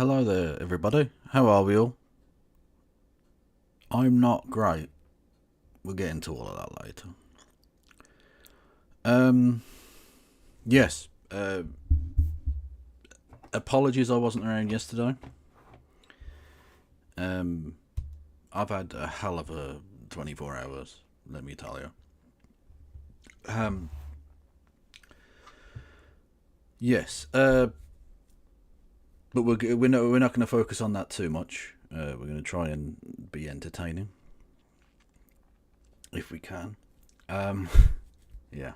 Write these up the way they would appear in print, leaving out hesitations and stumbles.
Hello there, everybody. How are we all? I'm not great. We'll get into all of that later. Yes. Apologies I wasn't around yesterday. I've had a hell of a 24 hours, let me tell you. Yes. But we're not going to focus on that too much. We're going to try and be entertaining if we can. Yeah.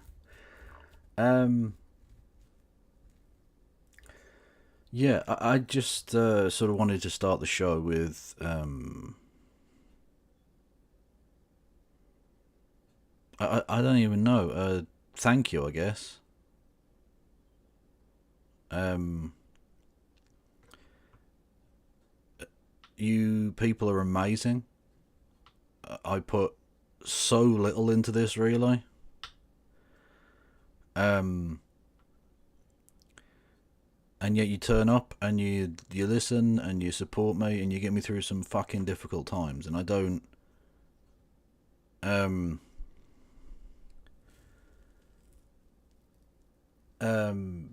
Yeah, I just sort of wanted to start the show with I don't even know. Thank you, I guess. Um, you people are amazing. I put so little into this, really. Um, and yet you turn up and you listen and you support me and you get me through some fucking difficult times, and I don't. Um, um,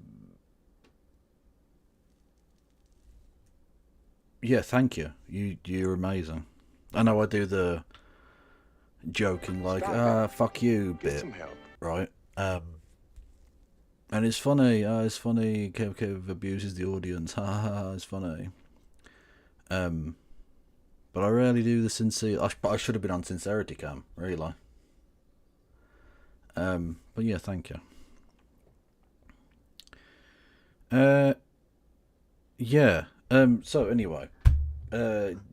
yeah, thank you. You're amazing. I know I do the joking like fuck you bit, right? And it's funny. It's funny. Kev abuses the audience. Ha ha ha. It's funny. Um, but I rarely do the sincere. I should have been on sincerity cam, really. But yeah, thank you. Yeah. So anyway,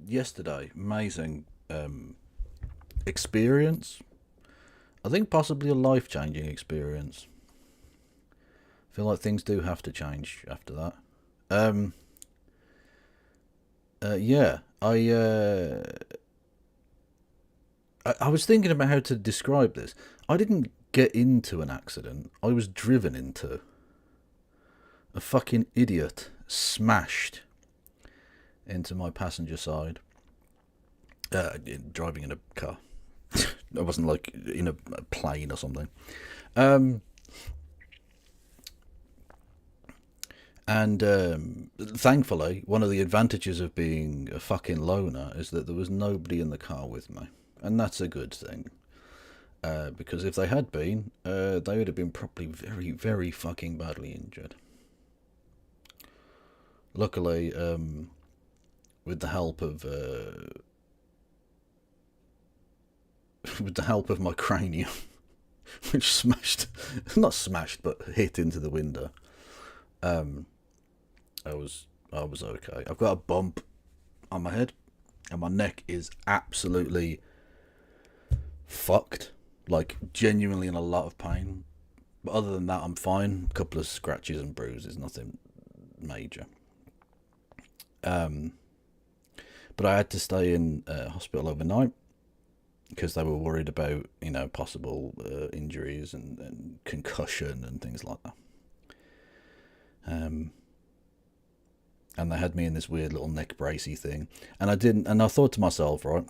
yesterday, amazing experience. I think possibly a life-changing experience. I feel like things do have to change after that. Um, yeah, I was thinking about how to describe this. I didn't get into an accident. I was driven into. A fucking idiot smashed into my passenger side. Driving in a car. I wasn't like in a plane or something. Um, and thankfully, one of the advantages of being a fucking loner is that there was nobody in the car with me. And that's a good thing. Because if they had been, they would have been probably very, very fucking badly injured. Luckily, with the help of with the help of my cranium, which smashed, not smashed, but hit into the window, um, I was okay. I've got a bump on my head, and my neck is absolutely fucked, like genuinely in a lot of pain. But other than that, I'm fine. A couple of scratches and bruises, nothing major. Um, but I had to stay in hospital overnight because they were worried about possible injuries and concussion and things like that. Um, and they had me in this weird little neck bracey thing, and I didn't. And I thought to myself, right,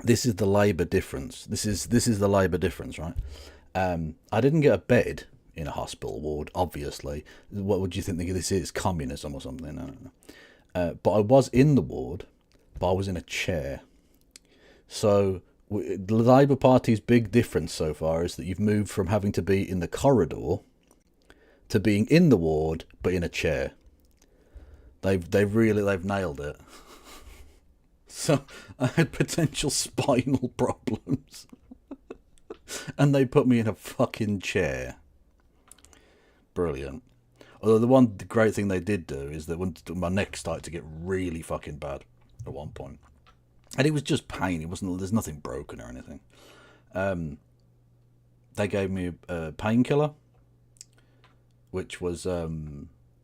this is the labour difference. This is the labour difference, right? I didn't get a bed in a hospital ward. Obviously, what would you think this is? Communism or something? I don't know. But I was in the ward, but I was in a chair. So the Labour Party's big difference so far is that you've moved from having to be in the corridor to being in the ward but in a chair. They've nailed it. So I had potential spinal problems, and they put me in a fucking chair. Brilliant. Although the great thing they did do is that when my neck started to get really fucking bad at one point, and it was just pain. It wasn't. There's nothing broken or anything. They gave me a painkiller, which was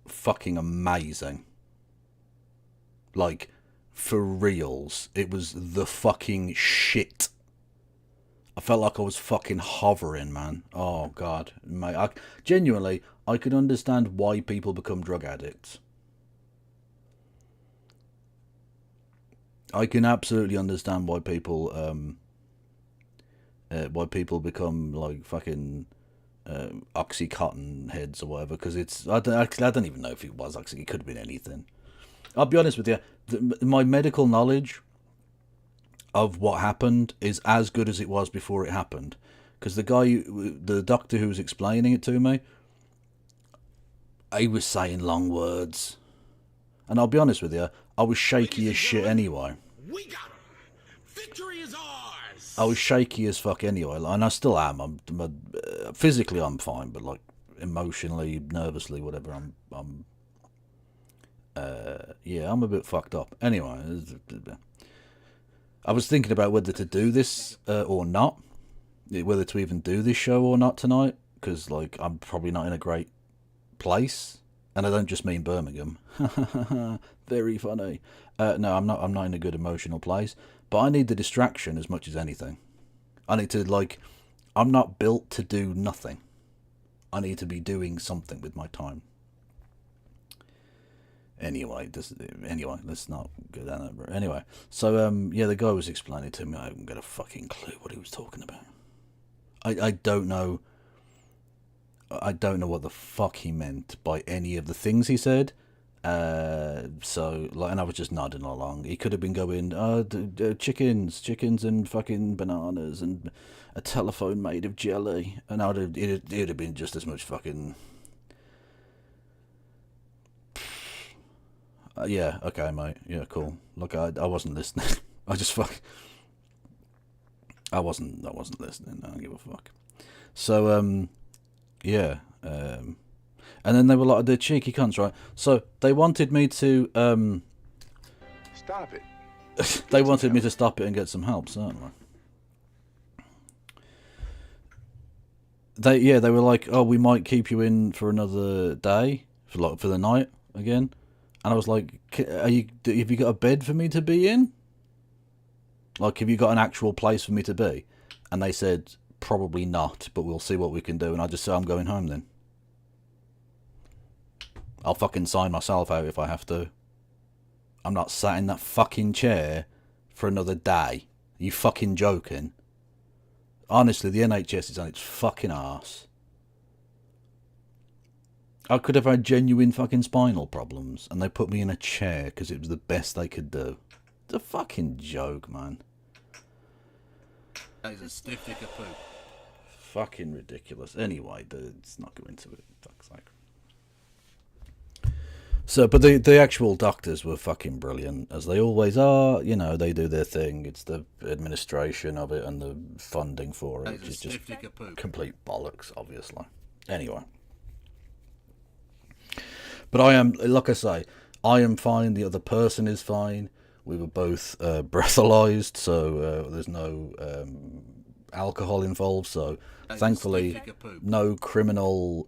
fucking amazing. Like, for reals, it was the fucking shit. I felt like I was fucking hovering, man. Oh god, mate. Genuinely, I could understand why people become drug addicts. I can absolutely understand why people become like fucking Oxycontin heads or whatever, because I don't even know if it was actually, it could have been anything. I'll be honest with you, my medical knowledge of what happened is as good as it was before it happened, because the doctor who was explaining it to me, he was saying long words, and I'll be honest with you, I was shaky as shit anyway. We got him. Victory is ours. I was shaky as fuck anyway, and I still am. Physically I'm fine, but like emotionally, nervously, whatever, I'm I'm a bit fucked up. Anyway, I was thinking about whether to do this or not, whether to even do this show or not tonight, because like I'm probably not in a great place, and I don't just mean Birmingham. Very funny. No, I'm not. I'm not in a good emotional place, but I need the distraction as much as anything. I need to I'm not built to do nothing. I need to be doing something with my time. Anyway, let's not go down that road. Anyway, so the guy was explaining to me. I haven't got a fucking clue what he was talking about. I don't know. I don't know what the fuck he meant by any of the things he said. And I was just nodding along. He could have been going, chickens and fucking bananas and a telephone made of jelly, and it'd have been just as much fucking. Yeah, okay, mate. Yeah, cool. Look, I wasn't listening. I wasn't listening. I don't give a fuck. So, yeah. And then they were like, they're cheeky cunts, right? So they wanted me to, Stop it. they wanted me to stop it and get some help, certainly. They were like, oh, we might keep you in for another day, for the night again. And I was like, have you got a bed for me to be in? Like, have you got an actual place for me to be? And they said, probably not, but we'll see what we can do. And I just said, I'm going home then. I'll fucking sign myself out if I have to. I'm not sat in that fucking chair for another day. Are you fucking joking? Honestly, the NHS is on its fucking arse. I could have had genuine fucking spinal problems, and they put me in a chair because it was the best they could do. It's a fucking joke, man. That is a stiff dick of poop. Fucking ridiculous. Anyway, let's not go into it. Fuck's sake. So, but the actual doctors were fucking brilliant, as they always are. You know, they do their thing. It's the administration of it and the funding for it, which is just complete bollocks, obviously. Anyway. But I am, like I say, I am fine. The other person is fine. We were both breathalyzed, so there's no alcohol involved. So thankfully, no criminal.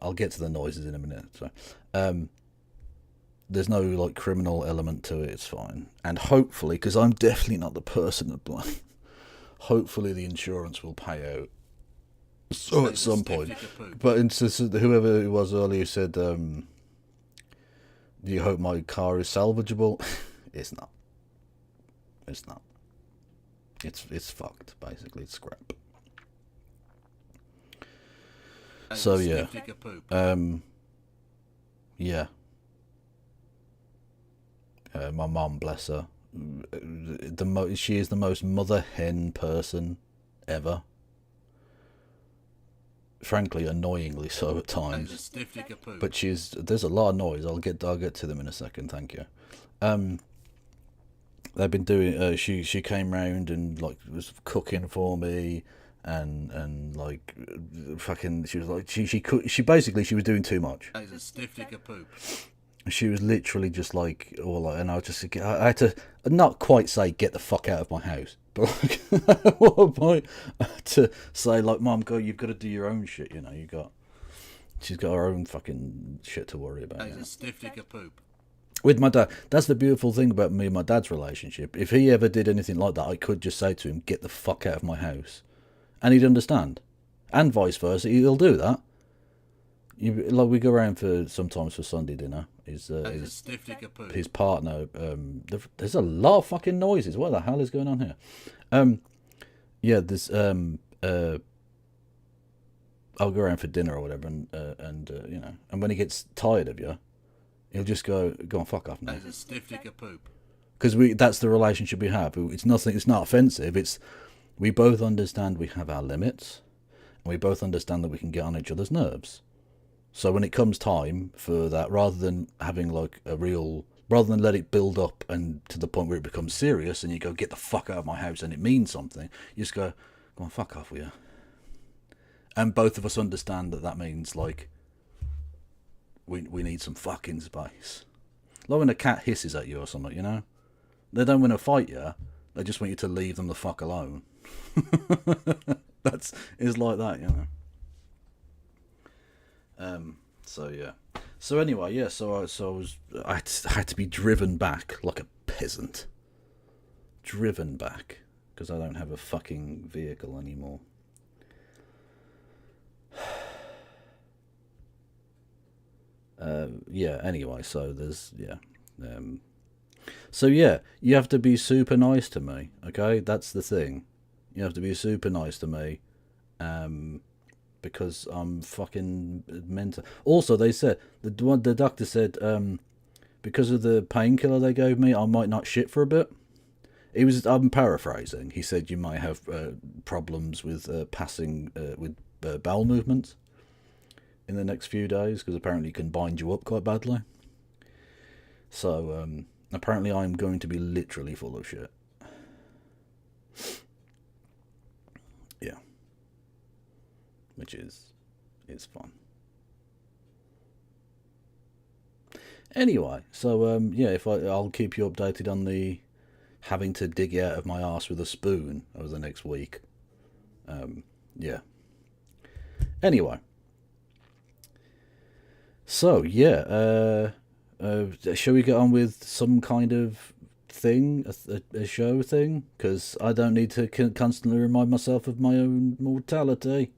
I'll get to the noises in a minute. So there's no like criminal element to it. It's fine. And hopefully, because I'm definitely not the person to blame, hopefully the insurance will pay out. So at some point. But whoever it was earlier said, do you hope my car is salvageable? It's not. It's not. It's fucked, basically. It's scrap. So yeah. Yeah. My mum, bless her. She is the most mother hen person ever. Frankly, annoyingly so at times. But there's a lot of noise. I'll get to them in a second. Thank you. They've been doing. She came round and like was cooking for me, and like fucking. She was like she basically she was doing too much. That is a stiff dick of poop. She was literally just like, and I had to not quite say get the fuck out of my house. But like, at what point to say like, Mum, you've got to do your own shit. You know, she's got her own fucking shit to worry about. That is a stiff dick of poop. With my dad, that's the beautiful thing about me and my dad's relationship. If he ever did anything like that, I could just say to him, "Get the fuck out of my house," and he'd understand, and vice versa. He'll do that. Like we go around for sometimes for Sunday dinner. That's a stiff dick of poop. His partner. There's a lot of fucking noises. What the hell is going on here? Yeah, there's I'll go around for dinner or whatever, and you know, and when he gets tired of you, he'll just go on, fuck off now. That's a stiff dick of poop. Because that's the relationship we have. It's nothing. It's not offensive. It's we both understand we have our limits, and we both understand that we can get on each other's nerves. So when it comes time for that, rather than having like rather than let it build up and to the point where it becomes serious, and you go get the fuck out of my house, and it means something, you just go on, fuck off with you. And both of us understand that means like we need some fucking space. Like when a cat hisses at you or something, you know. They don't want to fight you. They just want you to leave them the fuck alone. It's like that, you know. So yeah. So anyway, yeah. I had to be driven back like a peasant. Driven back because I don't have a fucking vehicle anymore. Yeah. Anyway, so there's So yeah, you have to be super nice to me. Okay, that's the thing. You have to be super nice to me. Because I'm fucking mental. Also, they said the doctor said because of the painkiller they gave me, I might not shit for a bit. I'm paraphrasing. He said you might have problems with passing with bowel movements in the next few days because apparently it can bind you up quite badly. So apparently I'm going to be literally full of shit. Yeah. Which is fun. Anyway, so yeah, I'll keep you updated on the having to dig out of my arse with a spoon over the next week. Yeah. Anyway. So yeah, shall we get on with some kind of thing, a show thing? Because I don't need to constantly remind myself of my own mortality.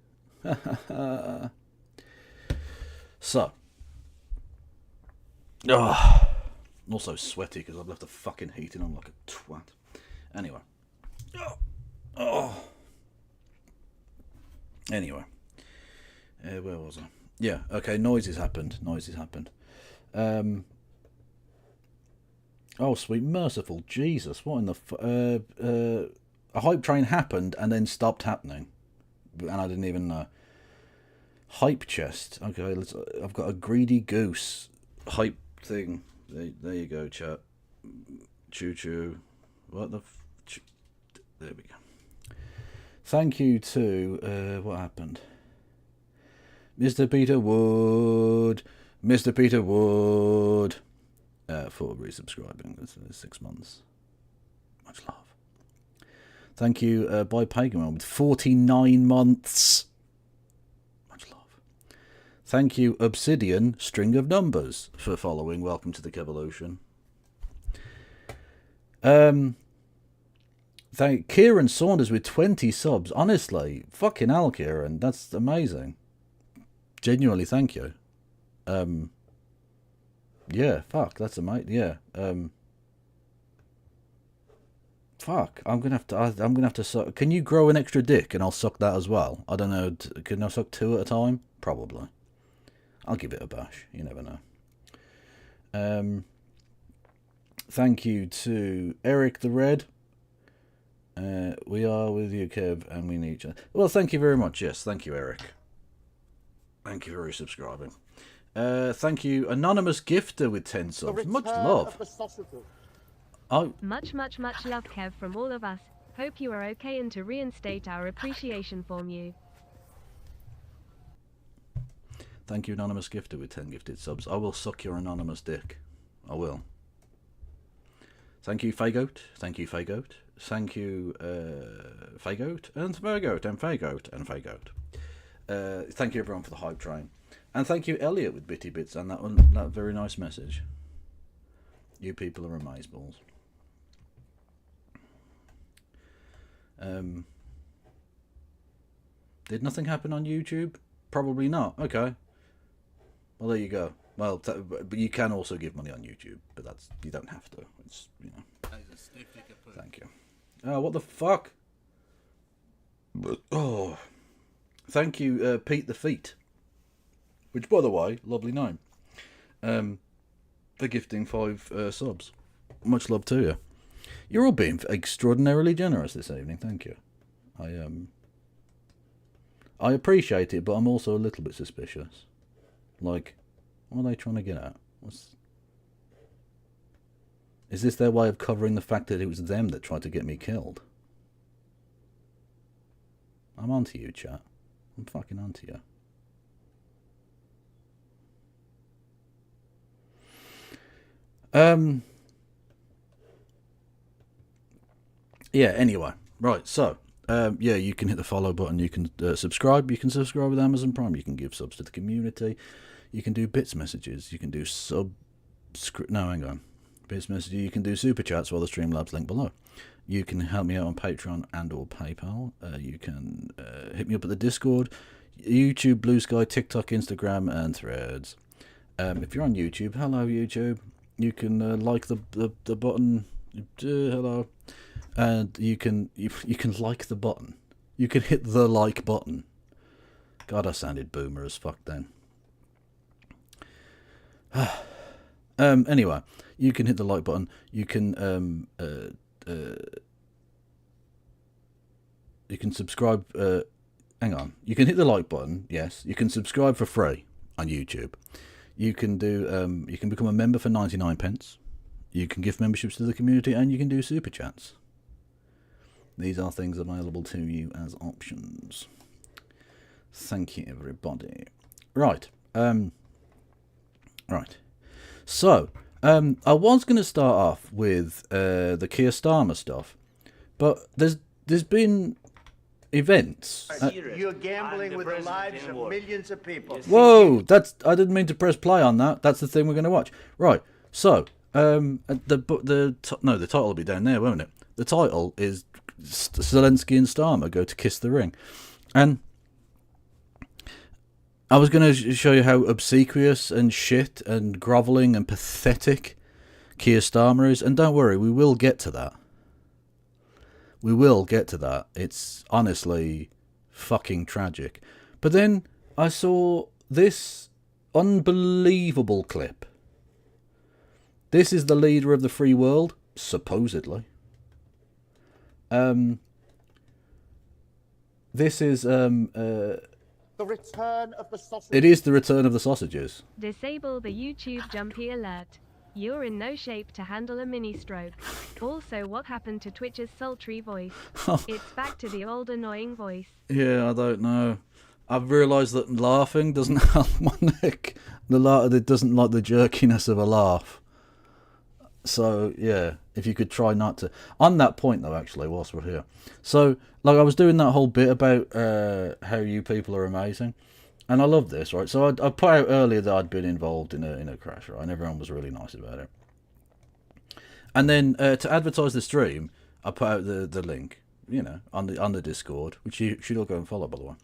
So, I'm also sweaty because I've left the fucking heating on like a twat. Anyway, anyway, where was I? Yeah, okay. Noises happened. Oh, sweet merciful Jesus! What in the a hype train happened and then stopped happening, and I didn't even know. Hype chest. Okay, I've got a greedy goose hype thing. There you go, chat. Choo choo. What the? There we go. Thank you to what happened? Mr. Peter Wood for resubscribing. This is 6 months. Much love. Thank you, by Pagan with 49 months. Much love. Thank you, Obsidian String of Numbers, for following. Welcome to the Kevolution. Thank Kieran Saunders with 20 subs. Honestly, fucking hell, Kieran, that's amazing. Genuinely, thank you. Yeah, fuck, that's amazing. Yeah. Fuck, I'm gonna have to suck. Can you grow an extra dick and I'll suck that as well? I don't know. Can I suck 2 at a time? Probably. I'll give it a bash. You never know. Thank you to Eric the Red. We are with you, Kev, and we need each other. Well, thank you very much. Yes, thank you, Eric. Thank you for resubscribing. Thank you, Anonymous Gifter with 10 subs. Much love. Much love, Kev, from all of us. Hope you are okay and to reinstate our appreciation for you. Thank you, Anonymous Gifter with 10 gifted subs. I will suck your anonymous dick. I will. Thank you, Fagoat. Thank you, Fagoat. Thank you, Fagoat, and Fagoat, and Fagoat, and Fagoat. Thank you, everyone, for the hype train. And thank you, Elliot, with Bitty Bits, and that very nice message. You people are amazeballs. Did nothing happen on YouTube? Probably not. Okay. Well, there you go. Well, but you can also give money on YouTube, but you don't have to. It's That is a stiff dick of poop. Thank you. Oh, what the fuck? Oh, thank you, Pete the Feet. Which, by the way, lovely name. For gifting 5 subs. Much love to you. You're all being extraordinarily generous this evening. Thank you. I appreciate it, but I'm also a little bit suspicious. Like, what are they trying to get at? Is this their way of covering the fact that it was them that tried to get me killed? I'm onto you, chat. I'm fucking onto you. Yeah, anyway. Right, so, yeah, you can hit the follow button, you can subscribe, you can subscribe with Amazon Prime, you can give subs to the community, you can do bits messages, you can do bits messages, you can do super chats via the Streamlabs link below. You can help me out on Patreon and or PayPal. You can hit me up at the Discord, YouTube, Blue Sky, TikTok, Instagram, and Threads. If you're on YouTube, hello YouTube. You can like the button. Hello, and you can like the button. You can hit the like button. God, I sounded boomer as fuck then. Anyway, you can hit the like button. You can subscribe. Hang on. You can hit the like button. Yes. You can subscribe for free on YouTube. You can do. You can become a member for 99p. You can give memberships to the community, and you can do super chats. These are things available to you as options. Thank you, everybody. Right. Right. So, I was going to start off with the Keir Starmer stuff, but there's been events. You're gambling with the lives of millions of people. Whoa, I didn't mean to press play on that. That's the thing we're going to watch. Right. So, the title will be down there, won't it? The title is Zelenskyy and Starmer go to kiss the ring, and I was going to show you how obsequious and shit and grovelling and pathetic Keir Starmer is, and don't worry, we will get to that. We will get to that. It's honestly fucking tragic. But then I saw this unbelievable clip. This is the leader of the free world, supposedly. This is The return of the sausage. it is the return of the sausages. Disable the YouTube jumpy alert. You're in no shape to handle a mini stroke. Also, what happened to Twitch's sultry voice? It's back to the old annoying voice. Yeah, I don't know. I've realised that laughing doesn't help my neck. It doesn't like the jerkiness of a laugh. So, yeah, if you could try not to. On that point, though, actually, whilst we're here. So, like, I was doing that whole bit about how you people are amazing. And I love this, right? So, I put out earlier that I'd been involved in a crash, right? And everyone was really nice about it. And then, to advertise the stream, I put out the link, you know, on the Discord, which you should all go and follow, by the way.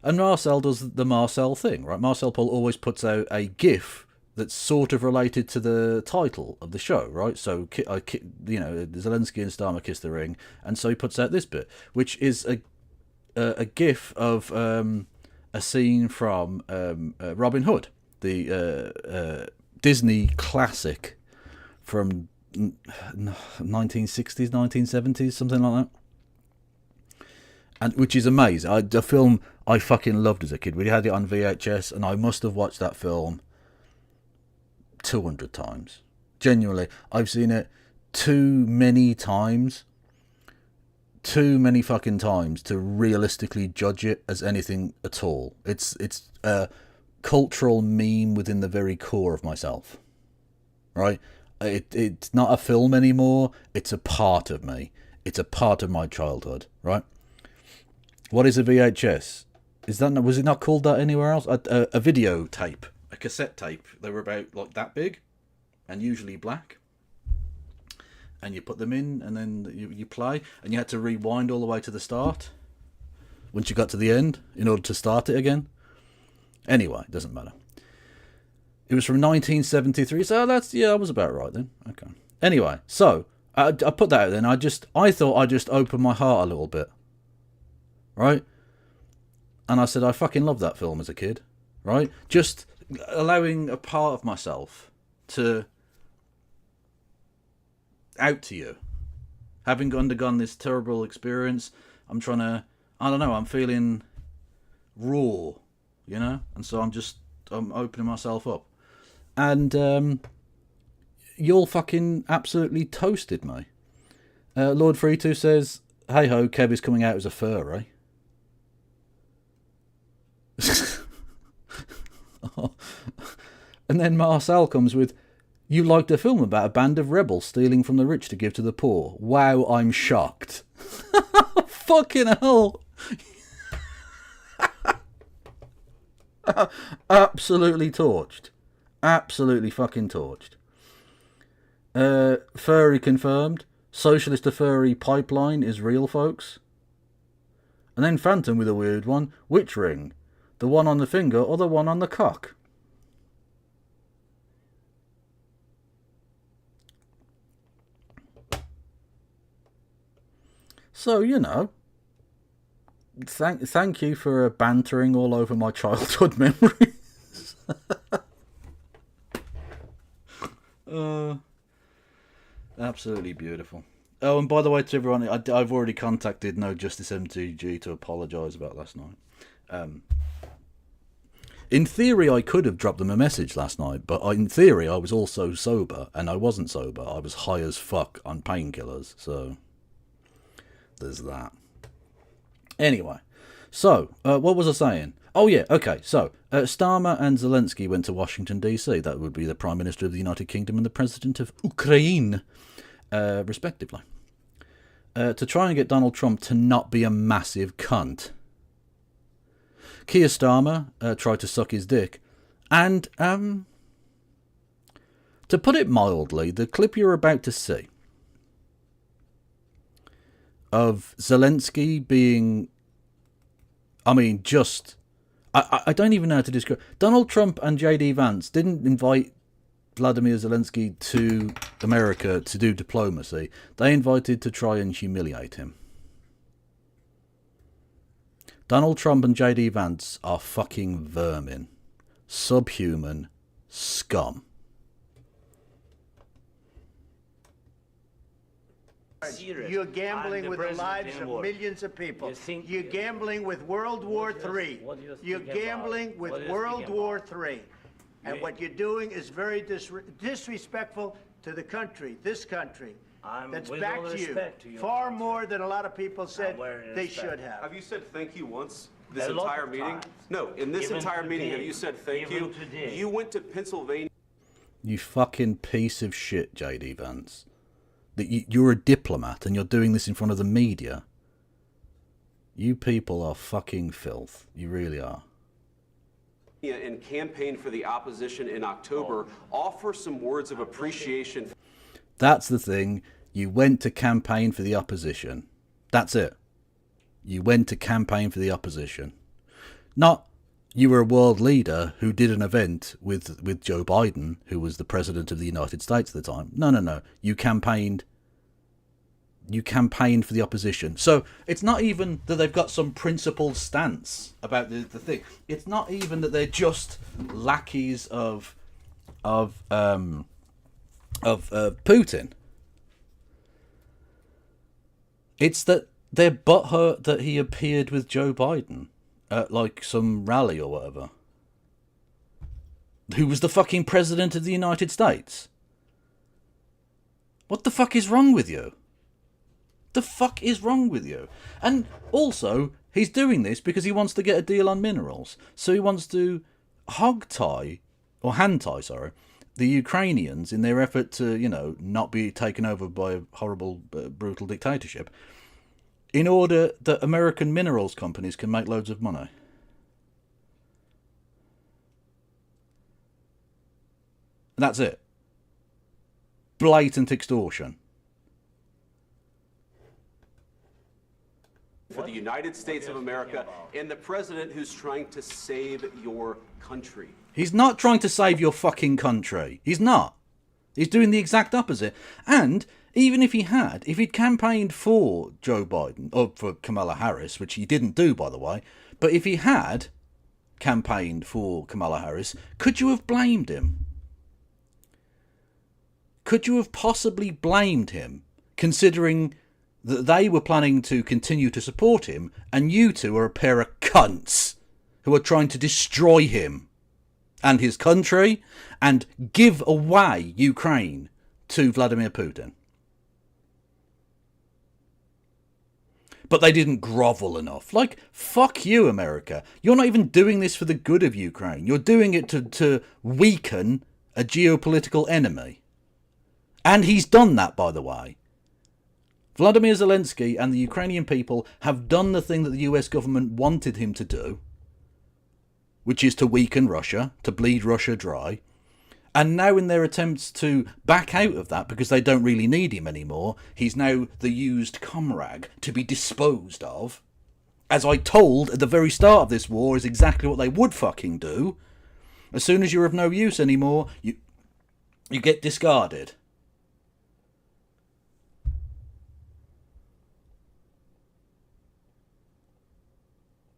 And Marcel does the Marcel thing, right? Marcel Paul always puts out a GIF that's sort of related to the title of the show, right? So, you know, Zelenskyy and Starmer kiss the ring, and so he puts out this bit, which is a GIF of a scene from Robin Hood, the Disney classic from 1960s, 1970s, something like that. And which is amazing. The film I fucking loved as a kid. We had it on VHS, and I must have watched that film 200 times. Genuinely, I've seen it too many times. Too many fucking times to realistically judge it as anything at all. It's a cultural meme within the very core of myself. Right? It's not a film anymore. It's a part of me. It's a part of my childhood. Right? What is a VHS? Was it not called that anywhere else? A video tape. A cassette tape. They were about like that big, and usually black. And you put them in, and then you play, and you had to rewind all the way to the start once you got to the end in order to start it again. Anyway, it doesn't matter. It was from 1973. So that's, yeah, I was about right then. Okay. Anyway, so I put that out then. I thought I'd just open my heart a little bit. Right? And I said, I fucking loved that film as a kid. Right? Just allowing a part of myself to out to you. Having undergone this terrible experience, I'm trying to, I don't know, I'm feeling raw, you know? And so I'm opening myself up. And you'll fucking absolutely toasted me. Lord Free2 says, hey ho, Kev is coming out as a furry. And then Marcel comes with, you liked a film about a band of rebels stealing from the rich to give to the poor. Wow, I'm shocked. Fucking hell. Absolutely torched. Absolutely fucking torched. Furry confirmed. Socialist to furry pipeline is real, folks. And then Phantom with a weird one. Which ring? The one on the finger or the one on the cock? So, you know, thank you for bantering all over my childhood memories. Absolutely beautiful. Oh, and by the way, to everyone, I've already contacted No Justice MTG to apologise about last night. In theory, I could have dropped them a message last night, but in theory, I was also sober, and I wasn't sober. I was high as fuck on painkillers, so there's that. Anyway, so, what was I saying? Oh, yeah, okay, so, Starmer and Zelenskyy went to Washington, D.C. That would be the Prime Minister of the United Kingdom and the President of Ukraine, respectively, to try and get Donald Trump to not be a massive cunt. Keir Starmer tried to suck his dick, and, to put it mildly, the clip you're about to see of Zelenskyy being, I mean, just, I don't even know how to describe. Donald Trump and J.D. Vance didn't invite Vladimir Zelenskyy to America to do diplomacy. They invited to try and humiliate him. Donald Trump and J.D. Vance are fucking vermin. Subhuman scum. You're gambling with the lives of millions of people. You're gambling with World War III. You're gambling with World War III. And what you're doing is very disrespectful to the country, this country. That's back to you. Far more than a lot of people said they should have. Have you said thank you once this entire meeting? No, in this entire meeting, have you said thank you? You went to Pennsylvania. You fucking piece of shit, J.D. Vance. That you're a diplomat and you're doing this in front of the media. You people are fucking filth. You really are. And campaign for the opposition in October. Offer some words of appreciation. That's the thing. You went to campaign for the opposition. That's it. You went to campaign for the opposition. Not you were a world leader who did an event with Joe Biden, who was the president of the United States at the time. No. You campaigned for the opposition. So it's not even that they've got some principled stance about the thing. It's not even that they're just lackeys of Putin. It's that they're butthurt that he appeared with Joe Biden at like some rally or whatever. Who was the fucking president of the United States? What the fuck is wrong with you? The fuck is wrong with you? And also, he's doing this because he wants to get a deal on minerals. So he wants to hand tie, the Ukrainians in their effort to, you know, not be taken over by a horrible, brutal dictatorship, in order that American minerals companies can make loads of money. That's it. Blatant extortion. for the United States of America and the president who's trying to save your country. He's not trying to save your fucking country. He's not. He's doing the exact opposite. And even if he'd campaigned for Joe Biden, or for Kamala Harris, which he didn't do, by the way, but if he had campaigned for Kamala Harris, could you have blamed him? Could you have possibly blamed him, considering that they were planning to continue to support him, and you two are a pair of cunts who are trying to destroy him and his country and give away Ukraine to Vladimir Putin? But they didn't grovel enough. Like, fuck you, America. You're not even doing this for the good of Ukraine. You're doing it to weaken a geopolitical enemy. And he's done that, by the way. Vladimir Zelenskyy and the Ukrainian people have done the thing that the US government wanted him to do, which is to weaken Russia, to bleed Russia dry. And now in their attempts to back out of that because they don't really need him anymore, he's now the used comrade to be disposed of. As I told at the very start of this war, is exactly what they would fucking do. As soon as you're of no use anymore, you get discarded.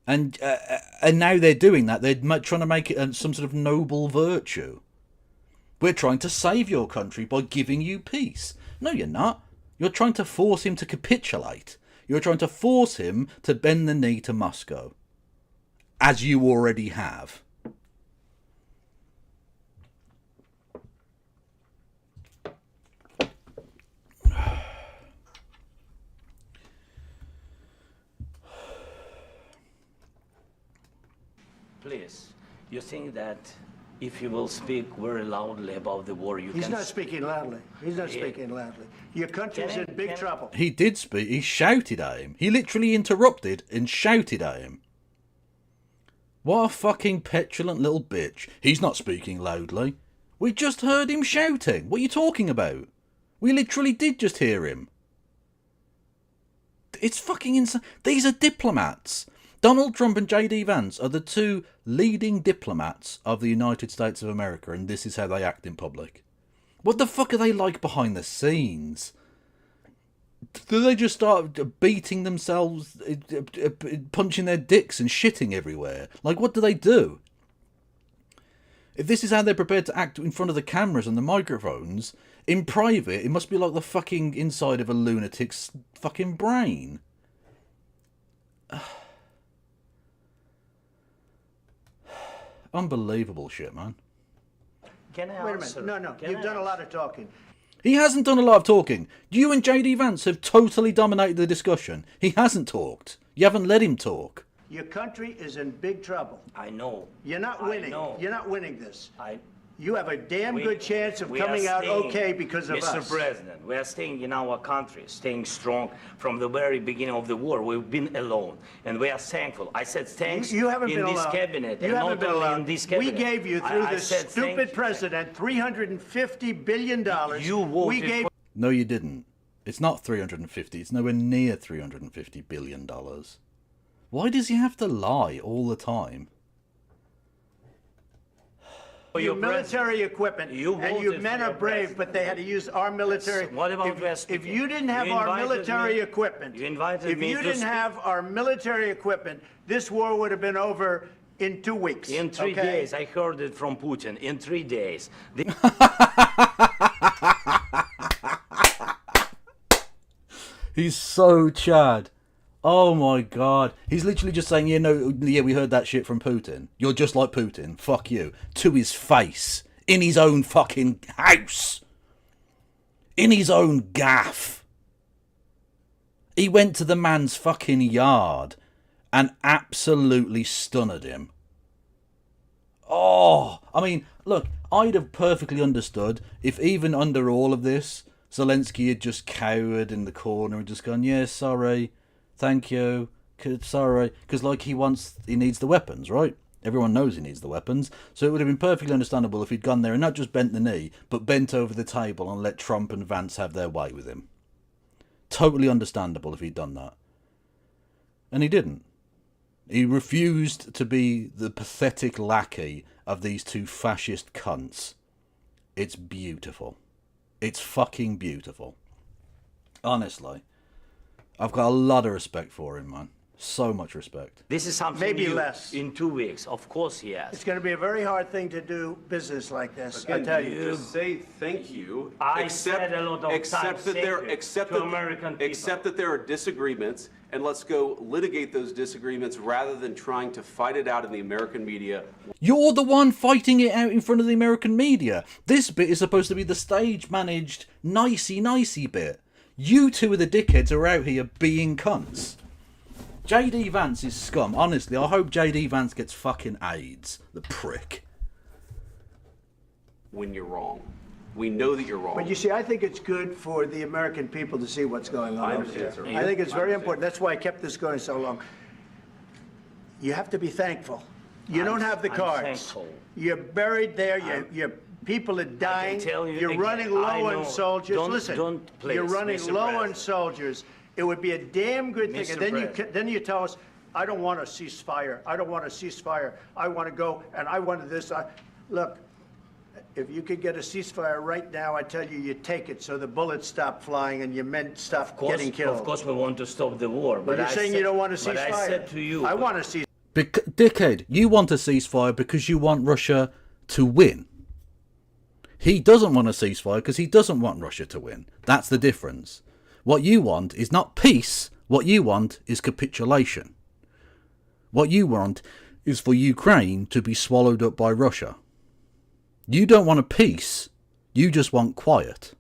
And now they're doing that. They're trying to make it some sort of noble virtue. We're trying to save your country by giving you peace. No, you're not. You're trying to force him to capitulate. You're trying to force him to bend the knee to Moscow. As you already have. Please, you think that if you will speak very loudly about the war, He's not speaking loudly. He's not speaking loudly. Your country's in big trouble. He did speak. He shouted at him. He literally interrupted and shouted at him. What a fucking petulant little bitch. He's not speaking loudly. We just heard him shouting. What are you talking about? We literally did just hear him. It's fucking insane. These are diplomats. Donald Trump and J.D. Vance are the two leading diplomats of the United States of America, and this is how they act in public. What the fuck are they like behind the scenes? Do they just start beating themselves, punching their dicks and shitting everywhere? Like, what do they do? If this is how they're prepared to act in front of the cameras and the microphones, in private, it must be like the fucking inside of a lunatic's fucking brain. Unbelievable shit, man. Can I Wait a answer? minute. No. You've done a lot of talking. He hasn't done a lot of talking. You and J.D. Vance have totally dominated the discussion. He hasn't talked. You haven't let him talk. Your country is in big trouble. I know. You're not winning. know. You're not winning this. I You have a damn good chance of we coming are out staying, okay because of Mr. us. President, we are staying in our country, staying strong from the very beginning of the war. We've been alone, and we are thankful. I said thanks You haven't in been this alone. cabinet, You and haven't not been only alone. in this cabinet. We gave you, through I this said thank stupid you. president, $350 billion. You voted We gave. No, you didn't. It's not 350. It's nowhere near $350 billion. Why does he have to lie all the time? Your military equipment, and you voted men for are your brave, president. but they had to use our military. What about if you didn't have our military equipment, You invited if me you to didn't speak. have our military equipment, this war would have been over in 2 weeks. In 3 okay? days, I heard it from Putin. In 3 days. He's so Chad. Oh my god. He's literally just saying, yeah, we heard that shit from Putin. You're just like Putin. Fuck you. To his face. In his own fucking house. In his own gaff. He went to the man's fucking yard and absolutely stunned him. Oh, I mean, look, I'd have perfectly understood if even under all of this, Zelenskyy had just cowered in the corner and just gone, yeah, sorry. Thank you. Sorry. Because, like, he needs the weapons, right? Everyone knows he needs the weapons. So it would have been perfectly understandable if he'd gone there and not just bent the knee, but bent over the table and let Trump and Vance have their way with him. Totally understandable if he'd done that. And he didn't. He refused to be the pathetic lackey of these two fascist cunts. It's beautiful. It's fucking beautiful. Honestly. I've got a lot of respect for him, man. So much respect. This is something Maybe new less. in 2 weeks. Of course he has. It's going to be a very hard thing to do business like this. I Again, tell you you. just say thank you. I said a lot of times thank you to American people. Accept that there are disagreements, and let's go litigate those disagreements rather than trying to fight it out in the American media. You're the one fighting it out in front of the American media. This bit is supposed to be the stage-managed, nicey bit. You two are the dickheads who are out here being cunts. JD Vance is scum. Honestly, I hope JD Vance gets fucking AIDS. The prick. When you're wrong. We know that you're wrong. But you see, I think it's good for the American people to see what's going on. I understand, sir. I think it's I very understand. important. That's why I kept this going so long. You have to be thankful. You don't have the I'm cards. thankful. You're buried there. Your people are dying. tell you You're again, running I low know. on soldiers. Don't- Listen, don't, please, you're running Mr. low on President. soldiers. It would be a damn good thing. Mr. And President. then you tell us, I don't want a ceasefire. I don't want a ceasefire. I want to go, and I wanted this. Look, if you could get a ceasefire right now, I tell you, you take it so the bullets stop flying and your men stop getting killed. Of course we want to stop the war. But you're saying you don't want a ceasefire. But I said to you. I want a ceasefire. Dickhead, you want a ceasefire because you want Russia to win. He doesn't want a ceasefire because he doesn't want Russia to win. That's the difference. What you want is not peace. What you want is capitulation. What you want is for Ukraine to be swallowed up by Russia. You don't want a peace. You just want quiet.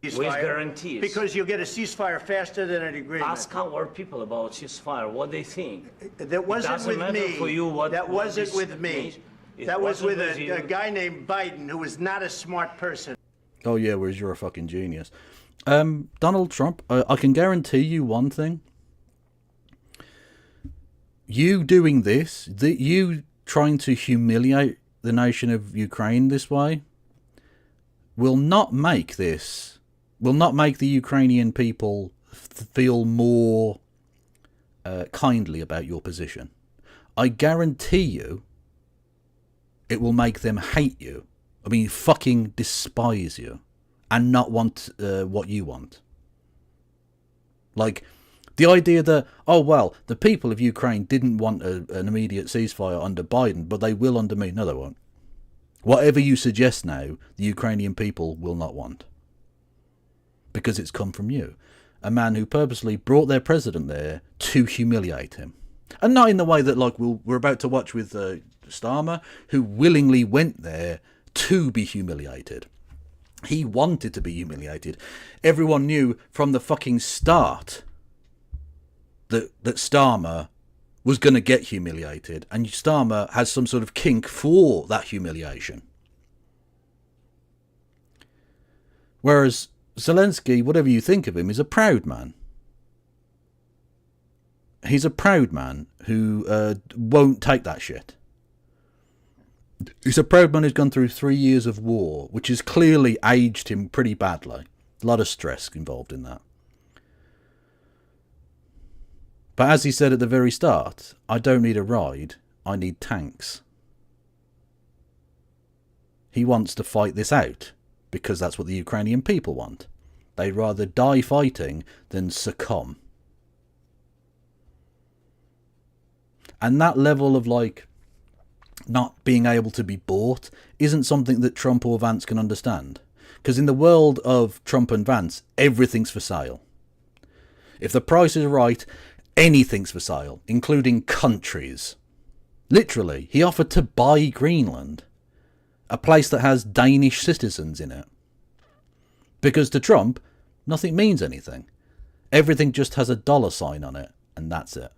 With guarantees. Because you'll get a ceasefire faster than an agreement. Ask our people about ceasefire, what they think. That wasn't doesn't with matter me. for you what- That what wasn't this with me. means. It That was wasn't with with you. a guy named Biden who was not a smart person. Oh yeah, whereas you're a fucking genius. Donald Trump, I can guarantee you one thing. You doing this, you trying to humiliate the nation of Ukraine this way, will not make the Ukrainian people feel more kindly about your position. I guarantee you it will make them hate you. I mean, fucking despise you and not want what you want. Like, the idea that, oh, well, the people of Ukraine didn't want an immediate ceasefire under Biden, but they will under me. No, they won't. Whatever you suggest now, the Ukrainian people will not want. Because it's come from you. A man who purposely brought their president there to humiliate him. And not in the way that, like, we're about to watch with Starmer, who willingly went there to be humiliated. He wanted to be humiliated. Everyone knew from the fucking start that Starmer was going to get humiliated, and Starmer has some sort of kink for that humiliation. Whereas Zelenskyy, whatever you think of him, is a proud man. He's a proud man who won't take that shit. He's a proud man who's gone through 3 years of war, which has clearly aged him pretty badly. A lot of stress involved in that. But as he said at the very start, I don't need a ride, I need tanks. He wants to fight this out, because that's what the Ukrainian people want. They'd rather die fighting than succumb. And that level of, like, not being able to be bought isn't something that Trump or Vance can understand. Because in the world of Trump and Vance, everything's for sale. If the price is right, anything's for sale, including countries. Literally, he offered to buy Greenland, a place that has Danish citizens in it. Because to Trump, nothing means anything. Everything just has a dollar sign on it, and that's it.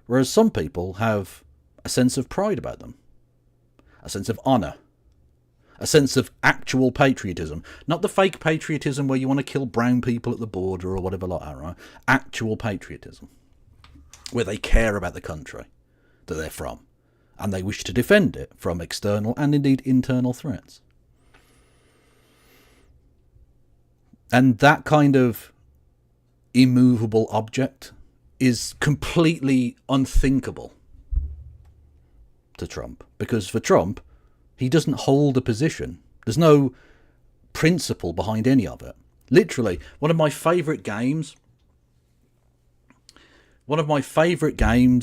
Whereas some people have a sense of pride about them, a sense of honour, a sense of actual patriotism. Not the fake patriotism where you want to kill brown people at the border or whatever like that, right? Actual patriotism, where they care about the country that they're from, and they wish to defend it from external and indeed internal threats. And that kind of immovable object is completely unthinkable to Trump. Because for Trump, he doesn't hold a position. There's no principle behind any of it. Literally, one of my favourite games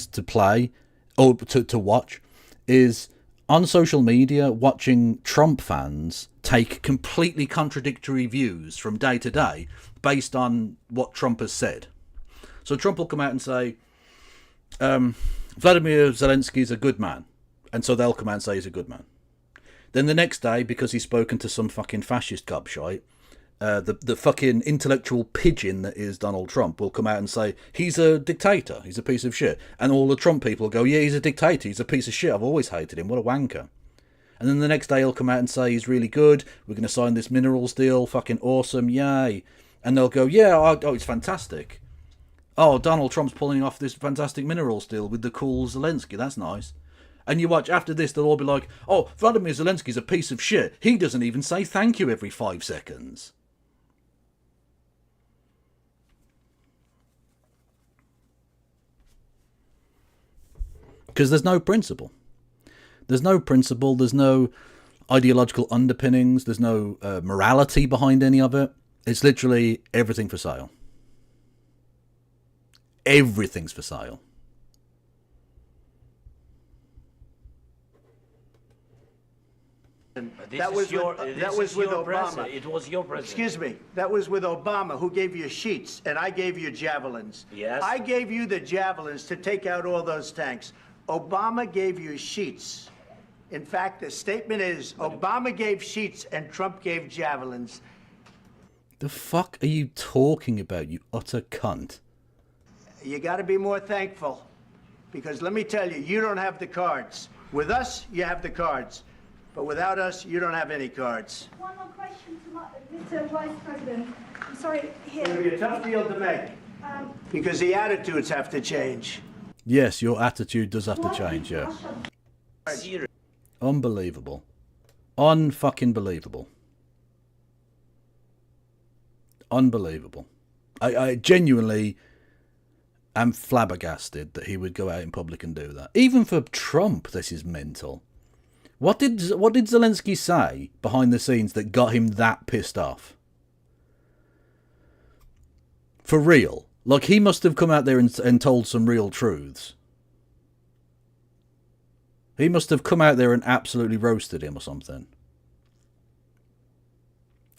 to play or to watch is on social media, watching Trump fans take completely contradictory views from day to day based on what Trump has said. So Trump will come out and say, Vladimir Zelenskyy is a good man. And so they'll come out and say he's a good man. Then the next day, because he's spoken to some fucking fascist gobshite, the fucking intellectual pigeon that is Donald Trump will come out and say, he's a dictator, he's a piece of shit. And all the Trump people will go, yeah, he's a dictator, he's a piece of shit, I've always hated him, what a wanker. And then the next day he'll come out and say, he's really good, we're going to sign this minerals deal, fucking awesome, yay. And they'll go, yeah, oh, it's fantastic. Oh, Donald Trump's pulling off this fantastic minerals deal with the cool Zelenskyy, that's nice. And you watch, after this, they'll all be like, oh, Vladimir Zelensky's a piece of shit, he doesn't even say thank you every 5 seconds. Because there's no principle. There's no principle, there's no ideological underpinnings, there's no morality behind any of it. It's literally everything for sale. Everything's for sale. That was with Obama. It was your president. Excuse me. That was with Obama, who gave you sheets, and I gave you javelins. Yes. I gave you the javelins to take out all those tanks. Obama gave you sheets. In fact, the statement is Obama gave sheets and Trump gave javelins. The fuck are you talking about, you utter cunt? You got to be more thankful, because let me tell you, you don't have the cards. With us, you have the cards. But without us, you don't have any cards. One more question to Mr. Vice President. I'm sorry, here. It'll be a tough deal to make, because the attitudes have to change. Yes, your attitude does have to change, yeah. Unbelievable. Unfucking believable. Unbelievable. I genuinely am flabbergasted that he would go out in public and do that. Even for Trump, this is mental. What did Zelenskyy say behind the scenes that got him that pissed off? For real. Like, he must have come out there and told some real truths. He must have come out there and absolutely roasted him or something.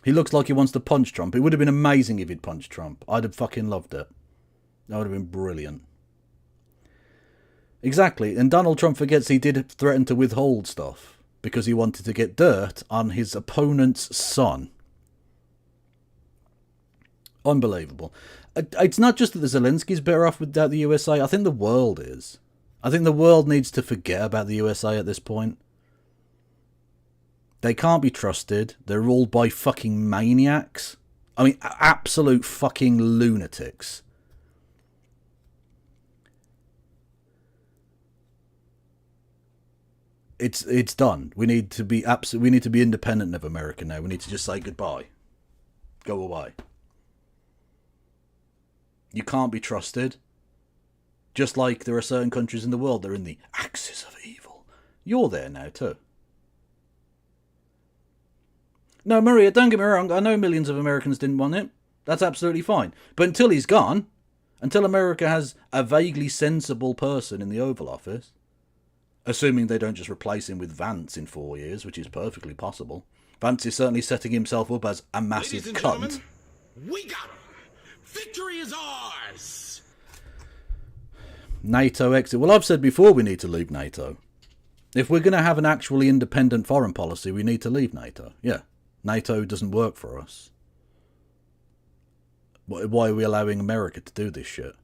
He looks like he wants to punch Trump. It would have been amazing if he'd punched Trump. I'd have fucking loved it. That would have been brilliant. Exactly. And Donald Trump forgets he did threaten to withhold stuff because he wanted to get dirt on his opponent's son. Unbelievable. It's not just that the Zelensky's better off without the USA. I think the world is. I think the world needs to forget about the USA at this point. They can't be trusted. They're ruled by fucking maniacs. I mean, absolute fucking lunatics. It's done. We need to be independent of America now. We need to just say goodbye. Go away. You can't be trusted. Just like there are certain countries in the world that are in the axis of evil. You're there now too. No, Maria, don't get me wrong. I know millions of Americans didn't want it. That's absolutely fine. But until he's gone, until America has a vaguely sensible person in the Oval Office, assuming they don't just replace him with Vance in 4 years, which is perfectly possible. Vance is certainly setting himself up as a massive cunt. We got him. Victory is ours. NATO exit. Well, I've said before we need to leave NATO. If we're going to have an actually independent foreign policy, we need to leave NATO. Yeah. NATO doesn't work for us. Why are we allowing America to do this shit?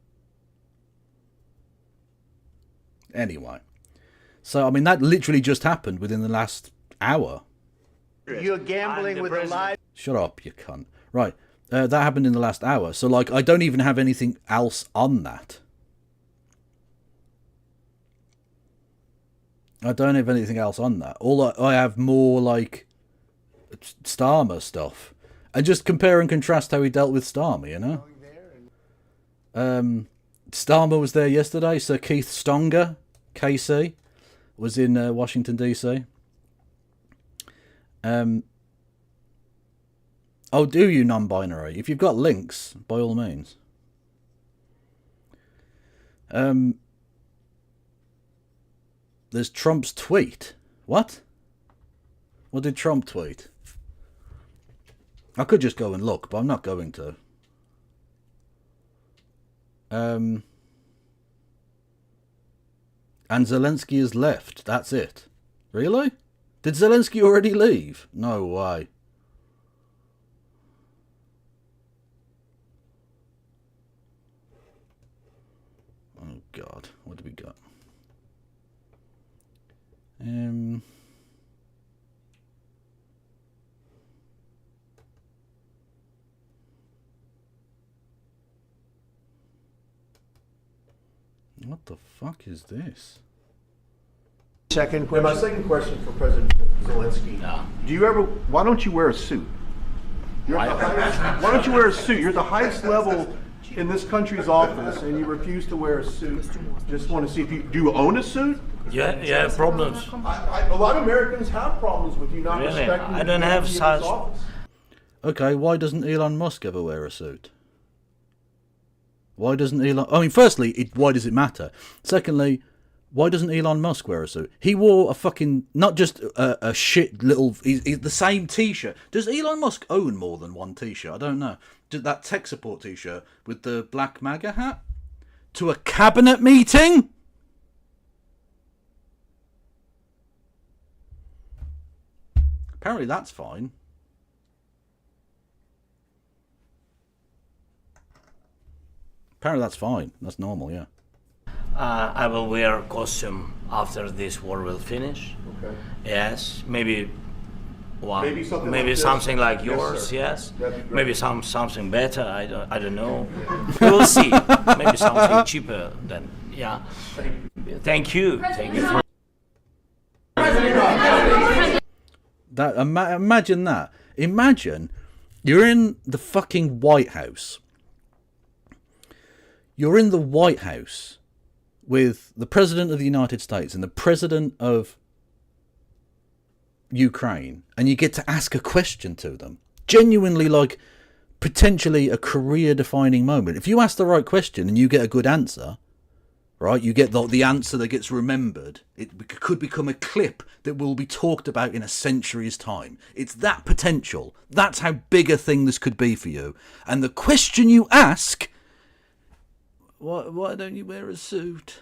Anyway. So, I mean, that literally just happened within the last hour. You're gambling with the lives. Shut up, you cunt. Right. That happened in the last hour. So, like, I don't even have anything else on that. I don't have anything else on that. I have more, like, Starmer stuff. And just compare and contrast how he dealt with Starmer, you know? Starmer was there yesterday. Sir Keith Stonger, KC, was in Washington, D.C. Oh, do you non-binary? If you've got links, by all means. There's Trump's tweet. What? What did Trump tweet? I could just go and look, but I'm not going to. And Zelenskyy has left. That's it. Really? Did Zelenskyy already leave? No way. Oh God, what do we got? What the fuck is this? Second And my question. second question for President Zelensky. Do you ever, why don't you wear a suit? Why don't you wear a suit? You're at the highest level in this country's office and you refuse to wear a suit. Just want to see if you, do you own a suit? Yeah, problems. A lot of Americans have problems with you not Really? respecting I don't the have dignity of this such- office. Okay, why doesn't Elon Musk ever wear a suit? Why doesn't Elon... I mean, firstly, why does it matter? Secondly, why doesn't Elon Musk wear a suit? He wore a fucking... Not just a shit little... He's the same T-shirt. Does Elon Musk own more than one T-shirt? I don't know. That tech support T-shirt with the black MAGA hat? To a cabinet meeting? Apparently that's fine. Apparently that's fine. That's normal, yeah. I will wear costume after this war will finish. Okay. Yes, maybe one, Maybe something like this? something like Yes, yours. sir. Yes, That'd be great. maybe something better. I don't know. We will see. Maybe something cheaper than yeah. Thank you. Thank you for That imagine that. Imagine you're in the fucking White House. You're in the White House with the President of the United States and the President of Ukraine, and you get to ask a question to them. Genuinely, like, potentially a career-defining moment. If you ask the right question and you get a good answer, right, you get the answer that gets remembered. It could become a clip that will be talked about in a century's time. It's that potential. That's how big a thing this could be for you. And the question you ask... Why don't you wear a suit?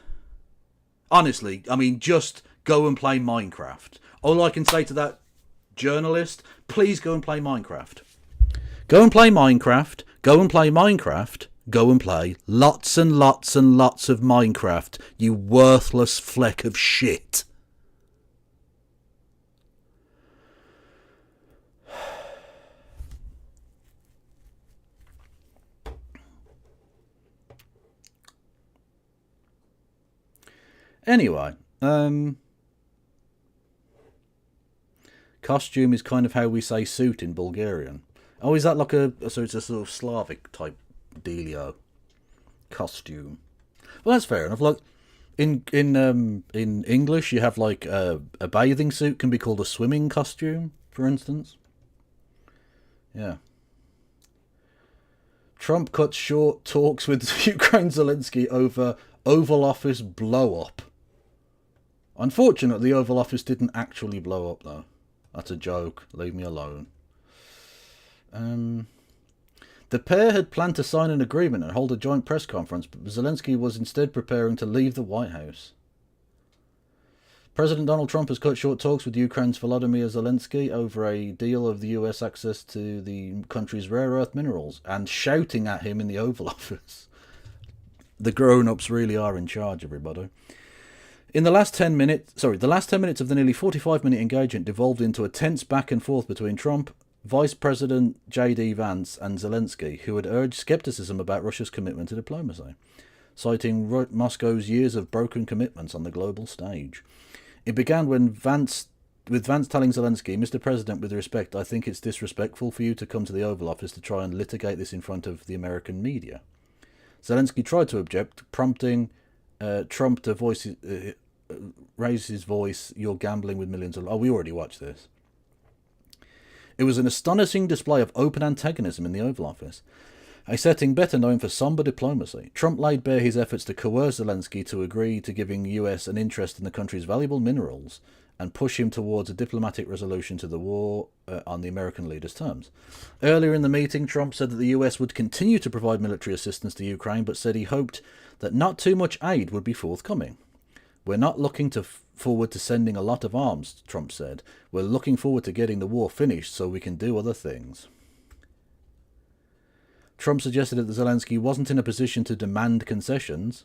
Honestly, I mean, just go and play Minecraft. All I can say to that journalist, please go and play Minecraft. Go and play Minecraft. Go and play Minecraft. Go and play lots and lots and lots of Minecraft, you worthless fleck of shit. Anyway, costume is kind of how we say suit in Bulgarian. Oh, is that like so it's a sort of Slavic type dealio? Costume. Well, that's fair enough. Like in English, you have like a bathing suit can be called a swimming costume, for instance. Yeah. Trump cuts short talks with Ukraine Zelensky over Oval Office blow up. Unfortunately, the Oval Office didn't actually blow up, though. That's a joke. Leave me alone. The pair had planned to sign an agreement and hold a joint press conference, but Zelensky was instead preparing to leave the White House. President Donald Trump has cut short talks with Ukraine's Volodymyr Zelensky over a deal of the US access to the country's rare earth minerals, and shouting at him in the Oval Office. The grown-ups really are in charge, everybody. In the last 10 minutes of the nearly 45-minute engagement devolved into a tense back and forth between Trump, Vice President J.D. Vance and Zelensky, who had urged skepticism about Russia's commitment to diplomacy, citing Moscow's years of broken commitments on the global stage. It began with Vance telling Zelensky, "Mr. President, with respect, I think it's disrespectful for you to come to the Oval Office to try and litigate this in front of the American media." Zelensky tried to object, prompting Trump to raise his voice. You're gambling with millions of... Oh, we already watched this. It was an astonishing display of open antagonism in the Oval Office, a setting better known for somber diplomacy. Trump laid bare his efforts to coerce Zelensky to agree to giving the US an interest in the country's valuable minerals and push him towards a diplomatic resolution to the war on the American leader's terms. Earlier in the meeting, Trump said that the US would continue to provide military assistance to Ukraine, but said he hoped that not too much aid would be forthcoming. We're not looking forward to sending a lot of arms, Trump said. We're looking forward to getting the war finished so we can do other things. Trump suggested that Zelensky wasn't in a position to demand concessions.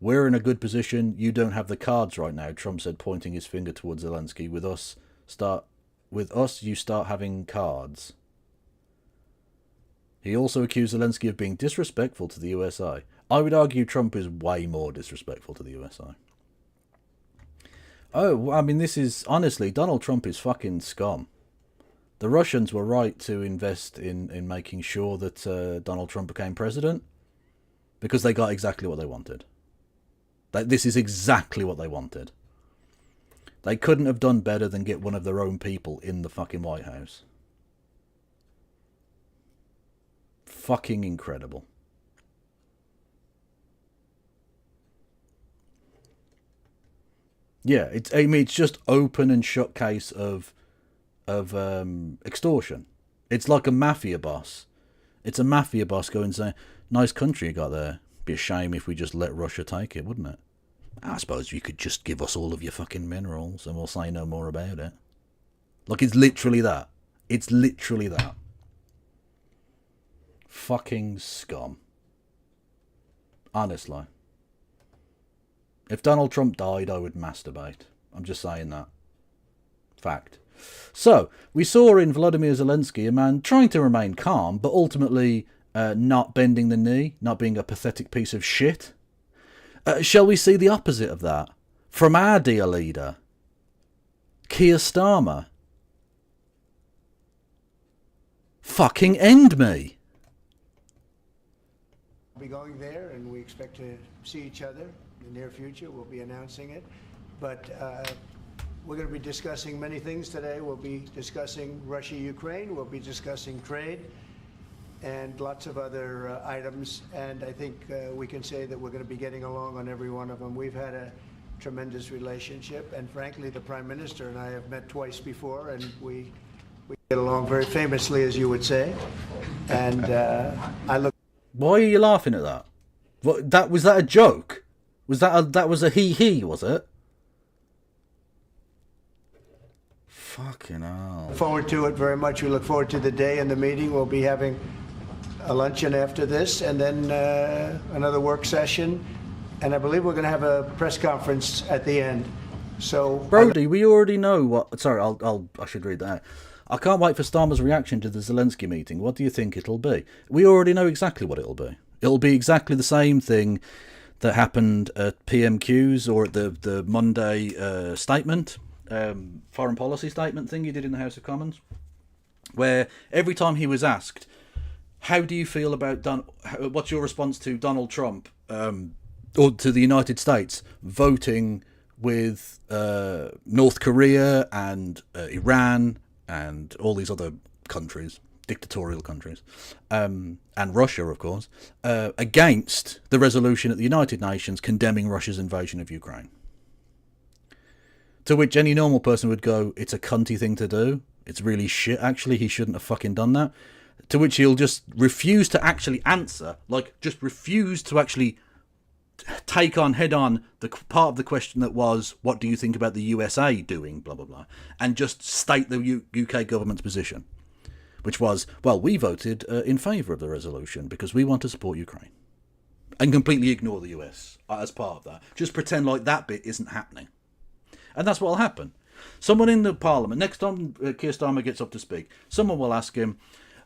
We're in a good position. You don't have the cards right now, Trump said, pointing his finger towards Zelensky. With us, you start having cards. He also accused Zelensky of being disrespectful to the USA. I would argue Trump is way more disrespectful to the USA. Oh, I mean, this is... Honestly, Donald Trump is fucking scum. The Russians were right to invest in making sure that Donald Trump became president because they got exactly what they wanted. This is exactly what they wanted. They couldn't have done better than get one of their own people in the fucking White House. Fucking incredible. Yeah, it's just open and shut case of extortion. It's like a mafia boss. It's a mafia boss going and saying, "Nice country you got there. Be a shame if we just let Russia take it, wouldn't it? I suppose you could just give us all of your fucking minerals and we'll say no more about it." Like, it's literally that. It's literally that. Fucking scum. Honestly. If Donald Trump died, I would masturbate. I'm just saying that. Fact. So, we saw in Volodymyr Zelensky a man trying to remain calm, but ultimately not bending the knee, not being a pathetic piece of shit. Shall we see the opposite of that? From our dear leader, Keir Starmer. Fucking end me. We'll be going there, and we expect to see each other in the near future. We'll be announcing it. But we're going to be discussing many things today. We'll be discussing Russia-Ukraine. We'll be discussing trade and lots of other items. And I think we can say that we're going to be getting along on every one of them. We've had a tremendous relationship. And frankly, the Prime Minister and I have met twice before, and we get along very famously, as you would say. And I look... Why are you laughing at that? What, was that a joke? That was a he, was it? Fucking hell. Forward to it very much. We look forward to the day and the meeting. We'll be having a luncheon after this, and then another work session. And I believe we're going to have a press conference at the end. So, Brody, we already know what... Sorry, I should read that out. I can't wait for Starmer's reaction to the Zelensky meeting. What do you think it'll be? We already know exactly what it'll be. It'll be exactly the same thing that happened at PMQs or at the Monday statement, foreign policy statement thing he did in the House of Commons, where every time he was asked, how do you feel about... what's your response to Donald Trump or to the United States voting with North Korea and Iran and all these other countries, dictatorial countries, and Russia, of course, against the resolution at the United Nations condemning Russia's invasion of Ukraine. To which any normal person would go, it's a cunty thing to do. It's really shit, actually. He shouldn't have fucking done that. To which he'll just refuse to actually answer, like, just refuse to actually take on head on the part of the question that was, what do you think about the USA doing, blah, blah, blah, and just state the UK government's position, which was, well, we voted in favour of the resolution because we want to support Ukraine, and completely ignore the US as part of that. Just pretend like that bit isn't happening. And that's what will happen. Someone in the Parliament, next time Keir Starmer gets up to speak, someone will ask him,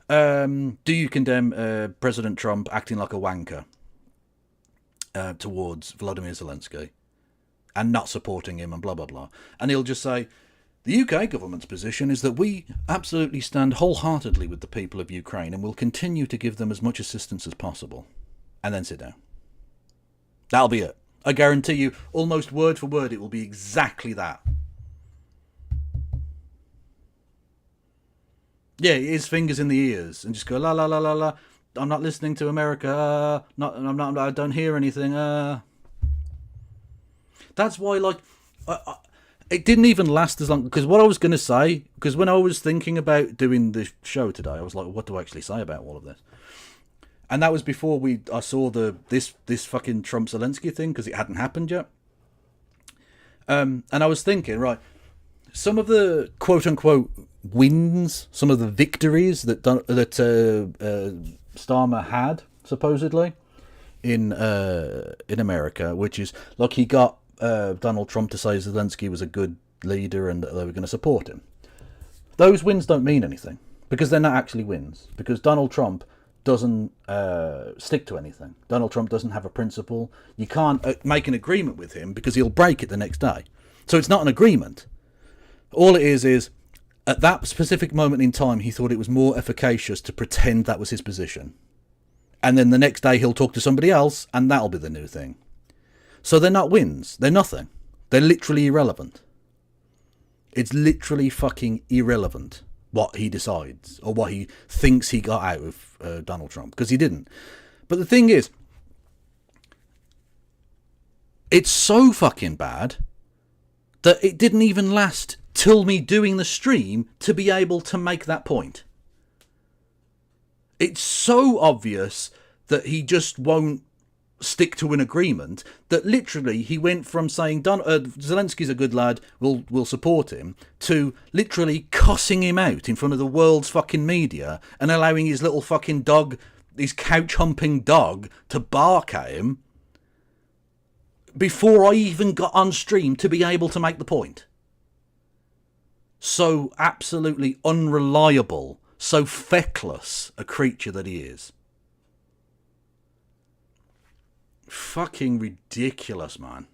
do you condemn President Trump acting like a wanker towards Volodymyr Zelensky and not supporting him and blah, blah, blah. And he'll just say, the UK government's position is that we absolutely stand wholeheartedly with the people of Ukraine and will continue to give them as much assistance as possible. and then sit down. That'll be it. I guarantee you, almost word for word, it will be exactly that. Yeah, his fingers in the ears and just go la la la la la. I'm not listening to America. I don't hear anything. That's why, like, it didn't even last as long. Because what I was going to say, because when I was thinking about doing this show today, I was like, what do I actually say about all of this? And that was before I saw this fucking Trump Zelenskyy thing, because it hadn't happened yet. And I was thinking, right, some of the quote unquote wins, some of the victories that Starmer had supposedly in America, which is like he got Donald Trump to say Zelenskyy was a good leader and that they were going to support him. Those wins don't mean anything because they're not actually wins, because Donald Trump doesn't stick to anything. Donald Trump doesn't have a principle. You can't make an agreement with him because he'll break it the next day. So it's not an agreement. All it is at that specific moment in time, he thought it was more efficacious to pretend that was his position. And then the next day he'll talk to somebody else and that'll be the new thing. So they're not wins. They're nothing. They're literally irrelevant. It's literally fucking irrelevant what he decides or what he thinks he got out of Donald Trump, because he didn't. But the thing is, it's so fucking bad that it didn't even last till me doing the stream to be able to make that point. It's so obvious that he just won't stick to an agreement that literally he went from saying Zelensky's a good lad, we'll support him, to literally cussing him out in front of the world's fucking media and allowing his little fucking dog, his couch humping dog, to bark at him before I even got on stream to be able to make the point. So absolutely unreliable, so feckless a creature that he is. Fucking ridiculous, man.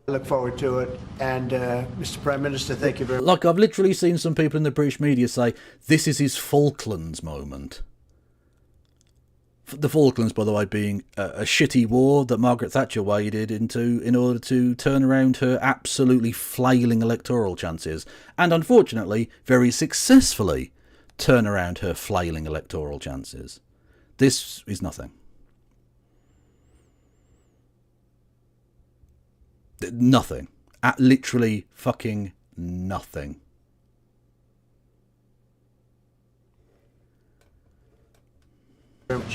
I look forward to it. And Mr. Prime Minister, thank you very much. Like, I've literally seen some people in the British media say this is his Falklands moment. The Falklands, by the way, being a shitty war that Margaret Thatcher waded into in order to turn around her absolutely flailing electoral chances, and unfortunately, very successfully turn around her flailing electoral chances. This is nothing. Nothing. Literally fucking nothing. Thank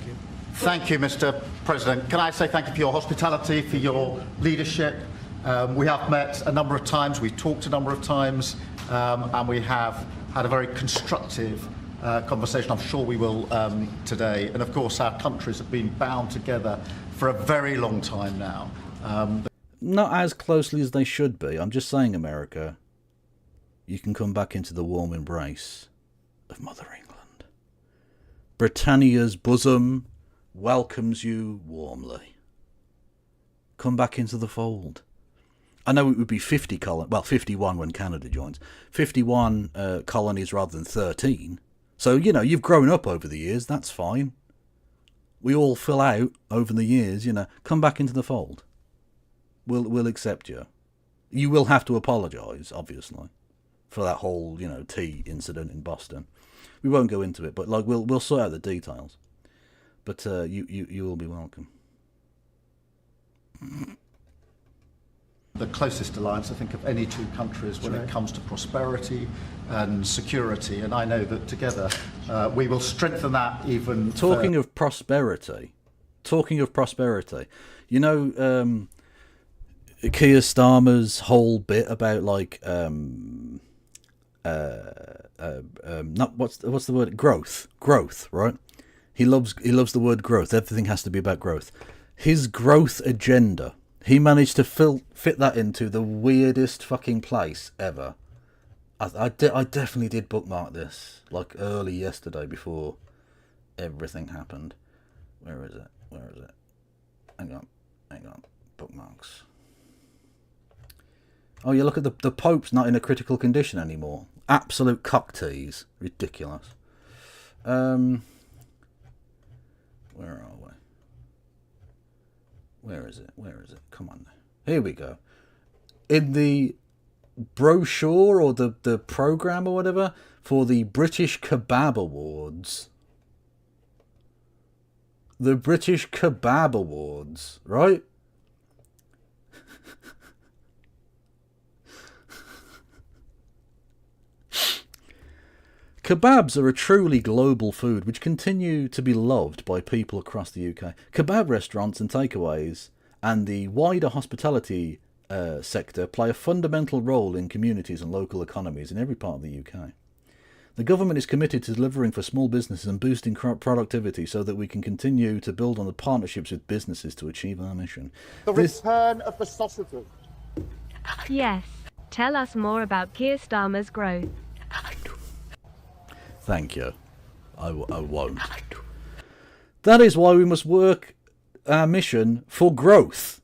you. Thank you, Mr. President. Can I say thank you for your hospitality, for your leadership. We have met a number of times, we've talked a number of times, and we have had a very constructive conversation. I'm sure we will today. And of course, our countries have been bound together for a very long time now. Not as closely as they should be. I'm just saying, America, you can come back into the warm embrace of Mother England. Britannia's bosom welcomes you warmly. Come back into the fold. I know it would be 50 colonies, well, 51 when Canada joins. 51 colonies rather than 13. So, you know, you've grown up over the years, that's fine. We all fill out over the years, you know. Come back into the fold. We'll accept you. You will have to apologise, obviously, for that whole, you know, tea incident in Boston. We won't go into it, but like we'll sort out the details. But you will be welcome. The closest alliance, I think, of any two countries when it comes to prosperity and security, and I know that together we will strengthen that even. Talking of prosperity, you know, Keir Starmer's whole bit about like not what's the word, growth, right? He loves the word growth. Everything has to be about growth. His growth agenda, he managed to fit that into the weirdest fucking place ever. I definitely did bookmark this like early yesterday before everything happened. Where is it? Hang on. Bookmarks. Oh, you look at the Pope's not in a critical condition anymore. Absolute cock tease. Ridiculous. Where are we? Where is it? Where is it? Come on. Here we go. In the brochure or the program or whatever for the British Kebab Awards. The British Kebab Awards, right? Kebabs are a truly global food which continue to be loved by people across the UK. Kebab restaurants and takeaways and the wider hospitality sector play a fundamental role in communities and local economies in every part of the UK. The government is committed to delivering for small businesses and boosting productivity so that we can continue to build on the partnerships with businesses to achieve our mission. The return of the sausages. Yes. Tell us more about Keir Starmer's growth. Thank you. I won't. That is why we must work our mission for growth.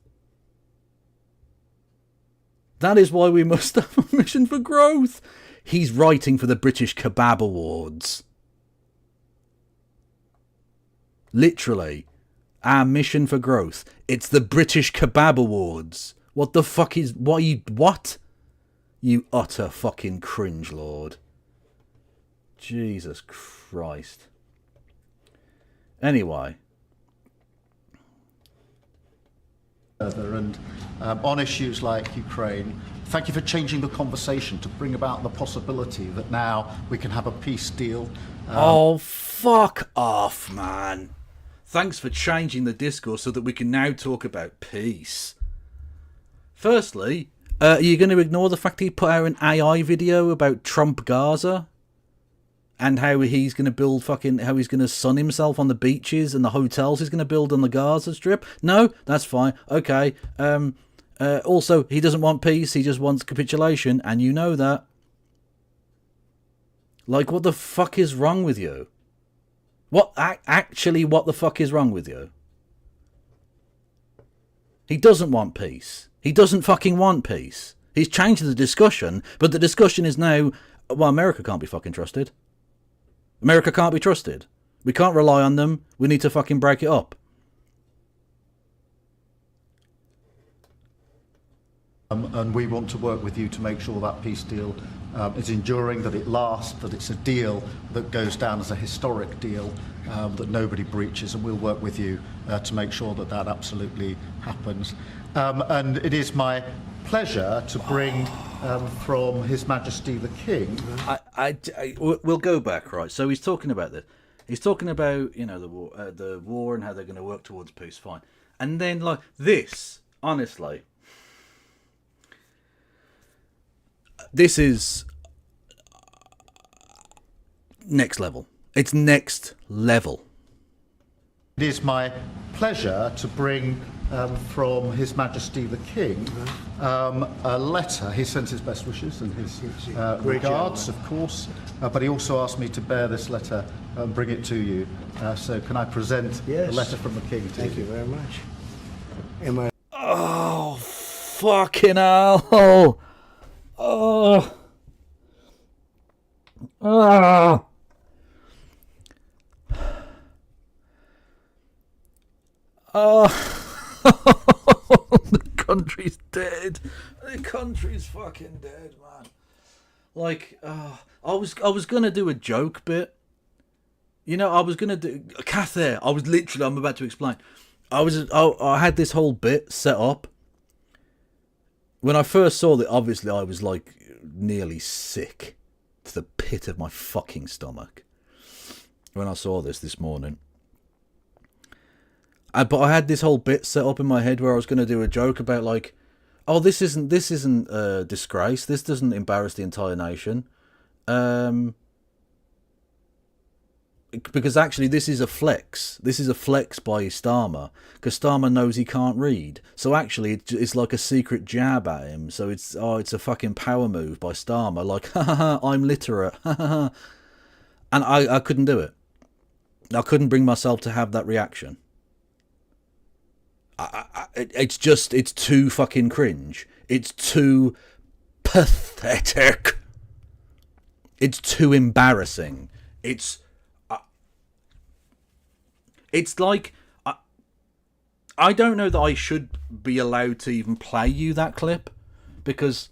That is why we must have a mission for growth. He's writing for the British Kebab Awards. Literally. Our mission for growth. It's the British Kebab Awards. What the fuck is... What? You utter fucking cringe lord. Jesus Christ. Anyway. And on issues like Ukraine, thank you for changing the conversation to bring about the possibility that now we can have a peace deal. Oh, fuck off, man. Thanks for changing the discourse so that we can now talk about peace. Firstly, are you going to ignore the fact he put out an AI video about Trump Gaza? And how he's going to build how he's going to sun himself on the beaches and the hotels he's going to build on the Gaza Strip? No, that's fine. Okay. Also, he doesn't want peace. He just wants capitulation. And you know that. Like, what the fuck is wrong with you? What the fuck is wrong with you? He doesn't want peace. He doesn't fucking want peace. He's changed the discussion, but the discussion is now, well, America can't be fucking trusted. America can't be trusted. We can't rely on them. We need to fucking break it up. And we want to work with you to make sure that peace deal is enduring, that it lasts, that it's a deal that goes down as a historic deal, that nobody breaches, and we'll work with you to make sure that that absolutely happens. And it is my pleasure to bring from His Majesty the King. We'll go back, right? So he's talking about this. He's talking about, you know, the war and how they're going to work towards peace. Fine. And then, like, this, honestly, this is next level. It's next level. It is my pleasure to bring from His Majesty the King a letter. He sends his best wishes and his regards, of course, but he also asked me to bear this letter and bring it to you. So can I present the letter from the King to Thank you very much. Oh, fucking hell. Oh. Oh. Oh. The country's dead. The country's fucking dead, man. Like, I was gonna do a joke bit. You know, I was gonna do Cathay. I'm about to explain. I had this whole bit set up. When I first saw that, obviously I was like nearly sick to the pit of my fucking stomach when I saw this morning. But I had this whole bit set up in my head where I was going to do a joke about, like, oh, this isn't a disgrace. This doesn't embarrass the entire nation. Because actually this is a flex. This is a flex by Starmer. Because Starmer knows he can't read. So actually it's like a secret jab at him. So it's a fucking power move by Starmer. Like, ha ha ha, I'm literate. Ha ha ha. And I couldn't do it. I couldn't bring myself to have that reaction. It's too fucking cringe. It's too pathetic. It's too embarrassing. It's like I don't know that I should be allowed to even play you that clip, because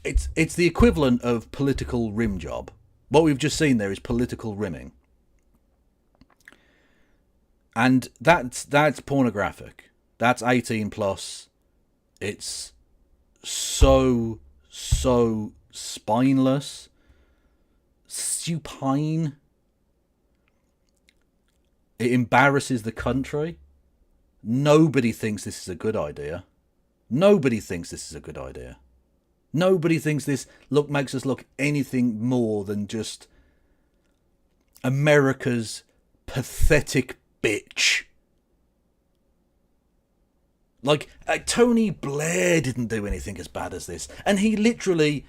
it's the equivalent of political rim job. What we've just seen there is political rimming. And that's pornographic. That's 18 plus. It's so spineless, supine. It embarrasses the country. Nobody thinks this is a good idea. Nobody thinks this is a good idea. Nobody thinks this makes us look anything more than just America's pathetic bitch. Like, Tony Blair didn't do anything as bad as this. And he literally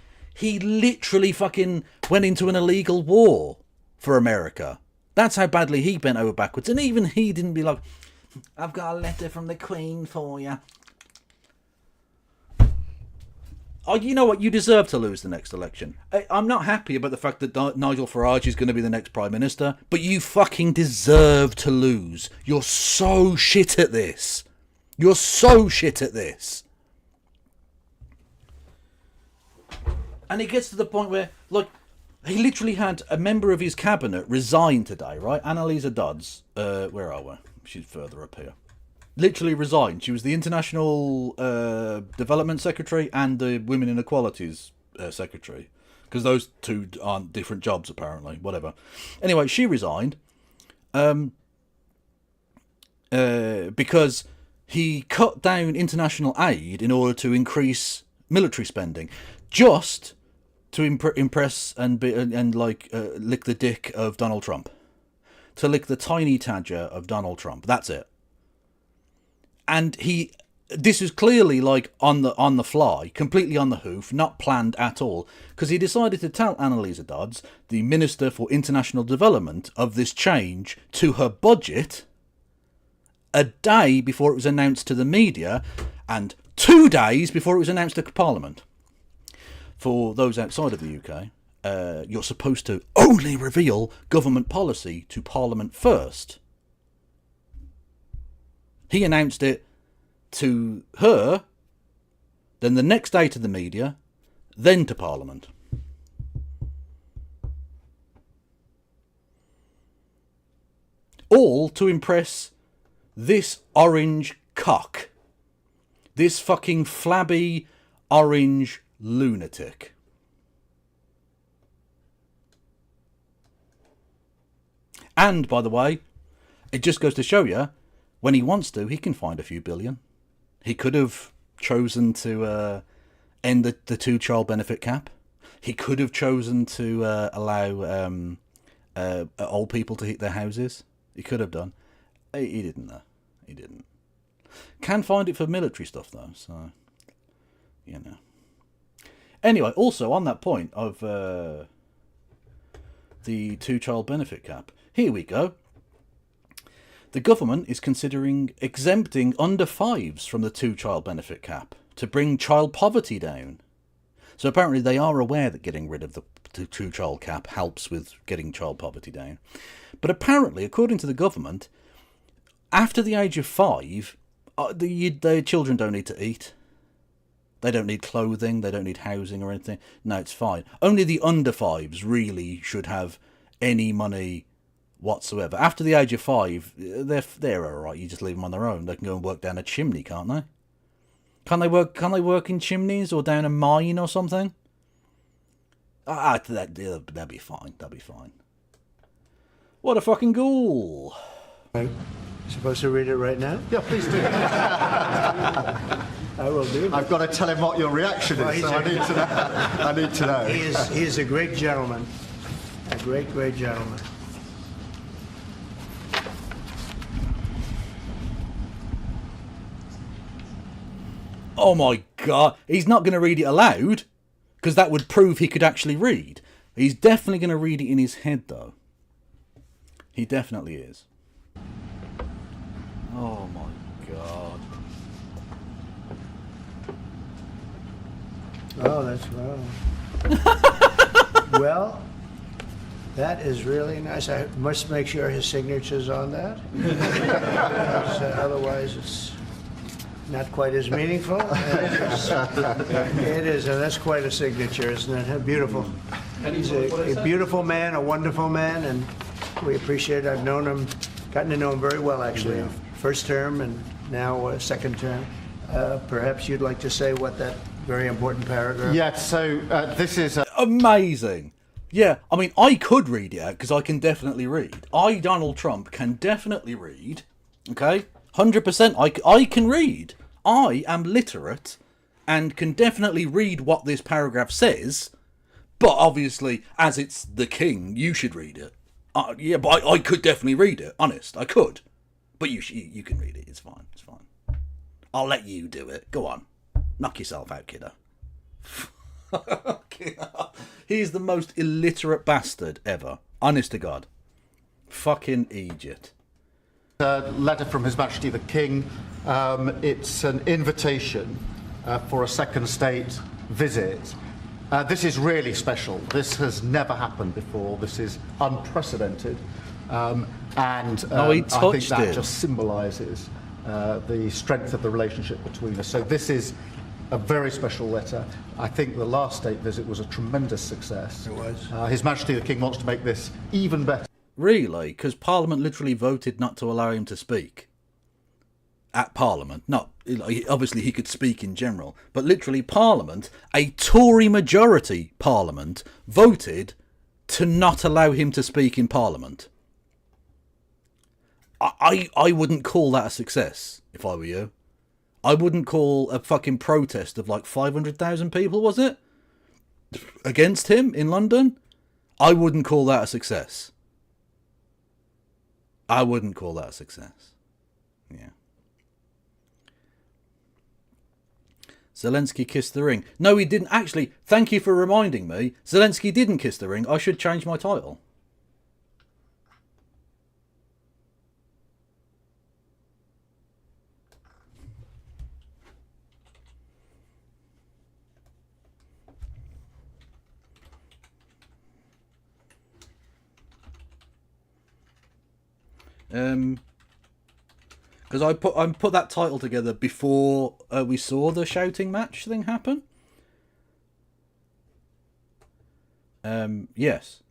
fucking went into an illegal war for America. That's how badly he bent over backwards. And even he didn't be like, I've got a letter from the Queen for you. Oh, you know what? You deserve to lose the next election. I'm not happy about the fact that Nigel Farage is going to be the next Prime Minister, but you fucking deserve to lose. You're so shit at this. You're so shit at this. And it gets to the point where, like, he literally had a member of his cabinet resign today, right? Annalisa Dodds. Where are we? She's further up here. Literally resigned. She was the International Development Secretary and the Women Inequalities Secretary. Because those two aren't different jobs, apparently. Whatever. Anyway, she resigned. Because he cut down international aid in order to increase military spending. Just to impress and lick the dick of Donald Trump. To lick the tiny tadger of Donald Trump. That's it. And this was clearly like on the fly, completely on the hoof, not planned at all, because he decided to tell Annalisa Dodds, the Minister for International Development, of this change to her budget a day before it was announced to the media, and 2 days before it was announced to Parliament. For those outside of the UK, you're supposed to only reveal government policy to Parliament first. He announced it to her, then the next day to the media, then to Parliament. All to impress this orange cock. This fucking flabby orange lunatic. And, by the way, it just goes to show you, when he wants to, he can find a few billion. He could have chosen to end the two-child benefit cap. He could have chosen to allow old people to heat their houses. He could have done. He didn't, though. He didn't. Can find it for military stuff, though, so, you know. Anyway, also, on that point of the two-child benefit cap, here we go. The government is considering exempting under fives from the two-child benefit cap to bring child poverty down. So apparently they are aware that getting rid of the two-child cap helps with getting child poverty down. But apparently, according to the government, after the age of 5, the children don't need to eat. They don't need clothing, they don't need housing or anything. No, it's fine. Only the under 5s really should have any money whatsoever. After the age of 5, they're alright. You just leave them on their own. They can go and work down a chimney, can't they? Can they work in chimneys or down a mine or something? That'll be fine. That'll be fine. What a fucking ghoul! Supposed to read it right now? Yeah, please do. I will do. I've got to tell him what your reaction is, so I need to know. I need to know. He is a great gentleman. A great, great gentleman. Oh my god, he's not going to read it aloud, because that would prove he could actually read. He's definitely going to read it in his head, though. He definitely is. Oh my god. Oh, that's well, that is really nice. I must make sure his signature's on that. Because, otherwise, it's not quite as meaningful. It is, and that's quite a signature, isn't it? Beautiful. He's a beautiful man, a wonderful man, and we appreciate it. I've known him, gotten to know him very well, actually. First term and now second term. Perhaps you'd like to say what that very important paragraph. Yeah, so this is amazing. Yeah, I mean, I could read it out because I can definitely read. I, Donald Trump, can definitely read. Okay? 100%. I can read. I am literate and can definitely read what this paragraph says. But obviously, as it's the king, you should read it. Yeah, but I could definitely read it. Honest, I could. But you can read it. It's fine. It's fine. I'll let you do it. Go on. Knock yourself out, kiddo. He's the most illiterate bastard ever. Honest to God. Fucking Egypt. A letter from His Majesty the King. It's an invitation for a second state visit. This is really special. This has never happened before. This is unprecedented. And I think that just symbolises the strength of the relationship between us. So this is a very special letter. I think the last state visit was a tremendous success. It was. His Majesty the King wants to make this even better. Really? Because Parliament literally voted not to allow him to speak. At Parliament. Not, obviously he could speak in general. But literally Parliament, a Tory majority Parliament, voted to not allow him to speak in Parliament. I wouldn't call that a success, if I were you. I wouldn't call a fucking protest of like 500,000 people, was it? Against him in London? I wouldn't call that a success. I wouldn't call that a success. Yeah. Zelenskyy kissed the ring. No, he didn't. Actually, thank you for reminding me. Zelenskyy didn't kiss the ring. I should change my title. Because I put that title together before we saw the shouting match thing happen. Yes.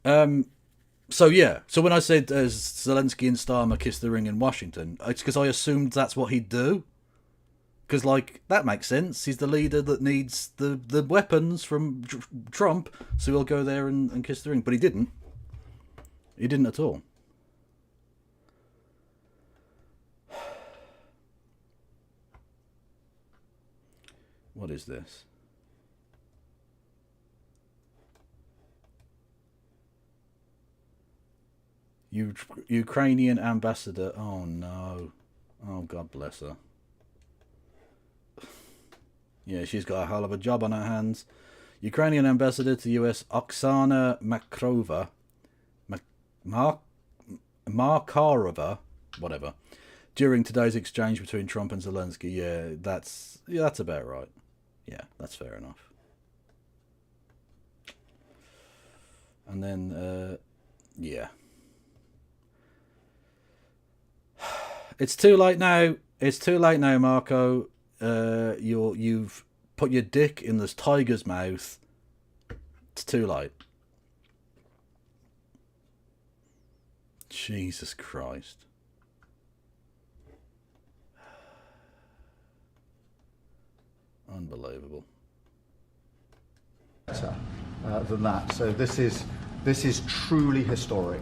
So yeah. So when I said Zelenskyy and Starmer kissed the ring in Washington, it's because I assumed that's what he'd do. Because like that makes sense. He's the leader that needs the weapons from Trump, so he'll go there and kiss the ring. But he didn't. He didn't at all. What is this? Ukrainian ambassador. Oh no. Oh, God bless her. Yeah, she's got a hell of a job on her hands. Ukrainian ambassador to the US, Oksana Markarova, whatever, during today's exchange between Trump and Zelenskyy. Yeah, that's about right. Yeah, that's fair enough. And then, yeah. It's too late now. It's too late now, Marco. You've put your dick in this tiger's mouth. It's too late. Jesus Christ. Unbelievable. Than that. So this is truly historic,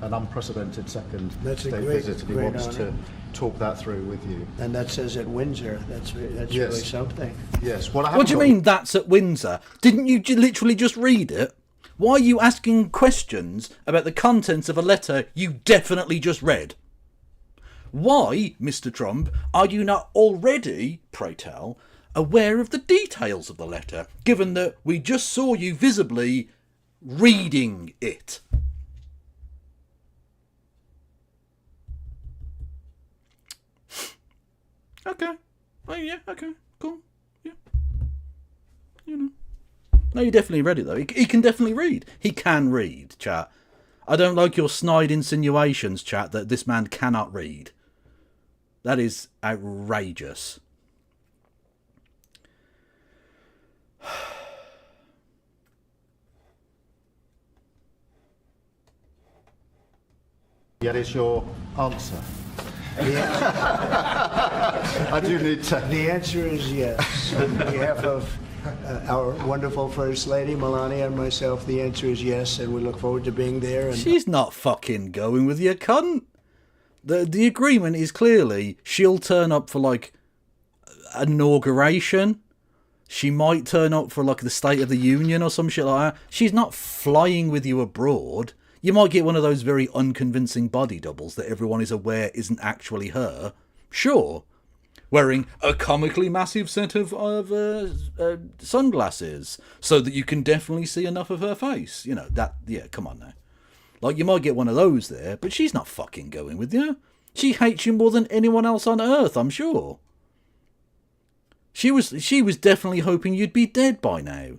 an unprecedented second state visit, and he wants to talk that through with you. And that says at Windsor. That's yes. Really something. Yes. What do you mean that's at Windsor? Didn't you literally just read it? Why are you asking questions about the contents of a letter you definitely just read? Why, Mr. Trump, are you not already, pray tell, aware of the details of the letter, given that we just saw you visibly reading it? Okay. Oh, yeah, okay, cool. Yeah. No, he definitely read it, though. He can definitely read. He can read, chat. I don't like your snide insinuations, chat, that this man cannot read. That is outrageous. That is your answer. I do need to. The answer is yes. On behalf of our wonderful First Lady, Melania, and myself, the answer is yes, and we look forward to being there. And she's not fucking going with you, cunt. The agreement is clearly she'll turn up for, like, inauguration. She might turn up for, like, the State of the Union or some shit like that. She's not flying with you abroad. You might get one of those very unconvincing body doubles that everyone is aware isn't actually her. Sure. Wearing a comically massive set of sunglasses so that you can definitely see enough of her face. You know, that, yeah, come on now. Like, you might get one of those there, but she's not fucking going with you. She hates you more than anyone else on Earth, I'm sure. She was definitely hoping you'd be dead by now.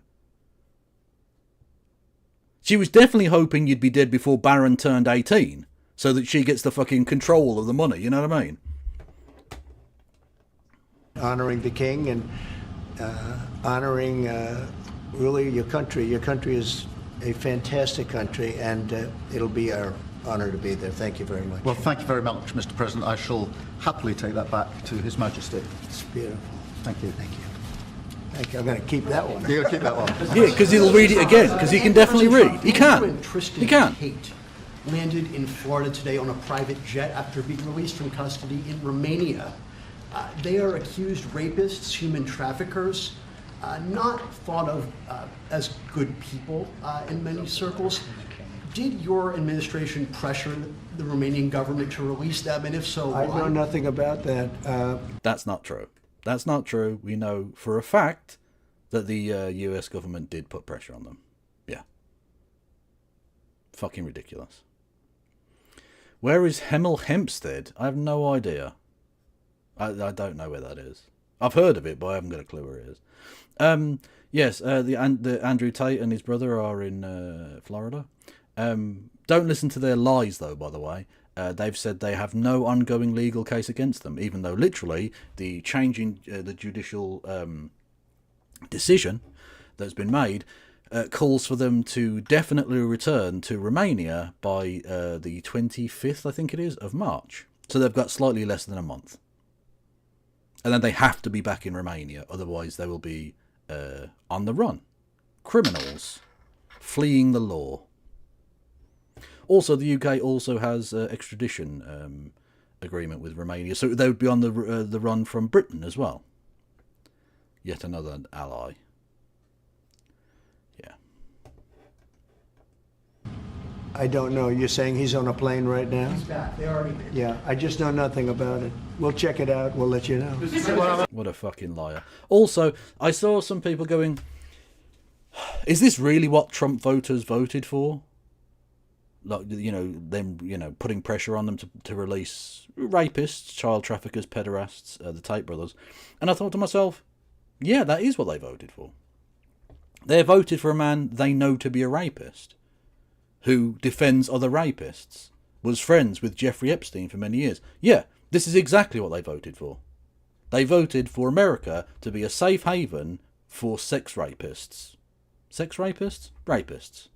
She was definitely hoping you'd be dead before Baron turned 18, so that she gets the fucking control of the money, you know what I mean? honoring the king and honoring really your country. Your country is a fantastic country, and it'll be our honor to be there. Thank you very much. Well, thank you very much, Mr. President. I shall happily take that back to His Majesty. It's beautiful. Thank you. Thank you. Thank you. I'm going to keep that one. You're going to keep that one? Yeah, because he'll read it again, because he can definitely read. He can. He can. Tate landed in Florida today on a private jet after being released from custody in Romania. They are accused rapists, human traffickers, not thought of as good people in many circles. Did your administration pressure the Romanian government to release them, and if so, why? I know nothing about that. That's not true. That's not true. We know for a fact that the US government did put pressure on them. Yeah. Fucking ridiculous. Where is Hemel Hempstead? I have no idea. I don't know where that is. I've heard of it, but I haven't got a clue where it is. Yes, the Andrew Tate and his brother are in Florida. Don't listen to their lies, though, by the way. They've said they have no ongoing legal case against them, even though literally the change in the judicial decision that's been made calls for them to definitely return to Romania by the 25th, I think it is, of March. So they've got slightly less than a month. And then they have to be back in Romania, otherwise they will be on the run. Criminals fleeing the law. Also, the UK also has extradition agreement with Romania, so they would be on the run from Britain as well. Yet another ally. Yeah. I don't know. You're saying he's on a plane right now? He's back. They already did. Yeah, I just know nothing about it. We'll check it out. We'll let you know. What a fucking liar. Also, I saw some people going, is this really what Trump voters voted for? Like, you know, them, you know, putting pressure on them to release rapists, child traffickers, pederasts, the Tate brothers. And I thought to myself, yeah, that is what they voted for. They voted for a man they know to be a rapist, who defends other rapists, was friends with Jeffrey Epstein for many years. Yeah, this is exactly what they voted for. They voted for America to be a safe haven for sex rapists. Sex rapists? Rapists.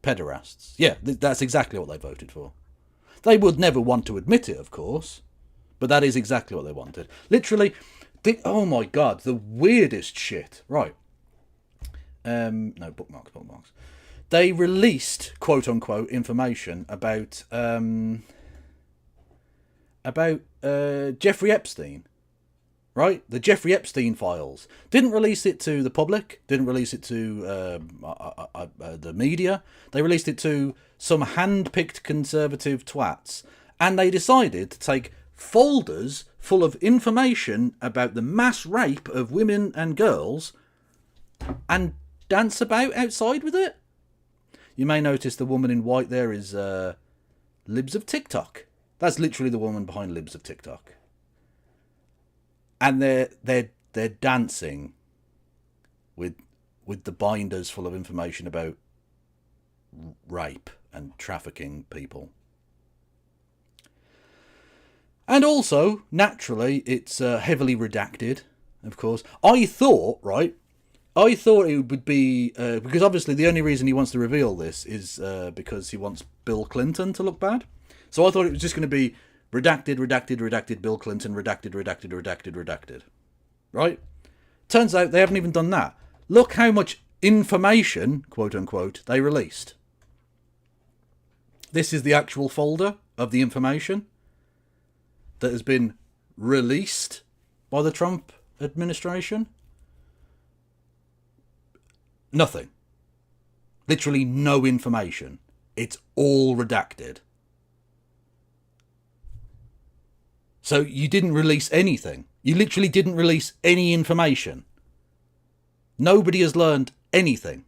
Pederasts. Yeah, that's exactly what they voted for. They would never want to admit it, of course, but that is exactly what they wanted. Literally, oh my god, the weirdest shit. Right. No, bookmarks. They released, quote unquote, information about Jeffrey Epstein. Right? The Jeffrey Epstein files. Didn't release it to the public. Didn't release it to the media. They released it to some hand-picked conservative twats. And they decided to take folders full of information about the mass rape of women and girls and dance about outside with it. You may notice the woman in white there is Libs of TikTok. That's literally the woman behind Libs of TikTok. And they're dancing with the binders full of information about rape and trafficking people. And also, naturally, it's heavily redacted, of course. I thought it would be, because obviously the only reason he wants to reveal this is because he wants Bill Clinton to look bad. So I thought it was just going to be redacted, redacted, redacted, Bill Clinton, redacted, redacted, redacted, redacted. Right? Turns out they haven't even done that. Look how much information, quote unquote, they released. This is the actual folder of the information that has been released by the Trump administration. Nothing. Literally no information. It's all redacted. So you didn't release anything. You literally didn't release any information. Nobody has learned anything.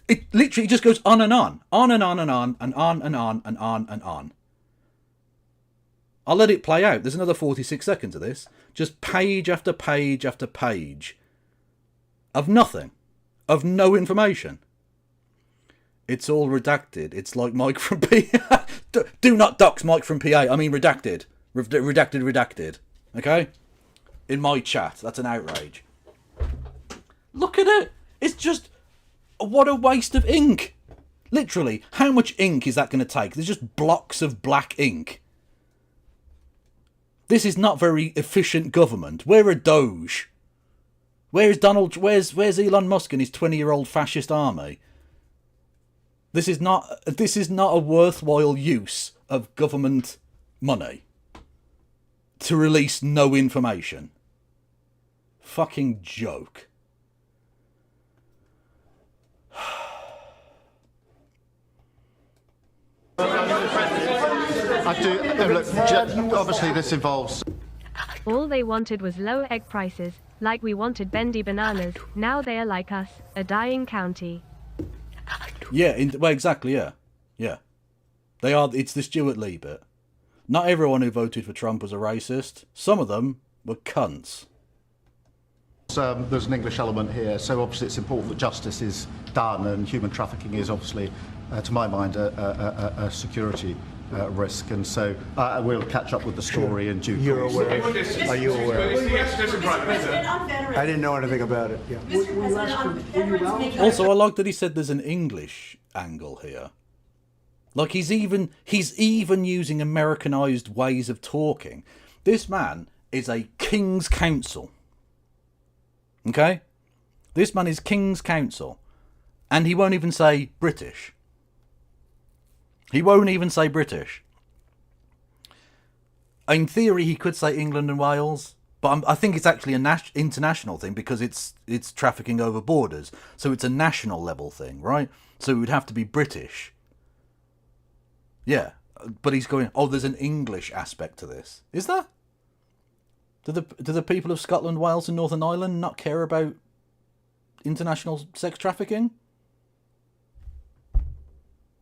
It literally just goes on and on. On and on and on and on and on and on and on. I'll let it play out. There's another 46 seconds of this. Just page after page after page. Of nothing. Of no information. It's all redacted. It's like Mike from PA. Do not dox Mike from PA. I mean redacted. Redacted, redacted. Okay? In my chat. That's an outrage. Look at it. It's just... What a waste of ink. Literally. How much ink is that going to take? There's just blocks of black ink. This is not very efficient government. We're a doge. Where's Elon Musk and his 20-year-old fascist army? This is not a worthwhile use of government money to release no information. Fucking joke. Obviously this involves... All they wanted was low egg prices, like we wanted bendy bananas. Now they are like us, a dying county. Yeah, well, exactly, yeah. Yeah. They are. It's the Stuart Lee bit. Not everyone who voted for Trump was a racist. Some of them were cunts. There's an English element here, so obviously it's important that justice is done, and human trafficking is obviously, to my mind, a security risk, and so we'll catch up with the story in due course. You're aware? Are you aware? I didn't know anything about it. Yeah. Also, I like that he said there's an English angle here. Like he's even using Americanized ways of talking. This man is a King's Counsel. Okay? This man is King's Counsel. And he won't even say British. He won't even say British. In theory, he could say England and Wales, but I think it's actually an international thing because it's trafficking over borders. So it's a national level thing, right? So it would have to be British. Yeah, but he's going, oh, there's an English aspect to this. Is there? Do the people of Scotland, Wales and Northern Ireland not care about international sex trafficking?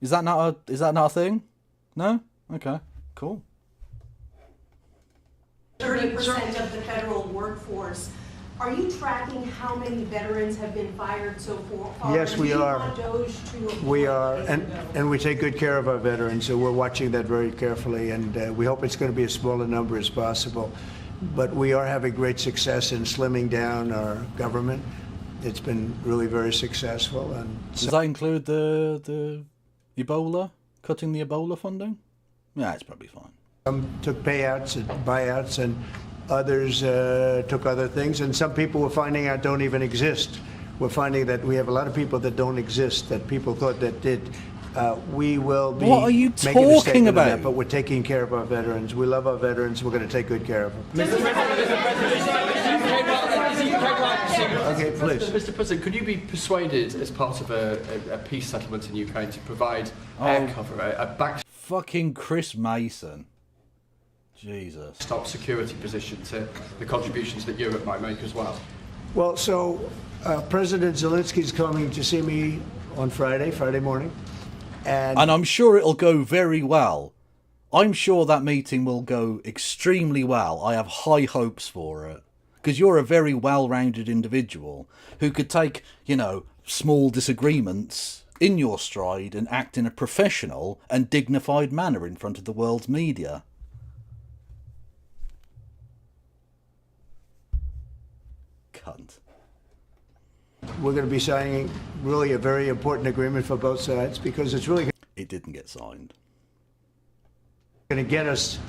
Is that not a thing? No? Okay, cool. 30% of the federal workforce. Are you tracking how many veterans have been fired so far? Yes, we are. We are, and we take good care of our veterans, so we're watching that very carefully, and we hope it's going to be as small a number as possible. But we are having great success in slimming down our government. It's been really very successful. And does that include the Ebola? Cutting the Ebola funding? Yeah, it's probably fine. Took payouts and buyouts, and others took other things, and some people we're finding out don't even exist. We're finding that we have a lot of people that don't exist, that people thought that did. We will be what are you making a talking statement about? of that, but we're taking care of our veterans. We love our veterans. We're going to take good care of them. Okay, please. Mr. President, could you be persuaded as part of a peace settlement in Ukraine to provide air cover, a fucking Chris Mason. Jesus. Stop security position to the contributions that Europe might make as well? Well, so President Zelenskyy is coming to see me on Friday morning. And I'm sure it'll go very well I'm sure that meeting will go extremely well. I have high hopes for it. Because you're a very well-rounded individual who could take, you know, small disagreements in your stride and act in a professional and dignified manner in front of the world's media. Cunt. We're going to be signing really a very important agreement for both sides because it's really It didn't get signed. going to get us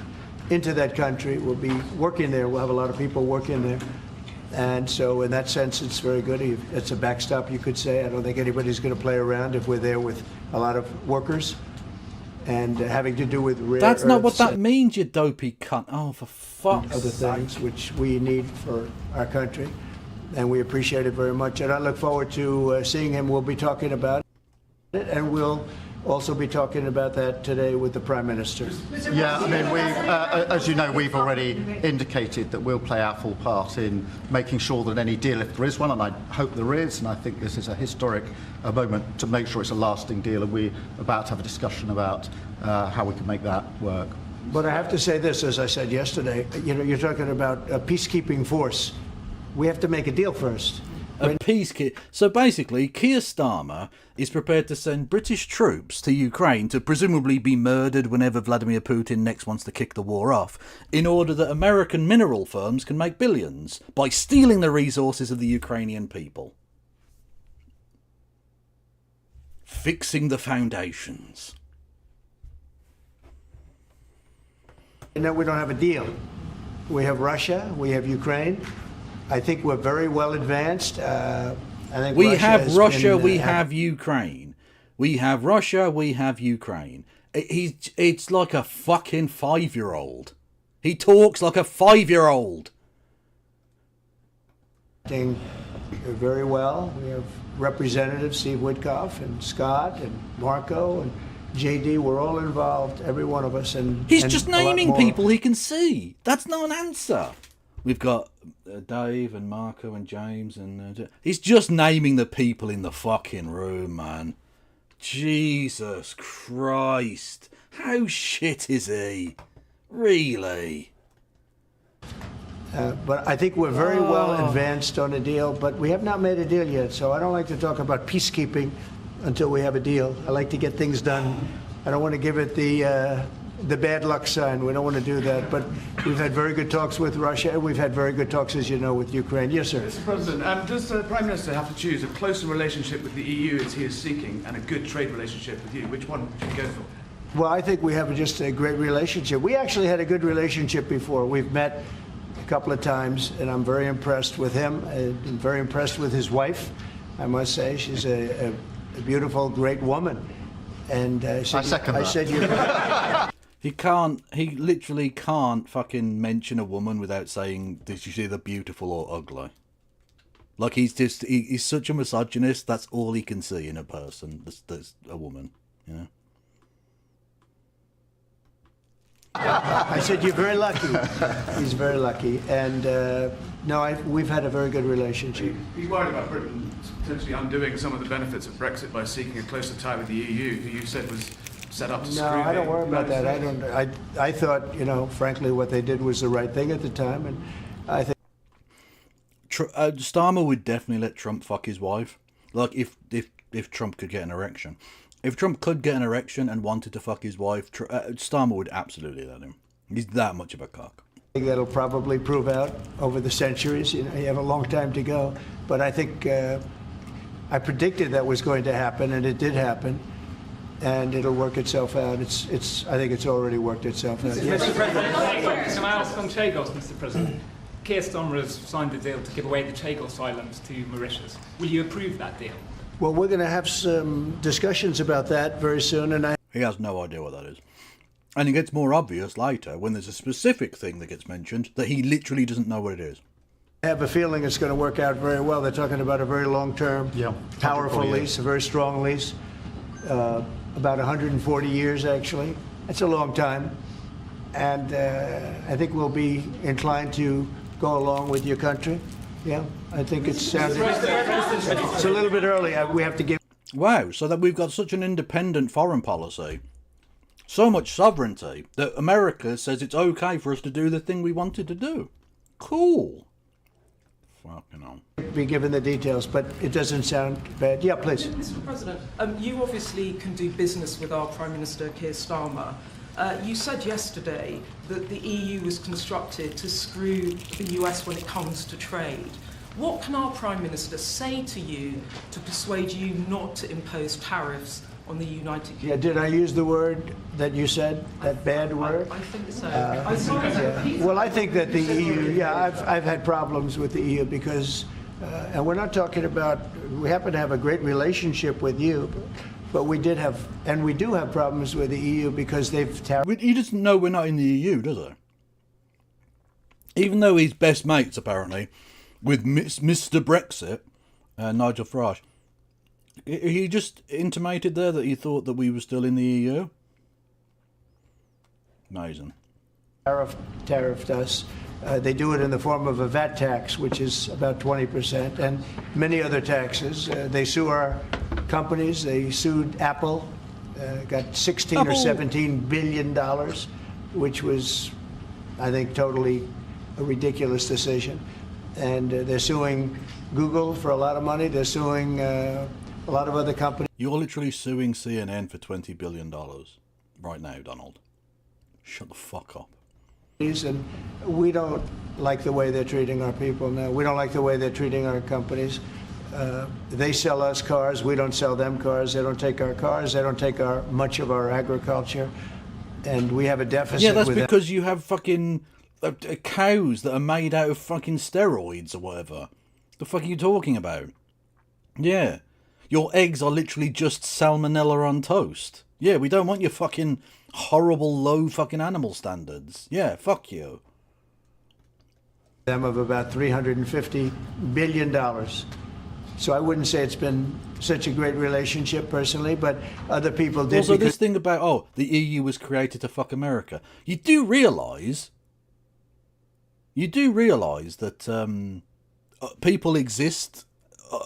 into that country. We'll be working there. We'll have a lot of people working there. And so in that sense, it's very good. It's a backstop, you could say. I don't think anybody's going to play around if we're there with a lot of workers and having to do with rare That's not what earths that and means, you dopey cunt. Oh, for fuck's other sake. things which we need for our country. And we appreciate it very much. And I look forward to seeing him. We'll be talking about it, and we'll also be talking about that today with the Prime Minister. Yeah, I mean, as you know, we've already indicated that we'll play our full part in making sure that any deal, if there is one, and I hope there is, and I think this is a historic moment to make sure it's a lasting deal, and we're about to have a discussion about how we can make that work. But I have to say this, as I said yesterday, you know, you're talking about a peacekeeping force. We have to make a deal first. A peacekeeper. So basically, Keir Starmer is prepared to send British troops to Ukraine to presumably be murdered whenever Vladimir Putin next wants to kick the war off, in order that American mineral firms can make billions by stealing the resources of the Ukrainian people. Fixing the foundations. And then we don't have a deal. We have Russia, we have Ukraine. I think we're very well advanced. I think we have Russia, been, we have Ukraine. We have Russia, we have Ukraine. It's like a fucking 5-year-old. He talks like a 5-year-old. Doing very well. We have Representatives Steve Witkoff and Scott and Marco and JD. We're all involved, every one of us. And He's and just a lot naming more. people he can see. That's not an answer. We've got Dave and Marco and James and he's just naming the people in the fucking room, man. Jesus Christ. How shit is he? Really? But I think we're very well advanced on a deal, but we have not made a deal yet. So I don't like to talk about peacekeeping until we have a deal. I like to get things done. I don't want to give it the bad luck sign. We don't want to do that. But we've had very good talks with Russia, and we've had very good talks, as you know, with Ukraine. Yes, sir. Mr. President, does the Prime Minister have to choose a closer relationship with the EU as he is seeking and a good trade relationship with you? Which one should he go for? Well, I think we have just a great relationship. We actually had a good relationship before. We've met a couple of times, and I'm very impressed with him. I'm very impressed with his wife, I must say. She's a beautiful, great woman. And I said you. He literally can't fucking mention a woman without saying, did you see the beautiful or ugly? Like, he's such a misogynist, that's all he can see in a person, that's a woman, you know? I said, you're very lucky. He's very lucky. And no, we've had a very good relationship. He's worried about Britain potentially undoing some of the benefits of Brexit by seeking a closer tie with the EU, who you said was set up to screw No, I don't the worry about that. United I thought, you know, frankly, what they did was the right thing at the time, and I think Starmer would definitely let Trump fuck his wife. Like, if Trump could get an erection. If Trump could get an erection and wanted to fuck his wife, Starmer would absolutely let him. He's that much of a cock. I think that'll probably prove out over the centuries. You know, you have a long time to go. But I think I predicted that was going to happen, and it did happen. And it'll work itself out. I think it's already worked itself out. Yes. Mr. President, can I ask on Chagos, Mr. President? Keir Starmer has signed a deal to give away the Chagos Islands to Mauritius. Will you approve that deal? Well, we're going to have some discussions about that very soon, and He has no idea what that is. And it gets more obvious later when there's a specific thing that gets mentioned that he literally doesn't know what it is. I have a feeling it's going to work out very well. They're talking about a very long-term, powerful lease, a very strong lease, about 140 years, actually. That's a long time. And I think we'll be inclined to go along with your country. Yeah, I think it's a little bit early. We have to give. Wow, so that we've got such an independent foreign policy. So much sovereignty that America says it's okay for us to do the thing we wanted to do. Cool. Fucking hell. Be given the details, but it doesn't sound bad. Yeah, please. Mr. President, you obviously can do business with our Prime Minister Keir Starmer. You said yesterday that the EU was constructed to screw the US when it comes to trade. What can our Prime Minister say to you to persuade you not to impose tariffs on the United Kingdom? Yeah, did I use the word that you said, that bad word? I think so. Well, I think that the EU, yeah, I've had problems with the EU because, and we're not talking about, we happen to have a great relationship with you, but we did have, and we do have problems with the EU because they've... He doesn't know we're not in the EU, does he? Even though he's best mates, apparently, with Mr. Brexit, Nigel Farage. He just intimated there that he thought that we were still in the EU. Amazing. Tariffed us. They do it in the form of a VAT tax, which is about 20%, and many other taxes. They sue our companies. They sued Apple, got 16 or 17 billion dollars, which was, I think, totally a ridiculous decision. And they're suing Google for a lot of money. They're suing a lot of other companies. You're literally suing CNN for $20 billion right now, Donald. Shut the fuck up. And we don't like the way they're treating our people now. We don't like the way they're treating our companies. They sell us cars. We don't sell them cars. They don't take our cars. They don't take much of our agriculture. And we have a deficit. Yeah, that's with because you have fucking cows that are made out of fucking steroids or whatever. The fuck are you talking about? Yeah. Your eggs are literally just salmonella on toast. Yeah, we don't want your fucking horrible low fucking animal standards. Yeah, fuck you. Them of about $350 billion. So I wouldn't say it's been such a great relationship personally, but other people did. Also, this thing about, oh, the EU was created to fuck America. You do realise that people exist,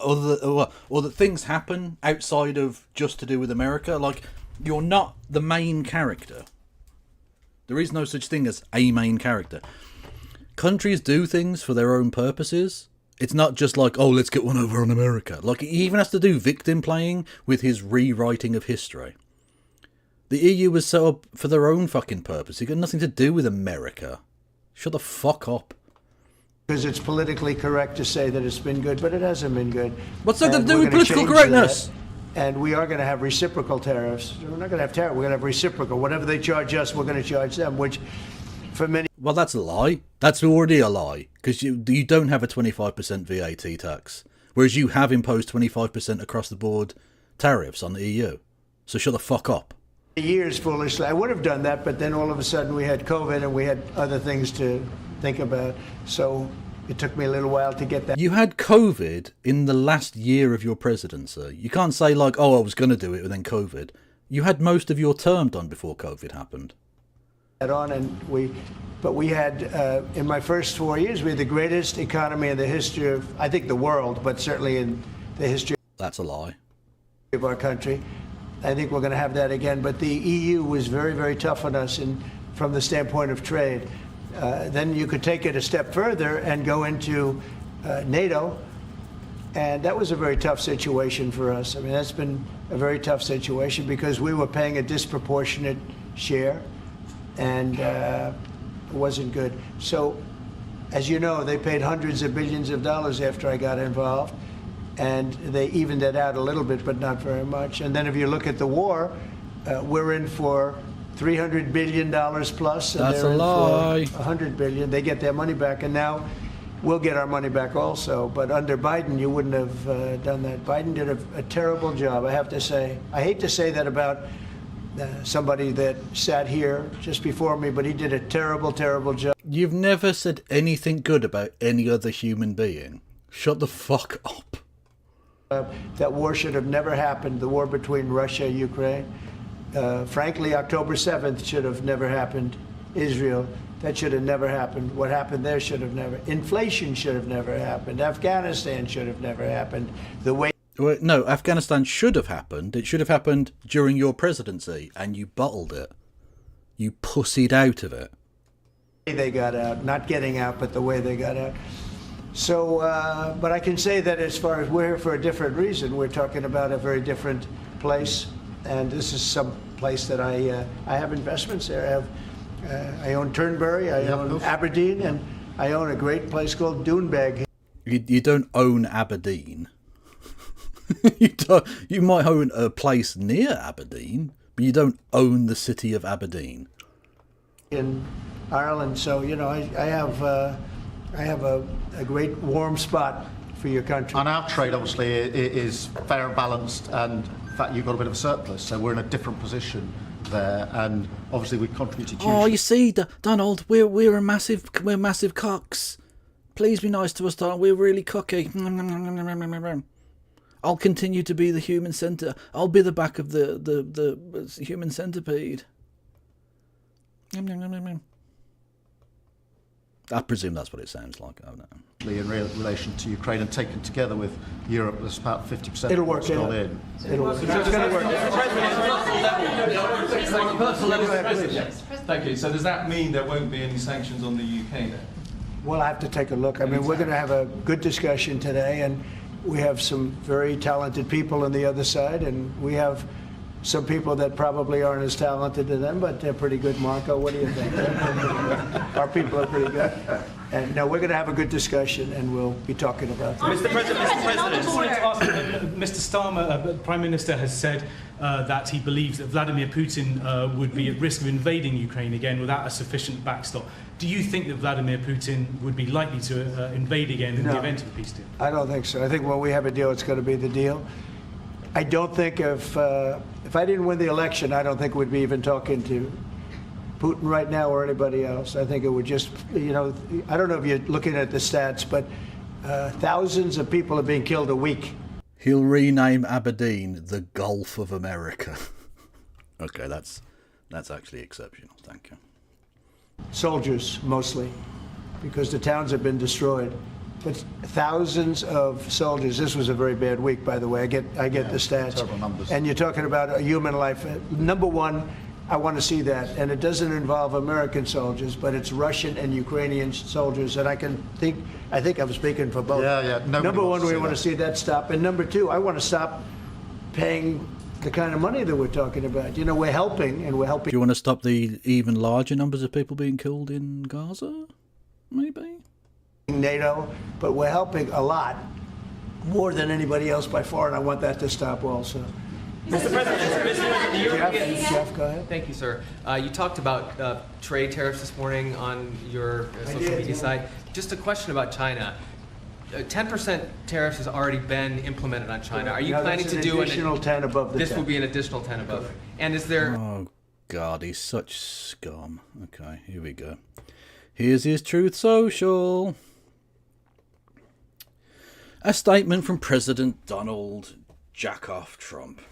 or that things happen outside of just to do with America. Like, you're not the main character. There is no such thing as a main character. Countries do things for their own purposes. It's not just like, oh, let's get one over on America. Like, he even has to do victim playing with his rewriting of history. The EU was set up for their own fucking purpose. It got nothing to do with America. Shut the fuck up. Because it's politically correct to say that it's been good, but it hasn't been good. What's that got to do with political correctness? And we are going to have reciprocal tariffs. We're not going to have tariffs. We're going to have reciprocal. Whatever they charge us, we're going to charge them, which for many... Well, that's a lie. That's already a lie. Because you don't have a 25% VAT tax. Whereas you have imposed 25% across the board tariffs on the EU. So shut the fuck up. Years, foolishly. I would have done that, but then all of a sudden we had COVID and we had other things to think about. So it took me a little while to get that. You had COVID in the last year of your presidency. You can't say like, oh, I was going to do it, and then COVID. You had most of your term done before COVID happened. On, and we had, in my first 4 years, we had the greatest economy in the history of, I think, the world, but certainly in the history. That's a lie. Of our country. I think we're going to have that again. But the EU was very, very tough on us from the standpoint of trade. Then you could take it a step further and go into NATO. And that was a very tough situation for us. I mean, that's been a very tough situation because we were paying a disproportionate share. And it wasn't good. So, as you know, they paid hundreds of billions of dollars after I got involved. And they evened it out a little bit, but not very much. And then if you look at the war, we're in for $300 billion plus. And that's they're a lie. In for $100 billion. They get their money back, and now we'll get our money back also. But under Biden, you wouldn't have done that. Biden did a terrible job, I have to say. I hate to say that about somebody that sat here just before me, but he did a terrible, terrible job. You've never said anything good about any other human being. Shut the fuck up. That war should have never happened, the war between Russia and Ukraine. Frankly, October 7th should have never happened. Israel, that should have never happened. What happened there should have never. Inflation should have never happened. Afghanistan should have never happened. The way. No, Afghanistan should have happened. It should have happened during your presidency, and you bottled it. You pussied out of it. They got out, not getting out, but the way they got out. So, but I can say that as far as we're here for a different reason, we're talking about a very different place, and this is some place that I have investments there. I own Turnberry, I own Aberdeen, and I own a great place called Doonbeg. You don't own Aberdeen. You might own a place near Aberdeen, but you don't own the city of Aberdeen. In Ireland, so you know, I have a great warm spot for your country. And our trade obviously is fair and balanced, and in fact you've got a bit of a surplus, so we're in a different position there, and obviously we contributed hugely. Oh, you see, Donald, we're massive cocks. Please be nice to us, Donald. We're really cocky. I'll continue to be the human centre. I'll be the back of the human centipede. I presume that's what it sounds like. I don't know. In relation to Ukraine, and taken together with Europe, there's about 50%. It'll work got out. in. It'll work. It's going to work. Thank you. So does that mean there won't be any sanctions on the UK then? We'll have to take a look. I mean, we're going to have a good discussion today, and we have some very talented people on the other side, and we have some people that probably aren't as talented as them, but they're pretty good. Marco, what do you think? Our people are pretty good. And no, we're going to have a good discussion, and we'll be talking about that. Mr. President, I just wanted to ask, Mr. Starmer, the Prime Minister has said that he believes that Vladimir Putin would be at risk of invading Ukraine again without a sufficient backstop. Do you think that Vladimir Putin would be likely to invade again in the event of a peace deal? I don't think so. I think when we have a deal, it's going to be the deal. I don't think if I didn't win the election, I don't think we'd be even talking to Putin right now or anybody else. I think it would just, you know, I don't know if you're looking at the stats, but thousands of people are being killed a week. He'll rename Aberdeen the Gulf of America. Okay, that's actually exceptional. Thank you. Soldiers, mostly, because the towns have been destroyed. But thousands of soldiers. This was a very bad week, by the way. I get the stats. Terrible numbers. And you're talking about a human life. Number one, I want to see that. And it doesn't involve American soldiers, but it's Russian and Ukrainian soldiers. And I think I'm speaking for both. Yeah. Number one, we want to see that stop. And number two, I want to stop paying the kind of money that we're talking about. You know, we're helping, and we're helping. Do you want to stop the even larger numbers of people being killed in Gaza? Maybe? NATO, but we're helping a lot, more than anybody else by far, and I want that to stop also. Mr. President, Jeff, go ahead. Thank you, sir. You talked about trade tariffs this morning on your social media site. Just a question about China. 10% tariffs has already been implemented on China. Are you planning to do an additional 10 above the 10? This will be an additional 10 above. And is there... Oh, God, he's such scum. Okay, here we go. Here's his Truth Social. A statement from President Donald Jackoff Trump.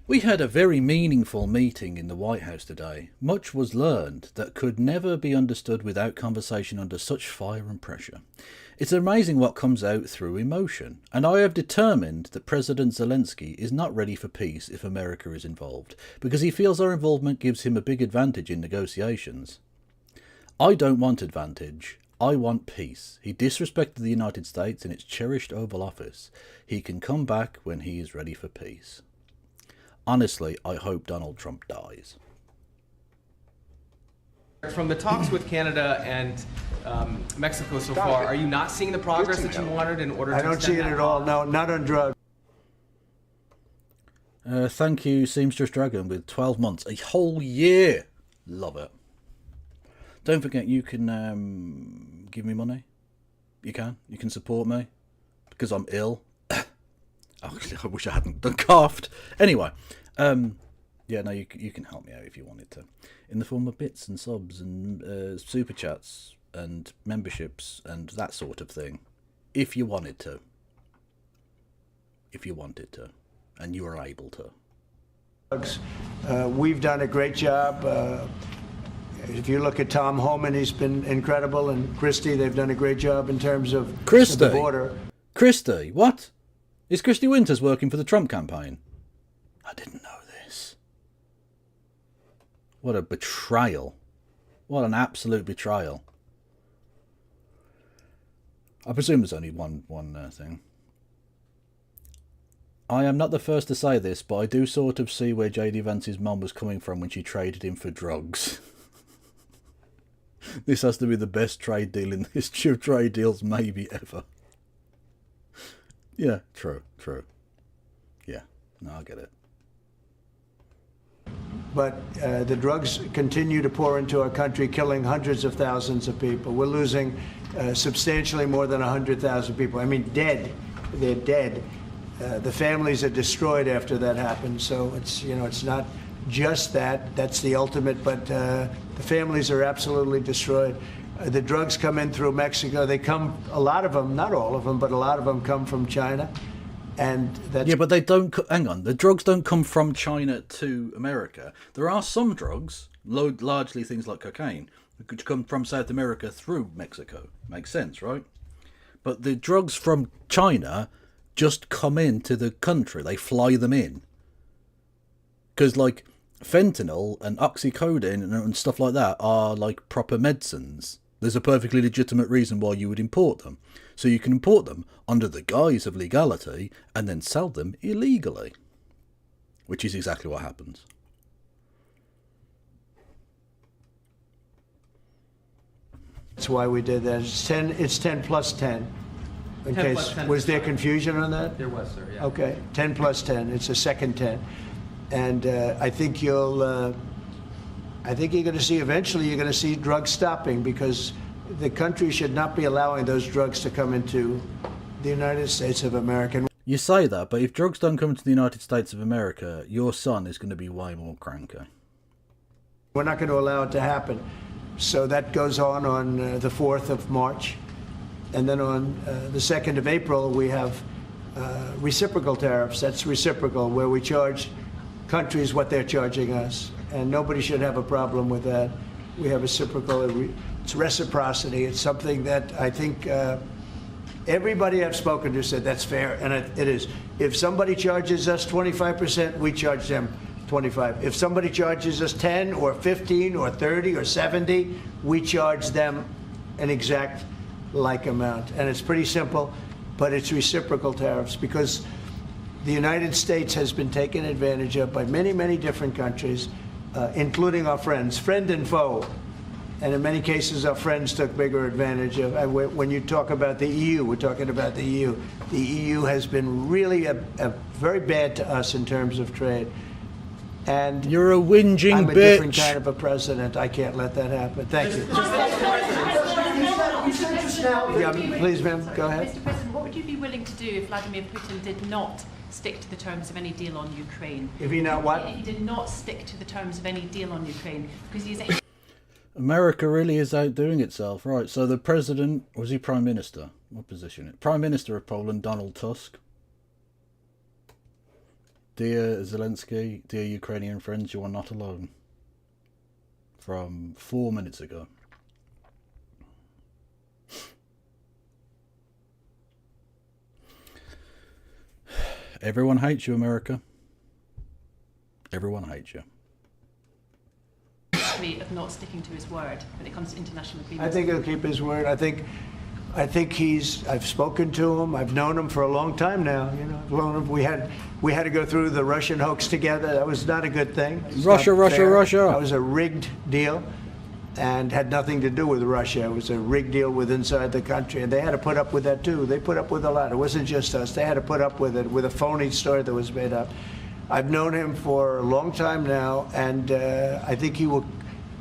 We had a very meaningful meeting in the White House today. Much was learned that could never be understood without conversation under such fire and pressure. It's amazing what comes out through emotion, and I have determined that President Zelenskyy is not ready for peace if America is involved, because he feels our involvement gives him a big advantage in negotiations. I don't want advantage. I want peace. He disrespected the United States in its cherished Oval Office. He can come back when he is ready for peace. Honestly, I hope Donald Trump dies. From the talks with Canada and Mexico so far, are you not seeing the progress that you wanted in order to I don't see it at all. No, not on drugs. Thank you, Seamstress Dragon, with 12 months. A whole year. Love it. Don't forget, you can give me money. You can support me because I'm ill. Actually, I wish I hadn't done coughed. Anyway, yeah, no, you can help me out if you wanted to, in the form of bits and subs and super chats and memberships and that sort of thing, if you wanted to. If you wanted to, and you are able to. We've done a great job. If you look at Tom Homan, he's been incredible, and Christie, they've done a great job in terms of the border. Christie, what? Is Christie Winters working for the Trump campaign? I didn't know this. What a betrayal. What an absolute betrayal. I presume there's only one thing. I am not the first to say this, but I do sort of see where J.D. Vance's mum was coming from when she traded him for drugs. This has to be the best trade deal in the history of trade deals maybe ever. Yeah, true. Yeah, no, I get it. But the drugs continue to pour into our country, killing hundreds of thousands of people. We're losing substantially more than 100,000 people. I mean, dead. They're dead. The families are destroyed after that happens. So it's, you know, it's not just that. That's the ultimate. But the families are absolutely destroyed. The drugs come in through Mexico. They come, a lot of them, not all of them, but a lot of them come from China. And that's... Yeah, but they don't... Hang on. The drugs don't come from China to America. There are some drugs, largely things like cocaine, which come from South America through Mexico. Makes sense, right? But the drugs from China just come into the country. They fly them in. Because, like, fentanyl and oxycodone and stuff like that are, like, proper medicines. There's a perfectly legitimate reason why you would import them. So you can import them under the guise of legality and then sell them illegally. Which is exactly what happens. That's why we did that. It's 10 plus 10. In 10 case, plus 10 was there confusion on that? There was, sir, yeah. Okay, 10 plus 10. It's a second 10. And I think I think you're going to see, eventually you're going to see drugs stopping, because the country should not be allowing those drugs to come into the United States of America. You say that, but if drugs don't come to the United States of America, your son is going to be way more cranky. We're not going to allow it to happen. So that goes on the 4th of March. And then on the 2nd of April, we have reciprocal tariffs. That's reciprocal, where we charge countries what they're charging us. And nobody should have a problem with that. We have reciprocal. It's reciprocity. It's something that I think everybody I've spoken to said that's fair, and it is. If somebody charges us 25%, we charge them 25. If somebody charges us 10 or 15 or 30 or 70, we charge them an exact like amount. And it's pretty simple, but it's reciprocal tariffs, because the United States has been taken advantage of by many, many different countries, including our friends, friend and foe. And in many cases, our friends took bigger advantage of. When you talk about the EU, we're talking about the EU. The EU has been really very bad to us in terms of trade. And you're a whinging I'm a bitch. Different kind of a president. I can't let that happen. Thank you. Yeah, please, ma'am, go ahead. Mr. President, what would you be willing to do if Vladimir Putin did not stick to the terms of any deal on Ukraine? If he not what? He did not stick to the terms of any deal on Ukraine, because he's... America really is outdoing itself, right? So the president, was he prime minister? What position? Prime Minister of Poland, Donald Tusk. Dear Zelenskyy, dear Ukrainian friends, you are not alone. From 4 minutes ago. Everyone hates you, America. Everyone hates you. Of not sticking to his word when it comes to international agreements. I think he'll keep his word. I think I've spoken to him. I've known him for a long time now. You know, I've known him. We had to go through the Russian hoax together. That was not a good thing. Russia. That was a rigged deal, and had nothing to do with Russia. It was a rigged deal with inside the country, and they had to put up with that too. They put up with a lot. It wasn't just us. They had to put up with it, with a phony story that was made up. I've known him for a long time now, and I think he will.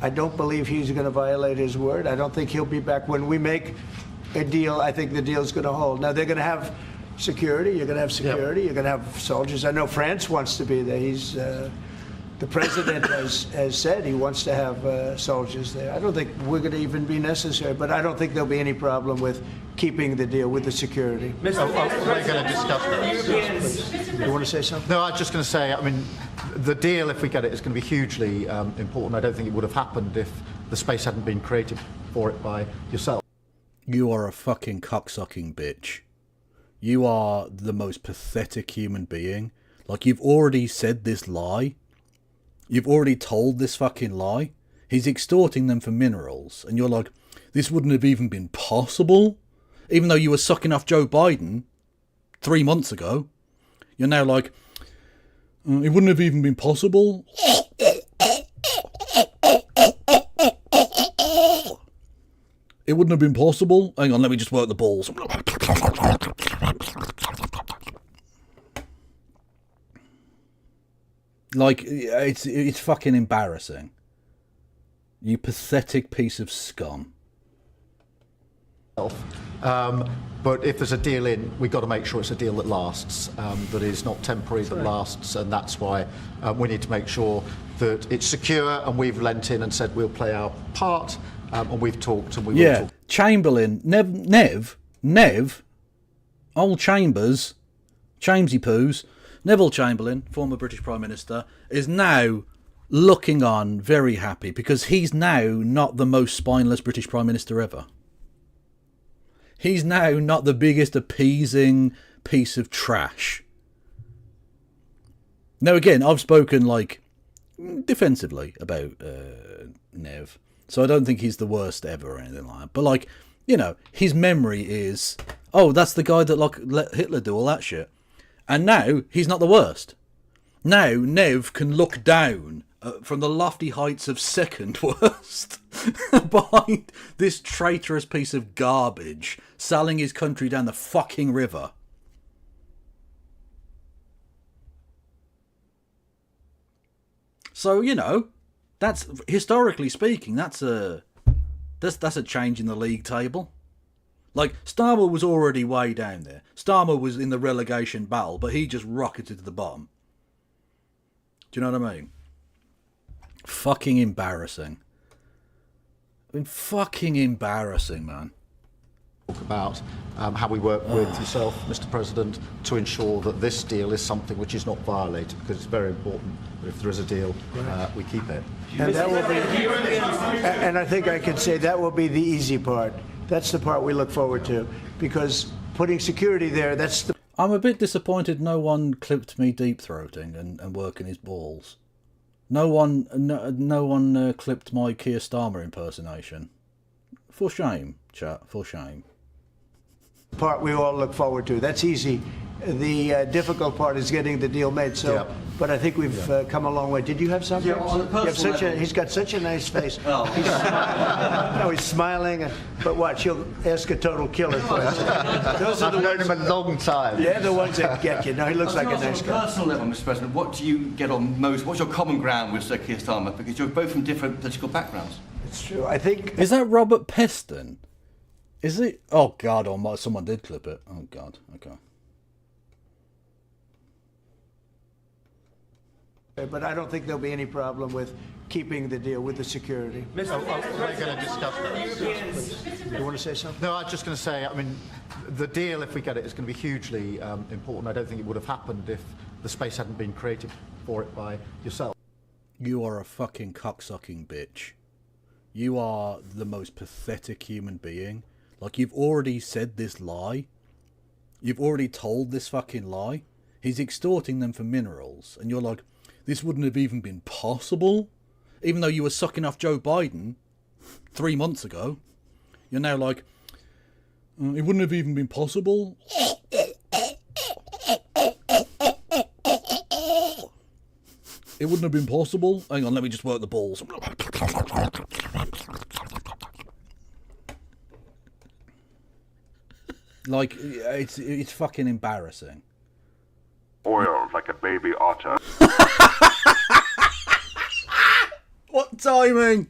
I don't believe he's going to violate his word. I don't think he'll be back. When we make a deal, I think the deal's going to hold. Now, they're going to have security. You're going to have security. Yep. You're going to have soldiers. I know France wants to be there. The president has said he wants to have soldiers there. I don't think we're going to even be necessary, but I don't think there'll be any problem with keeping the deal with the security. We're going to discuss that. You want to say something? No, I was just going to say, I mean, the deal, if we get it, is going to be hugely important. I don't think it would have happened if the space hadn't been created for it by yourself. You are a fucking cocksucking bitch. You are the most pathetic human being. Like, you've already said this lie, You've already told this fucking lie. He's extorting them for minerals. And you're like, this wouldn't have even been possible. Even though you were sucking off Joe Biden 3 months ago. You're now like, it wouldn't have even been possible. It wouldn't have been possible. Hang on, let me just work the balls. Like, it's fucking embarrassing. You pathetic piece of scum. But if there's a deal in, we've got to make sure it's a deal that lasts, that is not temporary, that lasts, and that's why we need to make sure that it's secure, and we've lent in and said we'll play our part, and we've talked, and we will talk. Chamberlain, Nev, old Chambers, Chamesy Poos, Neville Chamberlain, former British Prime Minister, is now looking on very happy because he's now not the most spineless British Prime Minister ever. He's now not the biggest appeasing piece of trash. Now again, I've spoken like defensively about Nev, so I don't think he's the worst ever or anything like that. But like, you know, his memory is, oh, that's the guy that like let Hitler do all that shit. And now he's not the worst. Now Nev can look down from the lofty heights of second worst behind this traitorous piece of garbage selling his country down the fucking river. So, you know, that's, historically speaking, that's a change in the league table. Like, Starmer was already way down there. Starmer was in the relegation battle, but he just rocketed to the bottom. Do you know what I mean? Fucking embarrassing. I mean, fucking embarrassing, man. Talk about how we work with yourself, Mr. President, to ensure that this deal is something which is not violated, because it's very important that if there is a deal, we keep it. And that will be, and I think I can say that will be the easy part. That's the part we look forward to, because putting security there, that's the... I'm a bit disappointed no one clipped me deep-throating and working his balls. No one clipped my Keir Starmer impersonation. For shame, chat, for shame. Part we all look forward to. That's easy. The difficult part is getting the deal made. So, but I think we've come a long way. Did you have something? Yeah, on a personal level. He's got such a nice face. Oh. He's smiling. But watch, he'll ask a total killer question. Those are the I've known him a long time. They're the ones that get you. No, he looks like a nice guy. On a personal level, Mr. President, what do you get on most? What's your common ground with Sir Keir Starmer? Because you're both from different political backgrounds. It's true. I think. Is that Robert Peston? Is it? Oh God! Oh, someone did clip it. Oh God. Okay. But I don't think there'll be any problem with keeping the deal with the security. We're going to discuss that. You want to say something? No, I was just going to say, I mean, the deal, if we get it, is going to be hugely important. I don't think it would have happened if the space hadn't been created for it by yourself. You are a fucking cocksucking bitch. You are the most pathetic human being. Like, you've already said this lie. You've already told this fucking lie. He's extorting them for minerals. And you're like, this wouldn't have even been possible. Even though you were sucking off Joe Biden 3 months ago. You're now like, it wouldn't have even been possible. It wouldn't have been possible. Hang on, let me just work the balls. Like, it's fucking embarrassing. Oiled like a baby otter. What timing?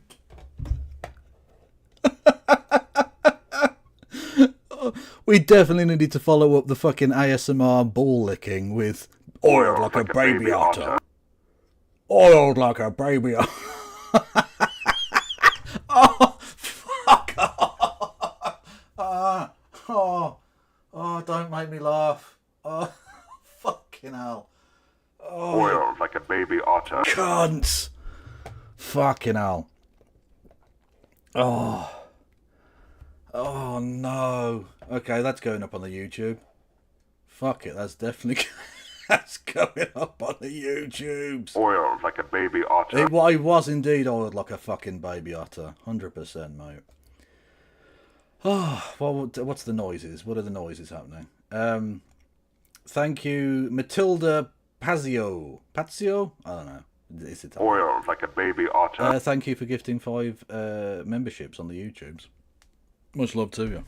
We definitely needed to follow up the fucking ASMR ball licking with oiled like a baby otter. Oiled like a baby otter. Oh, fuck off. Oh, don't make me laugh. Oh, fucking hell. Oh, Oiled like a baby otter. Cunts. Fucking hell. Oh. Oh, no. Okay, that's going up on the YouTube. Fuck it, that's definitely... That's going up on the YouTubes. Oiled like a baby otter. It was indeed oiled like a fucking baby otter. 100%, mate. Oh, well, what's the noises? What are the noises happening? Thank you, Matilda Pazio. Pazio? I don't know. Is it Oiled like a baby otter. thank you for gifting 5 memberships on the YouTubes. Much love to you.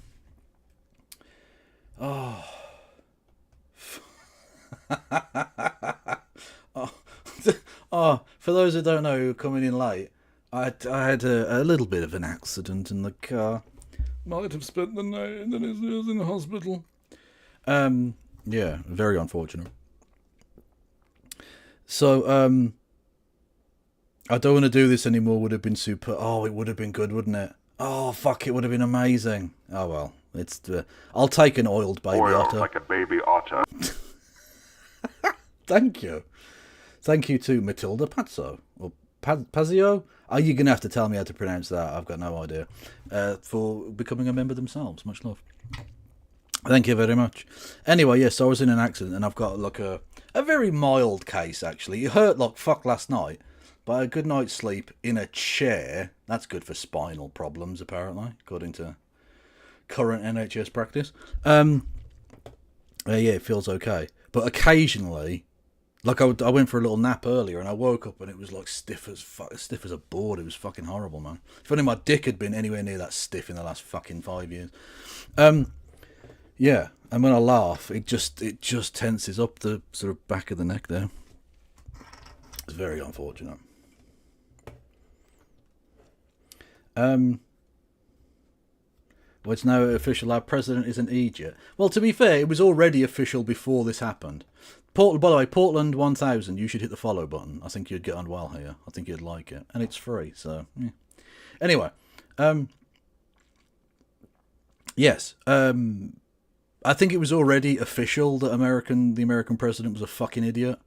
Oh. Oh, for those who don't know who are coming in late, I had a little bit of an accident in the car. Might have spent the night and then I was in the hospital. Yeah, very unfortunate. So, I don't want to do this anymore. Would have been super. Oh, it would have been good, wouldn't it? Oh, fuck, it would have been amazing. Oh, well, it's. I'll take an oiled baby otter. Like a baby otter. Thank you. Thank you to Matilda Pazzo. Or Pazio? Are you going to have to tell me how to pronounce that? I've got no idea. For becoming a member themselves. Much love. Thank you very much. Anyway, yes, I was in an accident and I've got like a very mild case, actually. It hurt like fuck last night. But a good night's sleep in a chair, that's good for spinal problems, apparently, according to current NHS practice. Yeah, it feels okay. But occasionally, like I went for a little nap earlier and I woke up and it was like stiff as a board. It was fucking horrible, man. If only my dick had been anywhere near that stiff in the last fucking 5 years. Yeah, and when I laugh, it just tenses up the sort of back of the neck there. It's very unfortunate. Well, it's now official. Our president is an idiot. Well, to be fair, it was already official before this happened. By the way, Portland 1000, you should hit the follow button. I think you'd get on well here. I think you'd like it. And it's free, so, yeah. Anyway, yes, I think it was already official that the American president was a fucking idiot.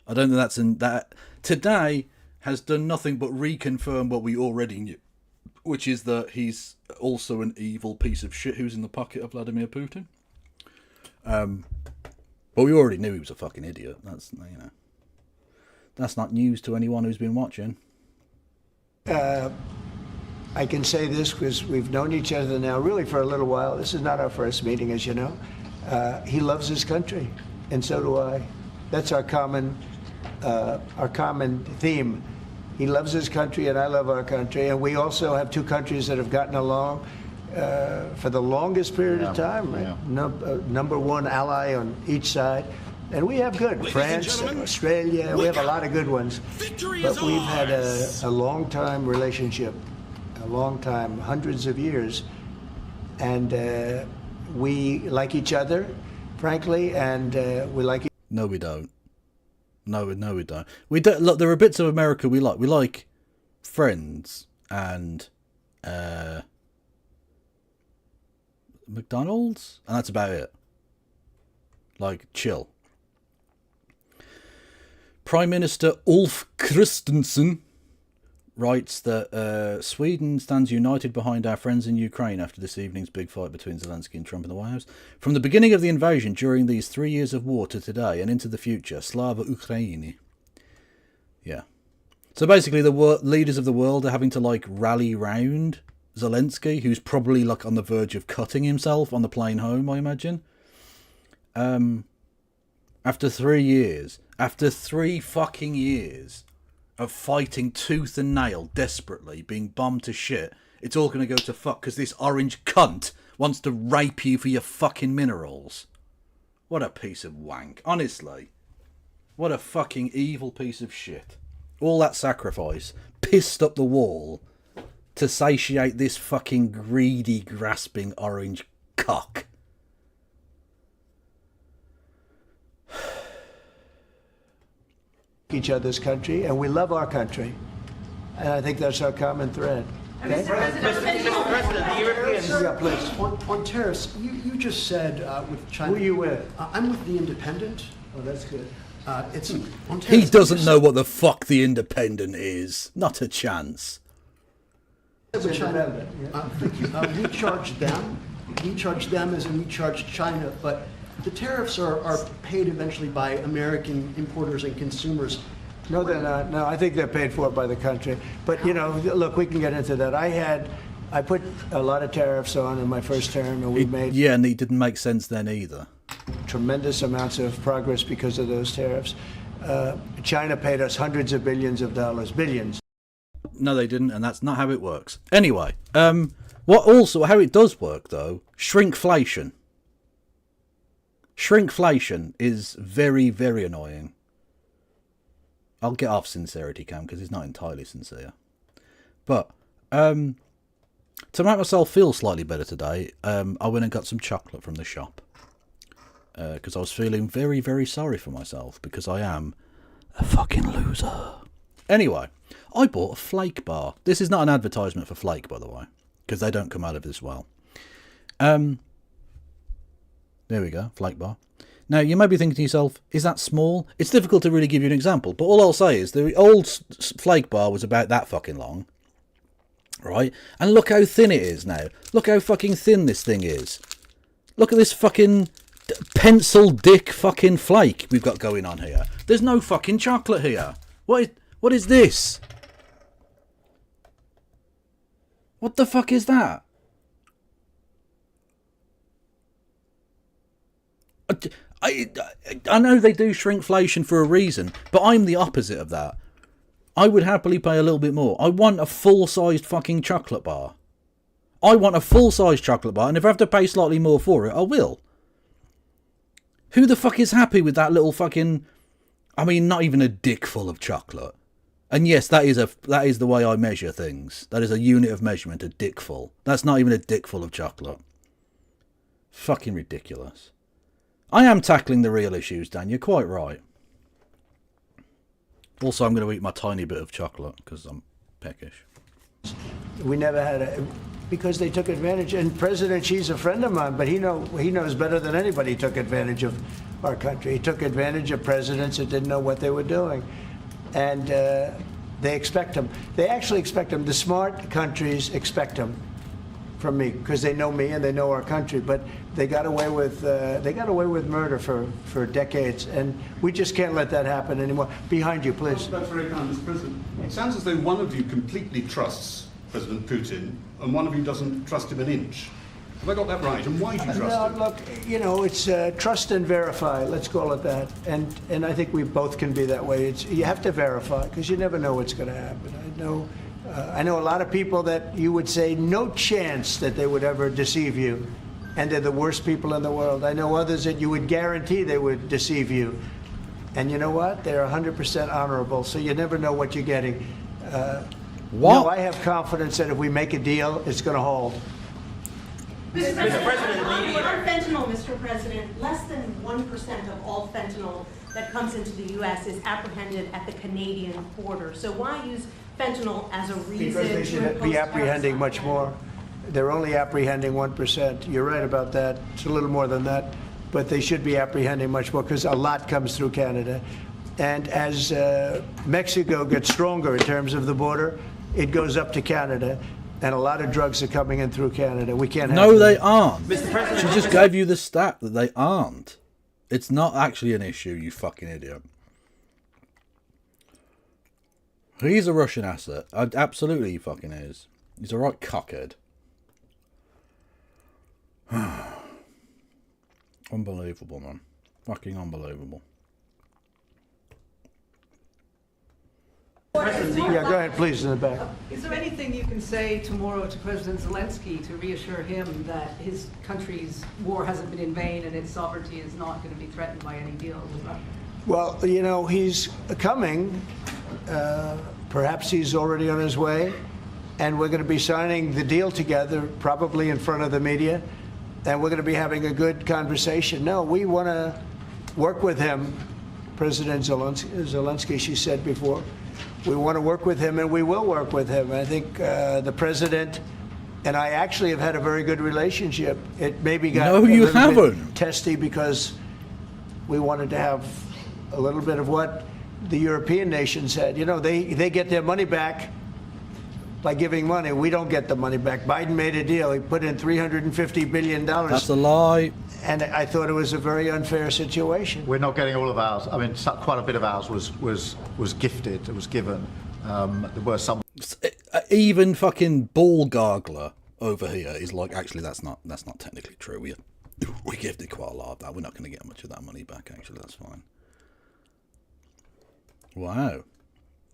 I don't think that today has done nothing but reconfirm what we already knew, which is that he's also an evil piece of shit who's in the pocket of Vladimir Putin. But we already knew he was a fucking idiot. That's not news to anyone who's been watching. I can say this because we've known each other now really for a little while. This is not our first meeting, as you know. He loves his country, and so do I. That's our common theme. He loves his country, and I love our country. And we also have two countries that have gotten along for the longest period of time. Right? Yeah. Number one ally on each side. And we have good. France, Australia, we have a lot of good ones. But we've had a long-time relationship, a long time, hundreds of years. And we like each other, frankly, and we like... No, we don't. No, we don't. We don't. Look, there are bits of America we like. We like Friends and McDonald's, and that's about it. Like, chill. Prime Minister Ulf Kristersson writes that Sweden stands united behind our friends in Ukraine after this evening's big fight between Zelenskyy and Trump in the White House. From the beginning of the invasion during these 3 years of war to today and into the future, Slava Ukraini. Yeah. So basically the leaders of the world are having to like rally round Zelenskyy, who's probably like on the verge of cutting himself on the plane home, I imagine. After 3 years, after 3 fucking years of fighting tooth and nail desperately, being bombed to shit, it's all going to go to fuck because this orange cunt wants to rape you for your fucking minerals. What a piece of wank. Honestly. What a fucking evil piece of shit. All that sacrifice pissed up the wall to satiate this fucking greedy, grasping orange cock. Each other's country, and we love our country. And I think that's our common thread. Okay? Mr. President, the Europeans... Yeah, please. On tariffs, you just said with China... Who are you with? I'm with The Independent. Oh, that's good. On tariffs, He doesn't know what the fuck The Independent is. Not a chance. China, thank you. We charge them as in we charge China, but The tariffs are paid eventually by American importers and consumers. No, they're not. No, I think they're paid for by the country. But, you know, look, we can get into that. I put a lot of tariffs on in my first term, and we made... Yeah, and it didn't make sense then either. Tremendous amounts of progress because of those tariffs. China paid us hundreds of billions of dollars. Billions. No, they didn't, and that's not how it works. Anyway, how it does work, though, shrinkflation. Shrinkflation is very, very annoying. I'll get off sincerity cam because it's not entirely sincere. But to make myself feel slightly better today, I went and got some chocolate from the shop. Because I was feeling very, very sorry for myself because I am a fucking loser. Anyway, I bought a flake bar. This is not an advertisement for Flake, by the way, because they don't come out of this well. There we go, flake bar. Now, you may be thinking to yourself, is that small? It's difficult to really give you an example, but all I'll say is the old flake bar was about that fucking long, right? And look how thin it is now. Look how fucking thin this thing is. Look at this fucking pencil dick fucking flake we've got going on here. There's no fucking chocolate here. What is this? What the fuck is that? I know they do shrinkflation for a reason, but I'm the opposite of that. I would happily pay a little bit more. I want a full-sized fucking chocolate bar. I want a full-sized chocolate bar, and if I have to pay slightly more for it, I will. Who the fuck is happy with that little fucking... I mean, not even a dick full of chocolate. And yes, that is the way I measure things. That is a unit of measurement, a dick full. That's not even a dick full of chocolate. Fucking ridiculous. I am tackling the real issues, Dan. You're quite right. Also, I'm going to eat my tiny bit of chocolate because I'm peckish. We never had because they took advantage. And President Xi's a friend of mine, but he knows better than anybody took advantage of our country. He took advantage of presidents that didn't know what they were doing. And they expect them. They actually expect them. The smart countries expect them from me because they know me and they know our country. But they got away with murder for decades, and we just can't let that happen anymore. Behind you, please. That's very kind, Mr. President. It sounds as though one of you completely trusts President Putin and one of you doesn't trust him an inch. Have I got that right? And why do you trust him? Look, you know, it's trust and verify. Let's call it that. And I think we both can be that way. You have to verify because you never know what's going to happen. I know a lot of people that you would say no chance that they would ever deceive you, and they're the worst people in the world. I know others that you would guarantee they would deceive you, and you know what? They're 100% honorable. So you never know what you're getting. No, I have confidence that if we make a deal, it's going to hold. Mr. President, on fentanyl, Mr. President, less than 1% of all fentanyl that comes into the U.S. is apprehended at the Canadian border. So why use fentanyl as a reason because they should be apprehending much more. They're only apprehending 1%. You're right about that. It's a little more than that. But they should be apprehending much more because a lot comes through Canada. And as Mexico gets stronger in terms of the border, it goes up to Canada. And a lot of drugs are coming in through Canada. We can't have No, they aren't. Mr. President, she just gave you the stat that they aren't. It's not actually an issue, you fucking idiot. He's a Russian asset. Absolutely he fucking is. He's a right cockhead. Unbelievable, man. Fucking unbelievable. Yeah, go ahead, please, in the back. Is there anything you can say tomorrow to President Zelenskyy to reassure him that his country's war hasn't been in vain and its sovereignty is not going to be threatened by any deal with Russia? Well, you know, he's coming. Perhaps he's already on his way. And we're going to be signing the deal together, probably in front of the media. And we're going to be having a good conversation. No, we want to work with him, President Zelenskyy, she said before. We want to work with him, and we will work with him. I think the president and I actually have had a very good relationship. It maybe got a little bit testy because we wanted to have a little bit of what the European nations had. You know, they get their money back by giving money. We don't get the money back. Biden made a deal. He put in $350 billion. That's a lie. And I thought it was a very unfair situation. We're not getting all of ours. I mean, quite a bit of ours was gifted. It was given. There were some. Even fucking ball gargler over here is like, actually, that's not technically true. We gifted quite a lot of that. We're not going to get much of that money back. Actually, that's fine. Wow.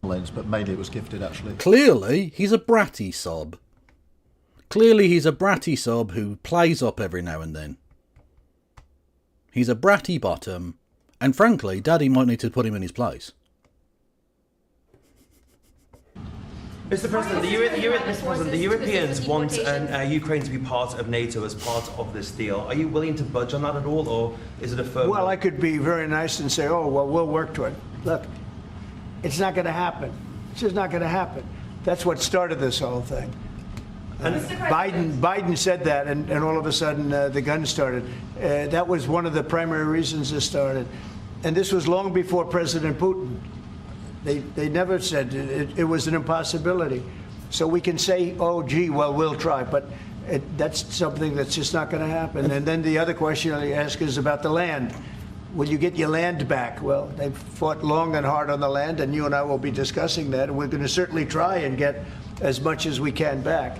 But mainly it was gifted, actually. Clearly, he's a bratty sob. Clearly, he's a bratty sob who plays up every now and then. He's a bratty bottom, and frankly, Daddy might need to put him in his place. Mr. President, the Europeans want Ukraine to be part of NATO as part of this deal. Are you willing to budge on that at all, or is it a firm? Well, I could be very nice and say, oh, well, we'll work toward it. Look, it's not going to happen. It's just not going to happen. That's what started this whole thing. And Biden said that, and all of a sudden the gun started. That was one of the primary reasons this started. And this was long before President Putin. They never said it was an impossibility. So we can say, oh, gee, well, we'll try. But that's something that's just not going to happen. And then the other question I ask is about the land. Will you get your land back? Well, they've fought long and hard on the land, and you and I will be discussing that. And we're going to certainly try and get as much as we can back.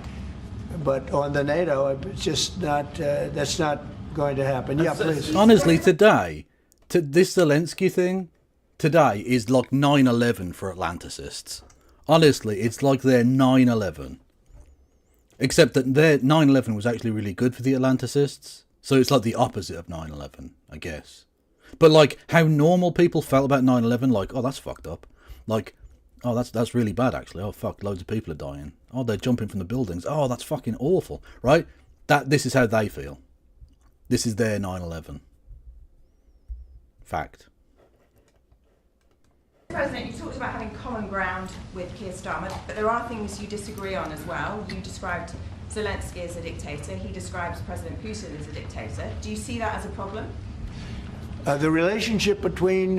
But on the NATO, it's just not, that's not going to happen. Yeah, please. Honestly, today, this Zelenskyy thing, today is like 9/11 for Atlanticists. Honestly, it's like their 9/11. Except that their 9/11 was actually really good for the Atlanticists. So it's like the opposite of 9/11, I guess. But like how normal people felt about 9/11, like, oh, that's fucked up. Like, oh, that's really bad, actually. Oh, fuck, loads of people are dying. Oh, they're jumping from the buildings. Oh, that's fucking awful, right? This is how they feel. This is their 9/11. Fact. President, you talked about having common ground with Keir Starmer, but there are things you disagree on as well. You described Zelenskyy as a dictator. He describes President Putin as a dictator. Do you see that as a problem? The relationship between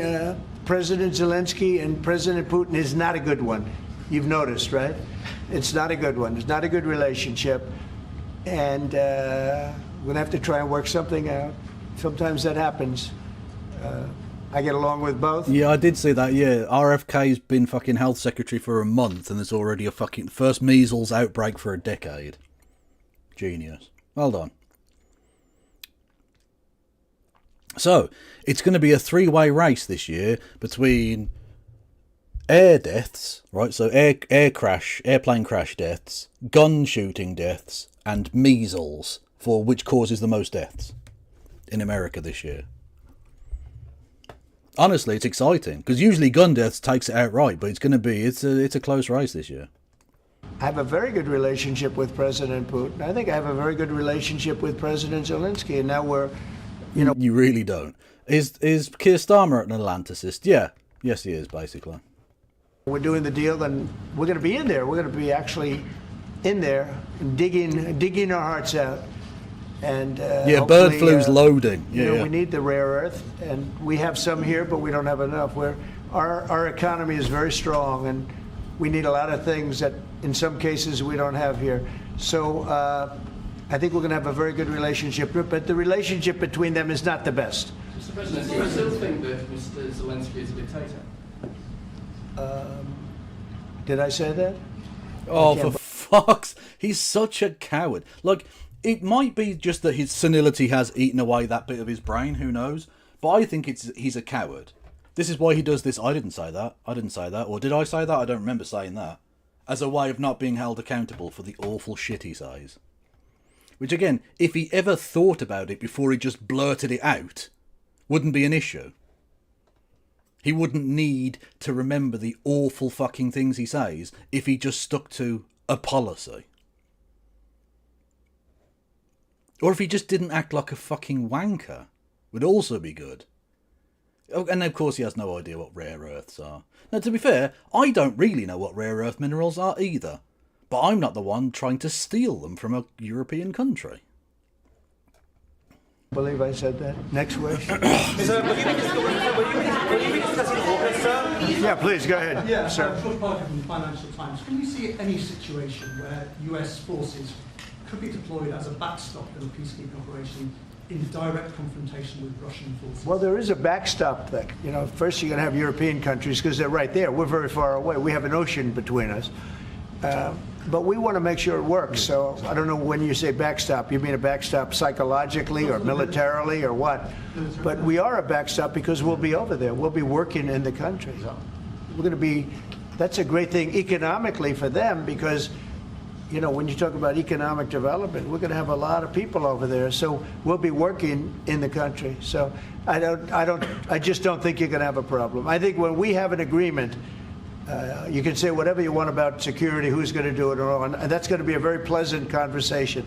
President Zelenskyy and President Putin is not a good one. You've noticed, right? It's not a good one. It's not a good relationship. And we're going to have to try and work something out. Sometimes that happens. I get along with both. Yeah, I did see that, yeah. RFK's been fucking health secretary for a month and there's already a fucking first measles outbreak for a decade. Genius. Well done. So, it's going to be a three-way race this year between air deaths, right? So airplane crash deaths, gun shooting deaths, and measles, for which causes the most deaths in America this year. Honestly, it's exciting because usually gun deaths takes it outright, but it's a close race this year. I have a very good relationship with President Putin. I think I have a very good relationship with President Zelenskyy, and now we're, you know. You really don't. Is Keir Starmer an Atlanticist? Yeah. Yes, he is, basically. We're doing the deal, and we're going to be in there. We're going to be actually in there, and digging our hearts out. And yeah, bird flu's loading. Yeah, you know, we need the rare earth, and we have some here, but we don't have enough. Our economy is very strong, and we need a lot of things that, in some cases, we don't have here. So I think we're going to have a very good relationship, but the relationship between them is not the best. Mr. President, do you still think that Mr. Zelenskyy is a dictator? Did I say that? Oh, for fuck's... He's such a coward. Like, it might be just that his senility has eaten away that bit of his brain, who knows? But I think he's a coward. This is why he does this. I didn't say that. Or did I say that? I don't remember saying that. As a way of not being held accountable for the awful shit he says. Which, again, if he ever thought about it before he just blurted it out, wouldn't be an issue. He wouldn't need to remember the awful fucking things he says if he just stuck to a policy. Or if he just didn't act like a fucking wanker, would also be good. Oh, and of course he has no idea what rare earths are. Now, to be fair, I don't really know what rare earth minerals are either. But I'm not the one trying to steal them from a European country. I believe I said that. Next wish. Sir, will you be discussing Auckland, sir? Yeah, please, go ahead, yeah, sir. George Parker from the Financial Times. Can you see any situation where US forces could be deployed as a backstop in a peacekeeping operation in direct confrontation with Russian forces? Well, there is a backstop that, first you're going to have European countries because they're right there. We're very far away. We have an ocean between us. But we want to make sure it works. So I don't know when you say backstop, you mean a backstop psychologically or militarily or what? But we are a backstop because we'll be over there. We'll be working in the country. We're going to be, that's a great thing economically for them because, when you talk about economic development, we're going to have a lot of people over there. So we'll be working in the country. So I just don't think you're going to have a problem. I think when we have an agreement, you can say whatever you want about security, who's going to do it or all, and that's going to be a very pleasant conversation.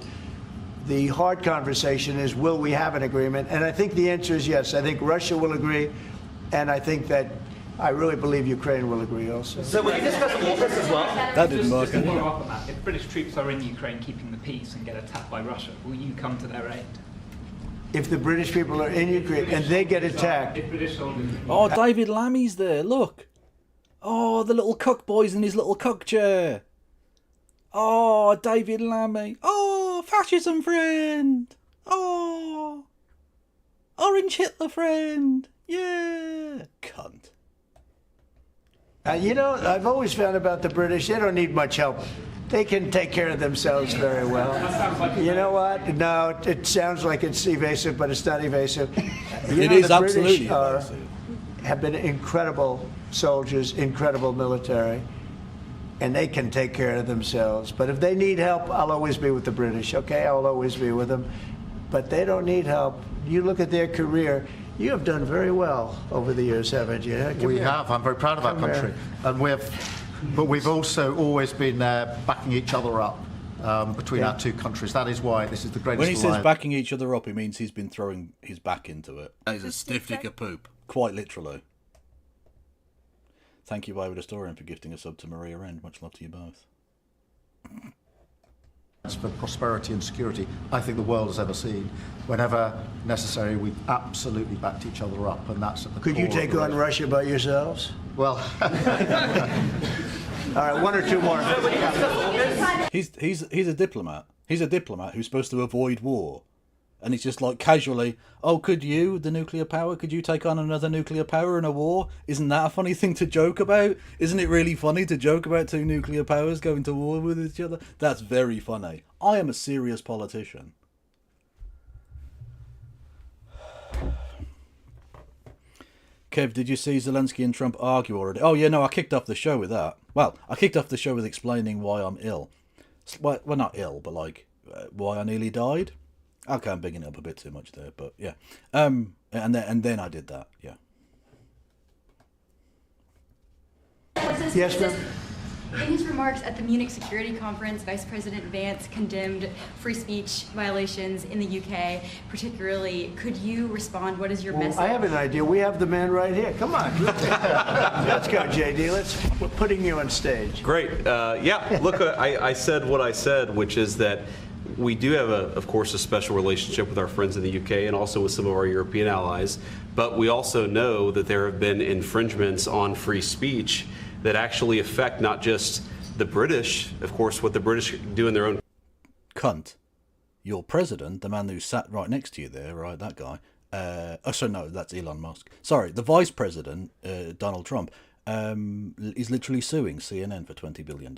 The hard conversation is, will we have an agreement? And I think the answer is yes. I think Russia will agree, and I think that I really believe Ukraine will agree also. So will you discuss AUKUS as well? That didn't work. Just to follow up on that, if British troops are in Ukraine keeping the peace and get attacked by Russia, will you come to their aid? If the British people are in Ukraine and they get attacked. Oh, David Lammy's there, look. Oh, the little cuck boy's in his little cuck chair. Oh, David Lammy. Oh, fascism friend. Oh, Orange Hitler friend. Yeah. Cunt. I've always found about the British, they don't need much help. They can take care of themselves very well. You know what? No, it sounds like it's evasive, but it's not evasive. It is absolutely evasive. Have been incredible soldiers, incredible military, and they can take care of themselves. But if they need help, I'll always be with the British, okay? I'll always be with them. But they don't need help. You look at their career, you have done very well over the years, haven't you? We have. I'm very proud of our country. And but we've also always been backing each other up between our two countries. That is why this is the greatest When he says alliance. backing each other up, it means he's been throwing his back into it. That is a stiff dick of poop. Quite literally. Thank you, Wayward Historian, for gifting a sub to Maria End. Much love to you both. For prosperity and security I think the world has ever seen. Whenever necessary, we've absolutely backed each other up, and that's at the Could you core of take the on Russia by yourselves? Well, all right, one or two more. He's a diplomat. He's a diplomat who's supposed to avoid war. And it's just like casually, oh, could you, the nuclear power, could you take on another nuclear power in a war? Isn't that a funny thing to joke about? Isn't it really funny to joke about two nuclear powers going to war with each other? That's very funny. I am a serious politician. Kev, did you see Zelenskyy and Trump argue already? Oh, yeah, no, I kicked off the show with that. Well, I kicked off the show with explaining why I'm ill. Well, not ill, but like, why I nearly died. Okay, I'm bigging it up a bit too much there, but yeah. And then I did that, yeah. Yes, ma'am. In his remarks at the Munich Security Conference, Vice President Vance condemned free speech violations in the UK, particularly. Could you respond? What is your message? I have an idea. We have the man right here. Come on. Let's go, JD. We're putting you on stage. Great. Yeah, look, I said what I said, which is that we do have, of course, a special relationship with our friends in the UK and also with some of our European allies. But we also know that there have been infringements on free speech that actually affect not just the British, of course, what the British do in their own. Cunt. Your president, the man who sat right next to you there, right, that guy. Sorry, no, that's Elon Musk. Sorry, the vice president, Donald Trump, is literally suing CNN for $20 billion.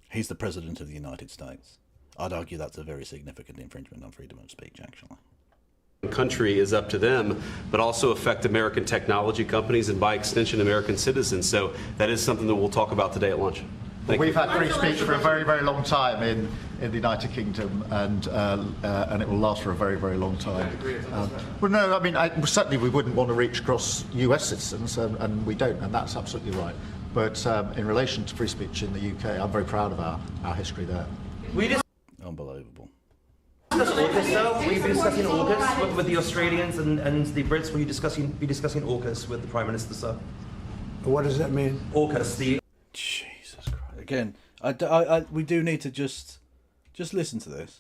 He's the president of the United States. I'd argue that's a very significant infringement on freedom of speech, actually. Country is up to them, but also affect American technology companies and by extension American citizens. So that is something that we'll talk about today at lunch. We've had free speech for a very, very long time in the United Kingdom, and it will last for a very, very long time. Well, no, I mean, certainly we wouldn't want to reach across US citizens, and we don't, and that's absolutely right. But in relation to free speech in the UK, I'm very proud of our history there. Unbelievable. Discuss AUKUS, though. Will you be discussing AUKUS with the Australians and the Brits? Will you be discussing AUKUS with the Prime Minister, sir? What does that mean? AUKUS, the... Jesus Christ. Again, we do need to just listen to this.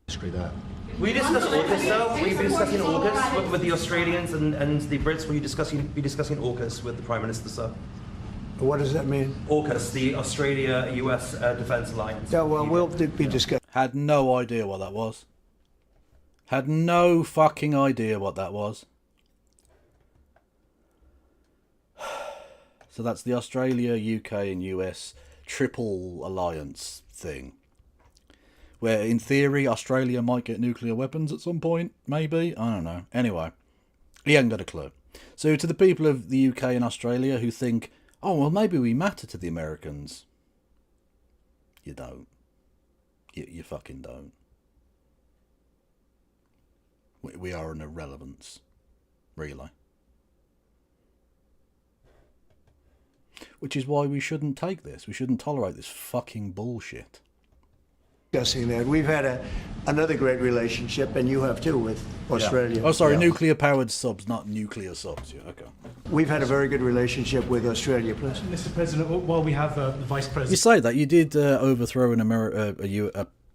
History there. Will you discuss AUKUS, though? Will you be discussing AUKUS with the Australians and the Brits? Will you be discussing AUKUS with the Prime Minister, sir? What does that mean? AUKUS, the Australia-US Defence Alliance. Yeah, well, we'll be discussing. Had no idea what that was. Had no fucking idea what that was. So that's the Australia, UK and US triple alliance thing. Where, in theory, Australia might get nuclear weapons at some point. Maybe. I don't know. Anyway, he ain't got a clue. So to the people of the UK and Australia who think, oh, well, maybe we matter to the Americans. You don't. You fucking don't. We are an irrelevance. Really. Which is why we shouldn't take this. We shouldn't tolerate this fucking bullshit. Discussing that. We've had another great relationship, and you have too, with Australia. Yeah. Oh, sorry, nuclear-powered subs, not nuclear subs. Yeah, okay. We've had a very good relationship with Australia, please. Mr. President, while we have the Vice President... You say that. You did overthrow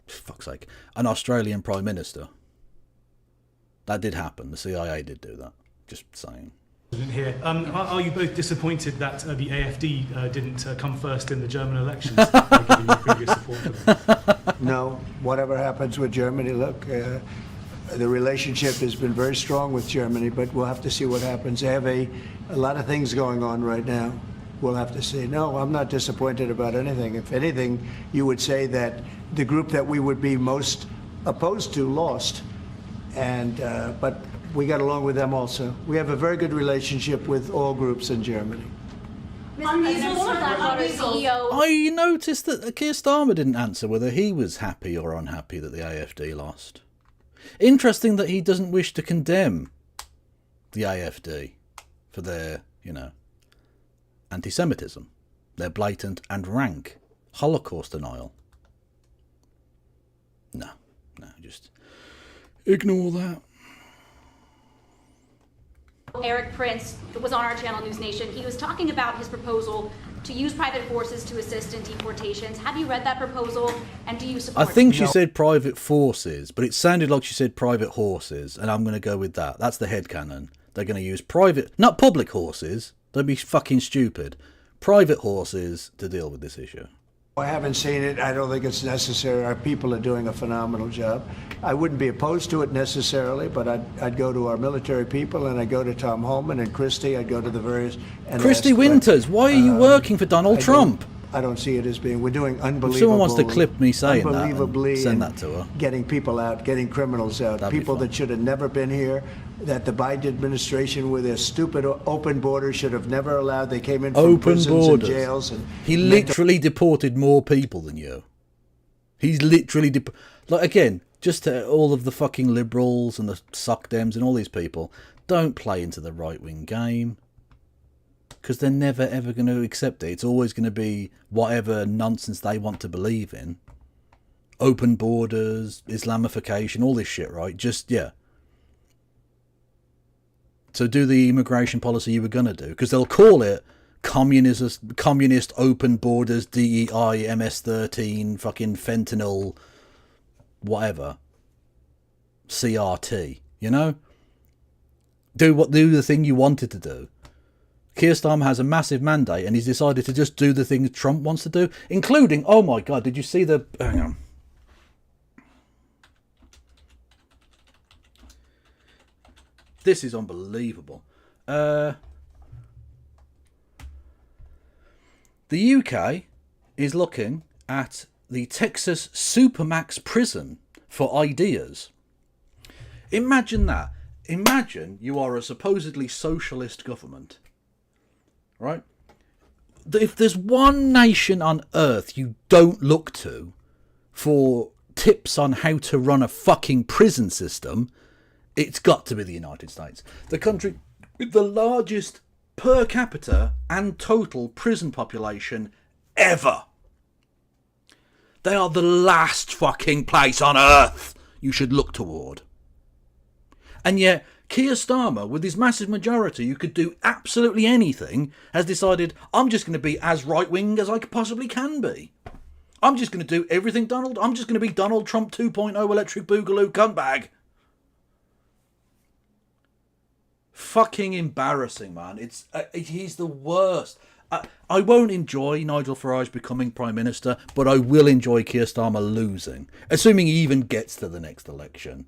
fuck's sake, an Australian Prime Minister. That did happen. The CIA did do that. Just saying. Here. Are you both disappointed that the AFD didn't come first in the German elections, given your previous support for them? No. Whatever happens with Germany, look, the relationship has been very strong with Germany, but we'll have to see what happens. They have a lot of things going on right now. We'll have to see. No, I'm not disappointed about anything. If anything, you would say that the group that we would be most opposed to lost, but we got along with them also. We have a very good relationship with all groups in Germany. I noticed that Keir Starmer didn't answer whether he was happy or unhappy that the AFD lost. Interesting that he doesn't wish to condemn the AFD for their, anti-Semitism, their blatant and rank Holocaust denial. No, just ignore that. Eric Prince was on our channel News Nation. He was talking about his proposal to use private forces to assist in deportations. Have you read that proposal, and do you support it? I think she said private forces, but it sounded like she said private horses, and I'm going to go with that. That's the headcanon. They're going to use private, not public horses. Don't be fucking stupid. Private horses to deal with this issue. I haven't seen it. I don't think it's necessary. Our people are doing a phenomenal job. I wouldn't be opposed to it necessarily, but I'd go to our military people, and I'd go to Tom Homan and Christie. I'd go to the various... Christie Winters, why are you working for Donald Trump? I don't see it as being... We're doing unbelievable... If someone wants to clip me saying unbelievably that, send that to her. Getting people out, getting criminals out, people that should have never been here, that the Biden administration with their stupid open borders should have never allowed. They came in from prisons and jails. And he literally deported more people than you. He's literally... again, just to all of the fucking liberals and the suck dems and all these people, don't play into the right-wing game. Because they're never, ever going to accept it. It's always going to be whatever nonsense they want to believe in. Open borders, Islamification, all this shit, right? Just, yeah. So do the immigration policy you were going to do. Because they'll call it communist open borders, DEI, MS-13, fucking fentanyl, whatever. CRT, Do the thing you wanted to do. Keir Starmer has a massive mandate, and he's decided to just do the things Trump wants to do, including, oh my God, did you see the... Hang on. This is unbelievable. The UK is looking at the Texas Supermax prison for ideas. Imagine that. Imagine you are a supposedly socialist government. Right? If there's one nation on earth you don't look to for tips on how to run a fucking prison system, it's got to be the United States. The country with the largest per capita and total prison population ever. They are the last fucking place on earth you should look toward. And yet, Keir Starmer, with his massive majority, who could do absolutely anything, has decided, I'm just going to be as right-wing as I possibly can be. I'm just going to do everything I'm just going to be Donald Trump 2.0 electric boogaloo cuntbag. Fucking embarrassing, man. He's the worst. I won't enjoy Nigel Farage becoming Prime Minister, but I will enjoy Keir Starmer losing. Assuming he even gets to the next election.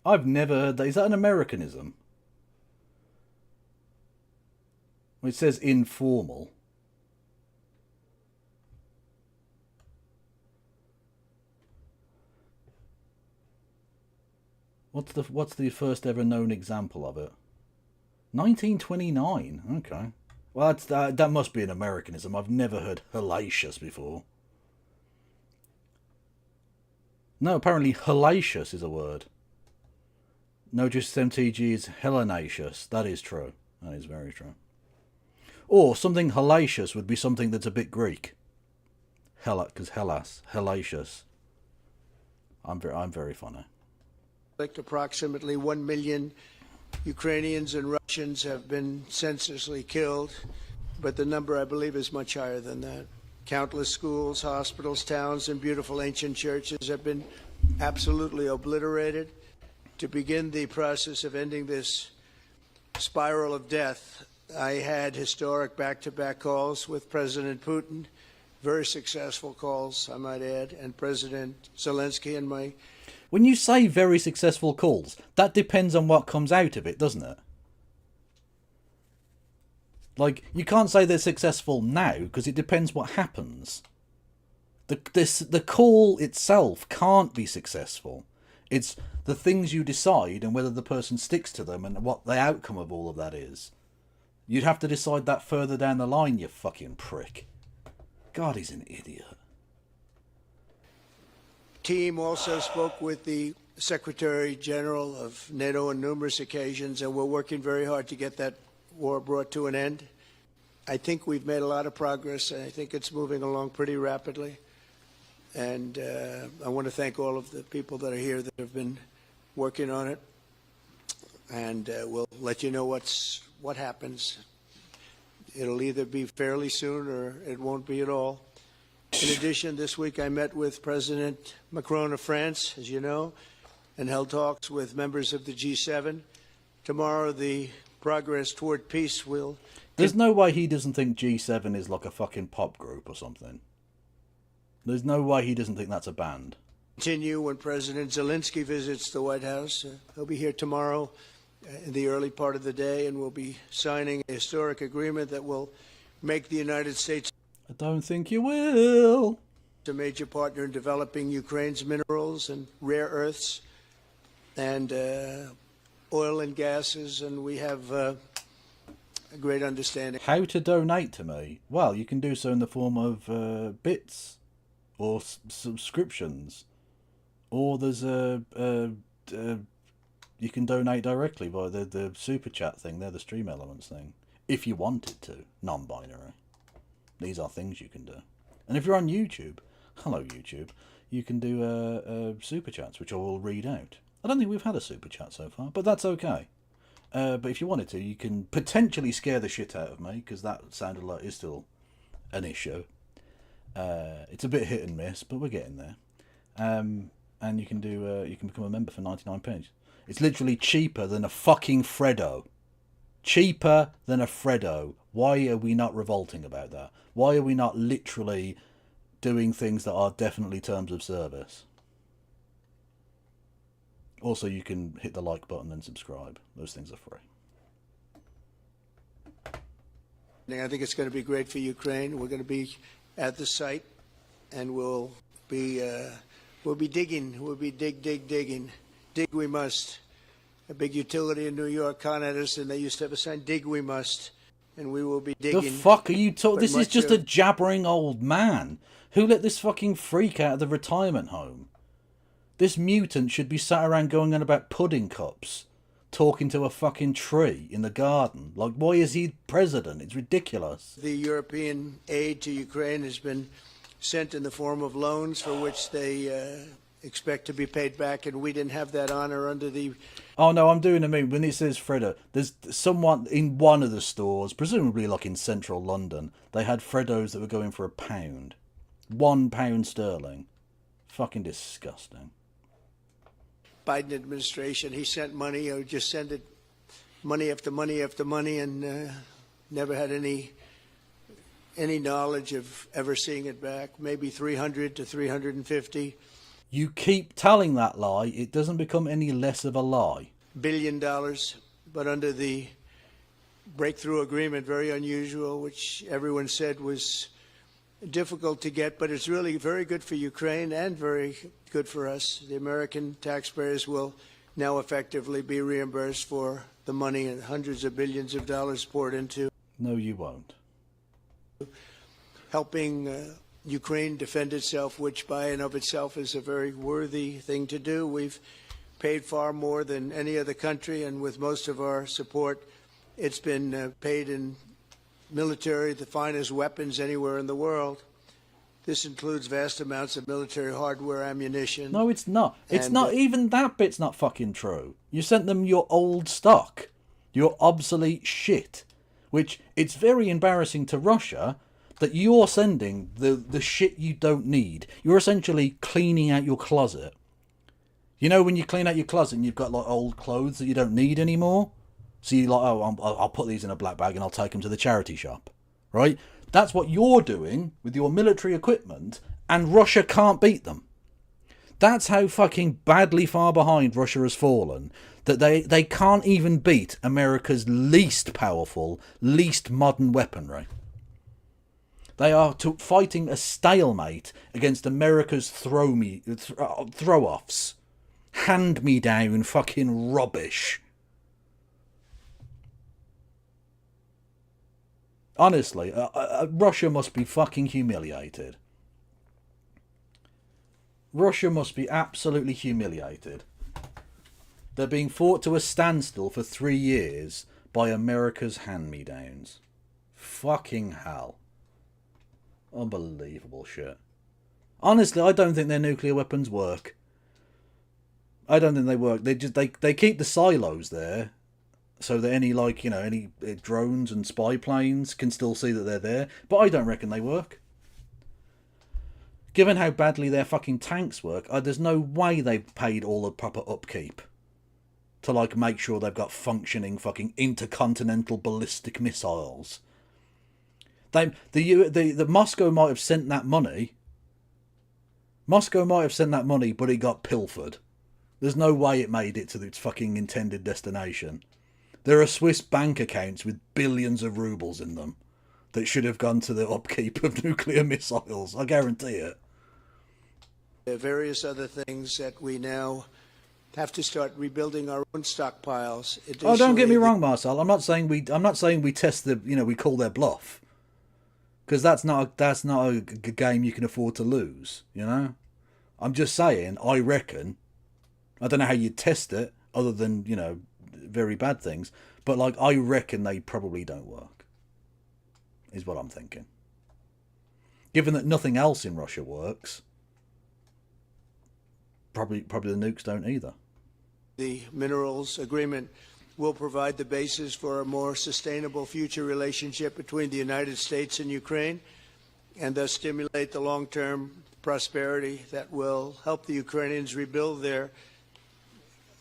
I've never heard that. Is that an Americanism? Well, it says informal. What's the first ever known example of it? 1929. Okay. Well, that must be an Americanism. I've never heard hellacious before. No, apparently hellacious is a word. No, just MTG is hellacious. That is true. That is very true. Or something hellacious would be something that's a bit Greek. Because Hellas, hellacious. I'm very funny. Approximately 1 million Ukrainians and Russians have been senselessly killed, but the number, I believe, is much higher than that. Countless schools, hospitals, towns, and beautiful ancient churches have been absolutely obliterated. To begin the process of ending this spiral of death, I had historic back-to-back calls with President Putin, very successful calls, I might add, and President Zelenskyy and my... When you say very successful calls, that depends on what comes out of it, doesn't it? Like, you can't say they're successful now, because it depends what happens. The call itself can't be successful. It's the things you decide and whether the person sticks to them and what the outcome of all of that is. You'd have to decide that further down the line, you fucking prick. God, he's an idiot. Team also spoke with the Secretary General of NATO on numerous occasions, and we're working very hard to get that war brought to an end. I think we've made a lot of progress, and I think it's moving along pretty rapidly. And I want to thank all of the people that are here that have been working on it. And we'll let you know what happens. It'll either be fairly soon or it won't be at all. In addition, this week I met with President Macron of France, as you know, and held talks with members of the G7. Tomorrow, the progress toward peace will... There's no way he doesn't think G7 is like a fucking pop group or something. There's no way he doesn't think that's a band. Continue when President Zelenskyy visits the White House. He'll be here tomorrow in the early part of the day, and we'll be signing a historic agreement that will make the United States... I don't think you will. A major partner in developing Ukraine's minerals and rare earths and oil and gases, and we have a great understanding. How to donate to me? Well, you can do so in the form of bits or subscriptions, or there's you can donate directly via the super chat thing. They're the stream elements thing, if you wanted to. Non-binary. These are things you can do. And if you're on YouTube, hello YouTube, you can do super chats, which I will read out. I don't think we've had a super chat so far, but that's okay. But if you wanted to, you can potentially scare the shit out of me, because that sounded like it's still an issue. It's a bit hit and miss, but we're getting there. And you can do you can become a member for 99p. It's literally cheaper than a fucking Freddo. Cheaper than a Freddo. Why are we not revolting about that? Why are we not literally doing things that are definitely terms of service? Also, you can hit the like button and subscribe. Those things are free. I think it's going to be great for Ukraine. We're going to be at the site, and we'll be digging. We'll be digging. Dig we must. A big utility in New York con us, and they used to have a sign, dig we must, and we will be digging. The fuck are you talking? This is just a jabbering old man. Who let this fucking freak out of the retirement home? This mutant should be sat around going on about pudding cups, talking to a fucking tree in the garden. Like, why is he president? It's ridiculous. The European aid to Ukraine has been sent in the form of loans for which they expect to be paid back, and we didn't have that honor under the... Oh no, I'm doing a meme. When it says Freddo, there's someone in one of the stores, presumably like in central London, they had Freddos that were going for £1. £1 sterling. Fucking disgusting. Biden administration, he sent money, or just sent it, money after money after money, and never had any knowledge of ever seeing it back. Maybe 300 to 350. You keep telling that lie, it doesn't become any less of a lie. $1 billion, but under the breakthrough agreement, very unusual, which everyone said was difficult to get, but it's really very good for Ukraine and very good for us. The American taxpayers will now effectively be reimbursed for the money and hundreds of billions of dollars poured into. No, you won't. Helping Ukraine defend itself, which by and of itself is a very worthy thing to do. We've paid far more than any other country, and with most of our support, it's been paid in military, the finest weapons anywhere in the world. This includes vast amounts of military hardware, ammunition. No, it's not. It's not even that bit's not fucking true. You sent them your old stock, your obsolete shit, which it's very embarrassing to Russia that you're sending the shit you don't need. You're essentially cleaning out your closet. You know when you clean out your closet and you've got like old clothes that you don't need anymore? So you're like, oh, I'll put these in a black bag and I'll take them to the charity shop, right? That's what you're doing with your military equipment, and Russia can't beat them. That's how fucking badly far behind Russia has fallen, that they can't even beat America's least powerful, least modern weaponry. They are fighting a stalemate against America's throw-offs. Hand-me-down fucking rubbish. Honestly, Russia must be fucking humiliated. Russia must be absolutely humiliated. They're being fought to a standstill for 3 years by America's hand-me-downs. Fucking hell. Unbelievable shit. Honestly, I don't think their nuclear weapons work. I don't think they work. They keep the silos there, so that any any drones and spy planes can still see that they're there. But I don't reckon they work. Given how badly their fucking tanks work, there's no way they've paid all the proper upkeep to make sure they've got functioning fucking intercontinental ballistic missiles. The Moscow might have sent that money. Moscow might have sent that money, but it got pilfered. There's no way it made it to its fucking intended destination. There are Swiss bank accounts with billions of rubles in them that should have gone to the upkeep of nuclear missiles. I guarantee it. There are various other things that we now have to start rebuilding our own stockpiles. Oh, don't get me wrong, Marcel. I'm not saying we test we call their bluff. Because that's not a game you can afford to lose, I'm just saying, I reckon, I don't know how you'd test it other than, very bad things, but I reckon they probably don't work, is what I'm thinking. Given that nothing else in Russia works, probably the nukes don't either. The minerals agreement will provide the basis for a more sustainable future relationship between the United States and Ukraine, and thus stimulate the long-term prosperity that will help the Ukrainians rebuild their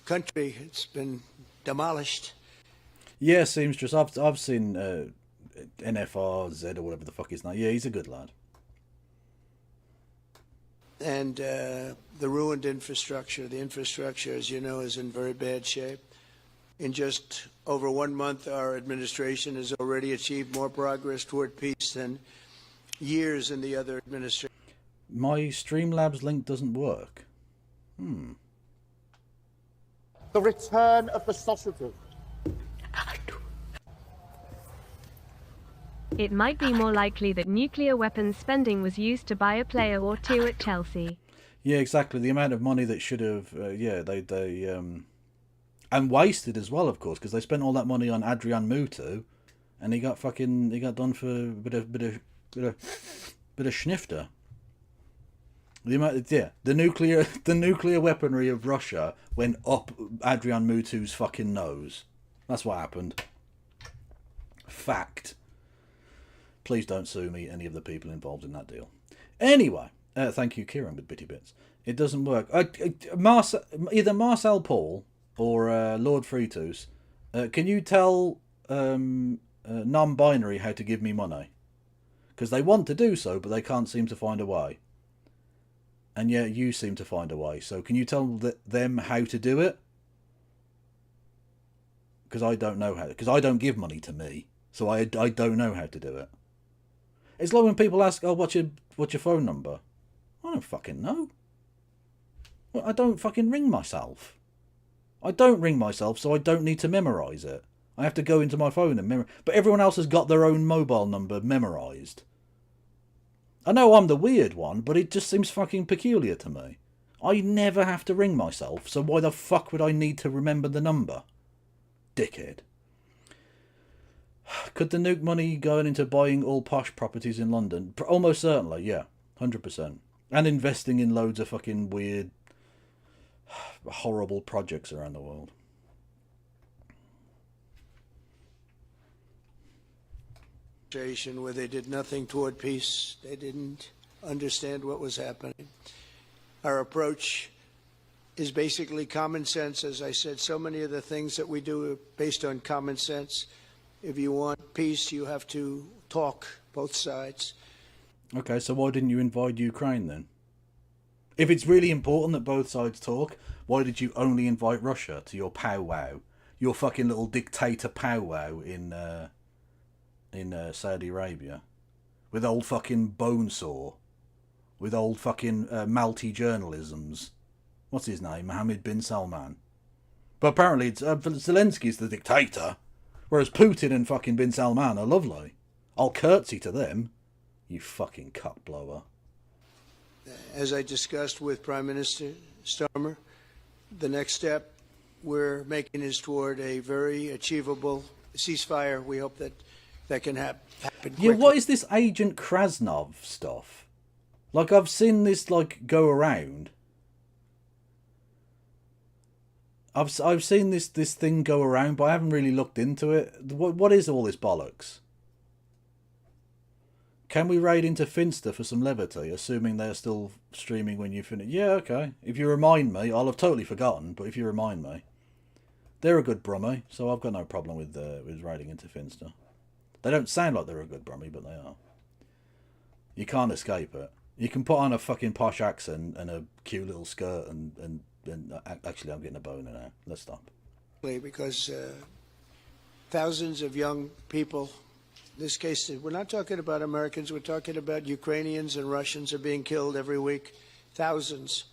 country. It's been demolished. Yeah, seamstress. I've seen NFR Z or whatever the fuck his name. Yeah, he's a good lad. And the ruined infrastructure. The infrastructure, as you know, is in very bad shape. In just over 1 month, our administration has already achieved more progress toward peace than years in the other administration. My Streamlabs link doesn't work. The return of the sausages. It might be more likely that nuclear weapons spending was used to buy a player or two at Chelsea. Yeah, exactly. The amount of money that should have, and wasted as well, of course, because they spent all that money on Adrian Mutu, and he got done for a bit of schnifter. The amount, the nuclear weaponry of Russia went up Adrian Mutu's fucking nose. That's what happened. Fact. Please don't sue me, any of the people involved in that deal. Anyway, thank you, Kieran, with Bitty Bits. It doesn't work. Either Marcel Paul or Lord Fritus, can you tell non-binary how to give me money? Because they want to do so, but they can't seem to find a way. And yet you seem to find a way. So can you tell them how to do it? Because I don't know how. Because I don't give money to me. So I don't know how to do it. It's like when people ask, oh, what's your phone number? I don't fucking know. Well, I don't fucking ring myself. I don't ring myself, so I don't need to memorise it. I have to go into my phone and memorise. But everyone else has got their own mobile number memorised. I know I'm the weird one, but it just seems fucking peculiar to me. I never have to ring myself, so why the fuck would I need to remember the number? Dickhead. Could the nuke money going into buying all posh properties in London? Almost certainly, yeah. 100%. And investing in loads of fucking weird, horrible projects around the world. Where they did nothing toward peace. They didn't understand what was happening. Our approach is basically common sense. As I said, so many of the things that we do are based on common sense. If you want peace, you have to talk, both sides. Okay, so why didn't you invade Ukraine then? If it's really important that both sides talk, why did you only invite Russia to your powwow? Your fucking little dictator powwow in Saudi Arabia? With old fucking Bonesaw. With old fucking multi-journalisms. What's his name? Mohammed bin Salman. But apparently it's Zelensky's the dictator. Whereas Putin and fucking bin Salman are lovely. I'll curtsy to them. You fucking cockblower. As I discussed with Prime Minister Starmer, the next step we're making is toward a very achievable ceasefire. We hope that can happen quickly. Yeah, what is this Agent Krasnov stuff? Like, I've seen this, like, go around. I've seen this thing go around, but I haven't really looked into it. What is all this bollocks? Can we raid into Finster for some levity, assuming they're still streaming when you finish? Yeah, okay. If you remind me, I'll have totally forgotten, but if you remind me. They're a good Brummie, so I've got no problem with raiding into Finster. They don't sound like they're a good Brummie, but they are. You can't escape it. You can put on a fucking posh accent and a cute little skirt and actually I'm getting a boner now. Let's stop. Because thousands of young people, in this case, we're not talking about Americans, we're talking about Ukrainians and Russians are being killed every week. Thousands.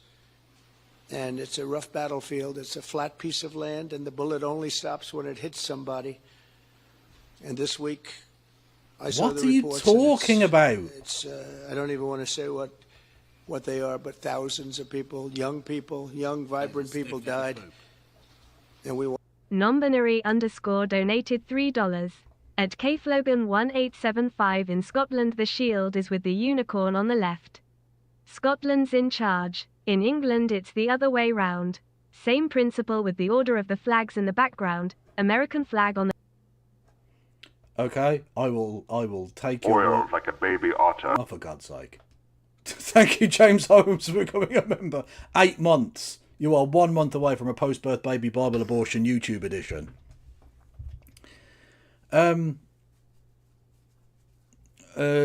And it's a rough battlefield. It's a flat piece of land, and the bullet only stops when it hits somebody. And this week, I saw the reports. What are you talking about? I don't even want to say what they are, but thousands of people, young, vibrant people died. And we want. Non-binary _ donated $3. At KFlogan1875 in Scotland, the shield is with the unicorn on the left. Scotland's in charge. In England, it's the other way round. Same principle with the order of the flags in the background. American flag on the. Okay, I will take your Oiled like a baby otter. Oh, for God's sake. Thank you, James Holmes, for becoming a member. 8 months. You are 1 month away from a post-birth baby Bible abortion YouTube edition.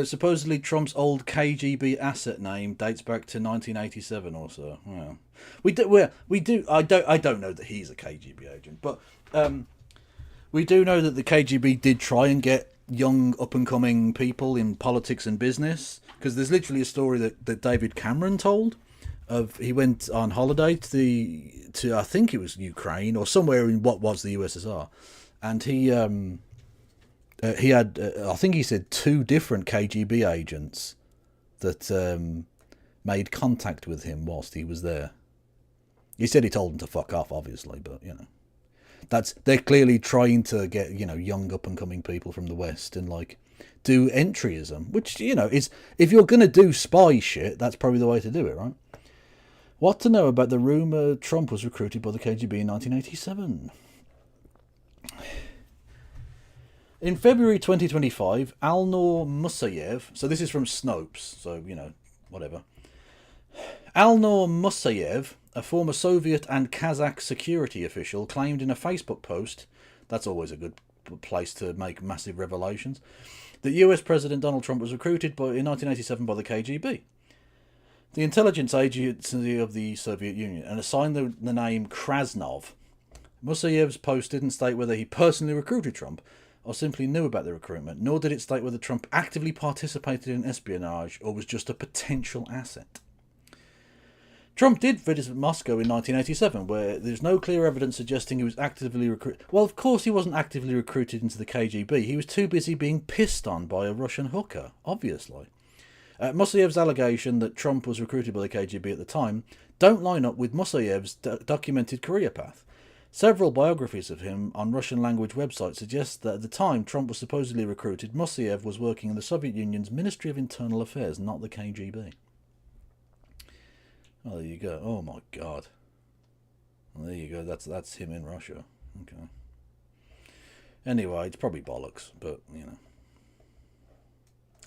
Supposedly Trump's old KGB asset name dates back to 1987 or so. Well, we do. I don't know that he's a KGB agent, but we do know that the KGB did try and get young up-and-coming people in politics and business. Because there's literally a story that David Cameron told of he went on holiday to I think it was Ukraine or somewhere in what was the USSR, and he had I think he said 2 different KGB agents that made contact with him whilst he was there. He said he told them to fuck off, obviously, but you know, they're clearly trying to get young up and coming people from the West and like. Do entryism, which, is, if you're going to do spy shit, that's probably the way to do it, right? What to know about the rumour Trump was recruited by the KGB in 1987? In February 2025, Alnor Musayev, so this is from Snopes, so, whatever. Alnor Musayev, a former Soviet and Kazakh security official, claimed in a Facebook post, that's always a good place to make massive revelations, that US President Donald Trump was recruited in 1987 by the KGB. the intelligence agency of the Soviet Union and assigned the name Krasnov. Musayev's post didn't state whether he personally recruited Trump or simply knew about the recruitment, nor did it state whether Trump actively participated in espionage or was just a potential asset. Trump did visit Moscow in 1987, where there's no clear evidence suggesting he was actively recruited. Well, of course he wasn't actively recruited into the KGB. He was too busy being pissed on by a Russian hooker, obviously. Musayev's allegation that Trump was recruited by the KGB at the time don't line up with Musayev's documented career path. Several biographies of him on Russian-language websites suggest that at the time Trump was supposedly recruited, Musayev was working in the Soviet Union's Ministry of Internal Affairs, not the KGB. Oh, there you go. Oh my God. Well, there you go. That's him in Russia. Okay. Anyway, it's probably bollocks, but you know.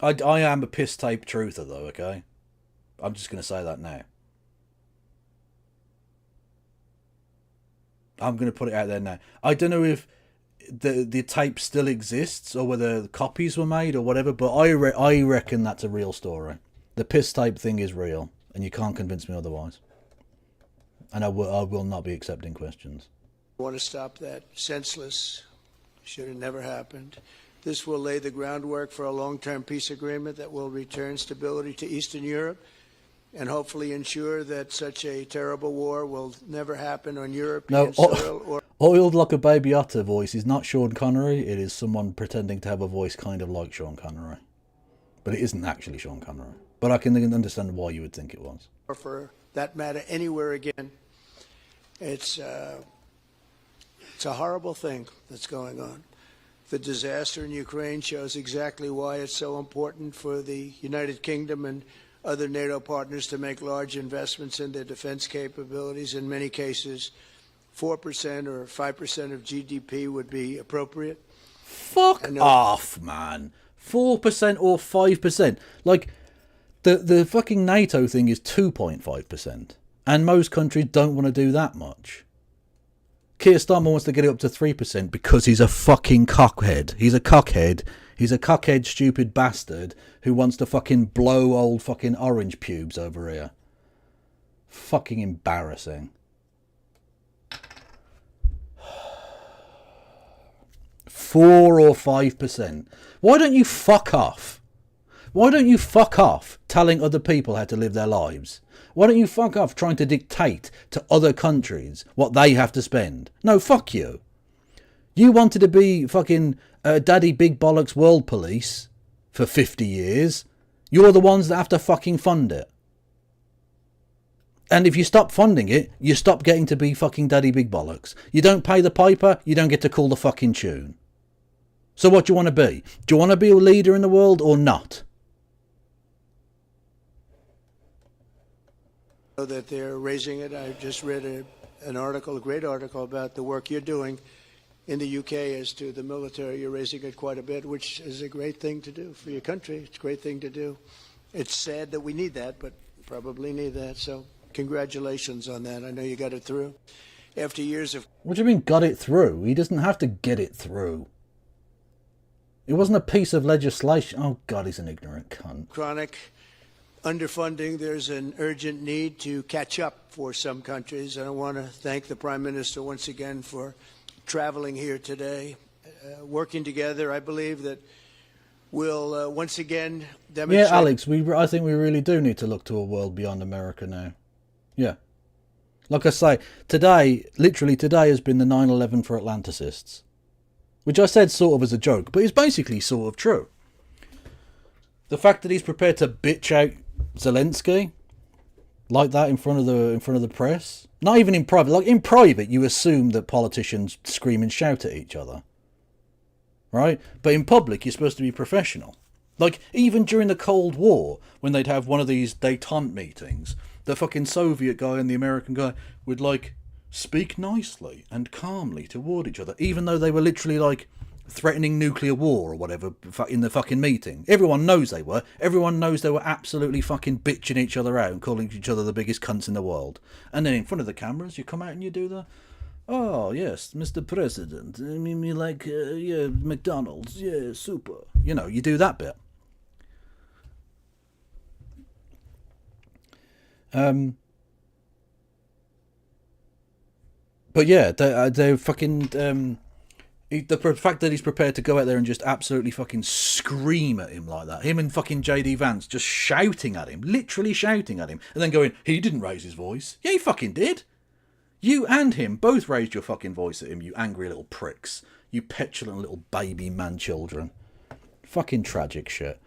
I am a piss tape truther though. Okay. I'm just going to say that now. I'm going to put it out there now. I don't know if the tape still exists or whether the copies were made or whatever, but I reckon that's a real story. The piss tape thing is real, and you can't convince me otherwise. And I will not be accepting questions. I want to stop that. Senseless. Should have never happened. This will lay the groundwork for a long-term peace agreement that will return stability to Eastern Europe and hopefully ensure that such a terrible war will never happen on European soil. Or Oiled like a baby otter voice is not Sean Connery. It is someone pretending to have a voice kind of like Sean Connery. But it isn't actually Sean Connery. But I can understand why you would think it was. Or for that matter, anywhere again. It's a horrible thing that's going on. The disaster in Ukraine shows exactly why it's so important for the United Kingdom and other NATO partners to make large investments in their defense capabilities. In many cases, 4% or 5% of GDP would be appropriate. Fuck off, man. 4% or 5%. Like, the fucking NATO thing is 2.5%. And most countries don't want to do that much. Keir Starmer wants to get it up to 3% because he's a fucking cockhead. He's a cockhead. He's a cockhead, stupid bastard who wants to fucking blow old fucking orange pubes over here. Fucking embarrassing. 4 or 5%. Why don't you fuck off? Why don't you fuck off telling other people how to live their lives? Why don't you fuck off trying to dictate to other countries what they have to spend? No, fuck you. You wanted to be fucking Daddy Big Bollocks World Police for 50 years. You're the ones that have to fucking fund it. And if you stop funding it, you stop getting to be fucking Daddy Big Bollocks. You don't pay the piper, you don't get to call the fucking tune. So what do you want to be? Do you want to be a leader in the world or not? That they're raising it. I just read an article, a great article about the work you're doing in the UK as to the military. You're raising it quite a bit, which is a great thing to do for your country. It's a great thing to do. It's sad that we need that, but probably need that. So congratulations on that. I know you got it through. After years of... What do you mean got it through? He doesn't have to get it through. It wasn't a piece of legislation. Oh God, he's an ignorant cunt. Chronic underfunding, there's an urgent need to catch up for some countries. And I want to thank the Prime Minister once again for traveling here today, working together. I believe that we'll once again demonstrate... Yeah, Alex, I think we really do need to look to a world beyond America now. Yeah. Like I say, today, literally today has been the 9/11 for Atlanticists. Which I said sort of as a joke, but it's basically sort of true. The fact that he's prepared to bitch out Zelenskyy like that in front of the press, not even in private. Like in private, you assume that politicians scream and shout at each other, right? But in public, you're supposed to be professional. Like even during the Cold War, when they'd have one of these détente meetings, the fucking Soviet guy and the American guy would like speak nicely and calmly toward each other, even though they were literally like threatening nuclear war or whatever in the fucking meeting. Everyone knows they were. Everyone knows they were absolutely fucking bitching each other out and calling each other the biggest cunts in the world. And then in front of the cameras, you come out and you do the, oh yes, Mr. President, I mean, you like, yeah, McDonald's, yeah, super. You know, you do that bit. But yeah, they're fucking. The fact that he's prepared to go out there and just absolutely fucking scream at him like that. Him and fucking JD Vance just shouting at him. Literally shouting at him. And then going, he didn't raise his voice. Yeah, he fucking did. You and him both raised your fucking voice at him, you angry little pricks. You petulant little baby man children. Fucking tragic shit.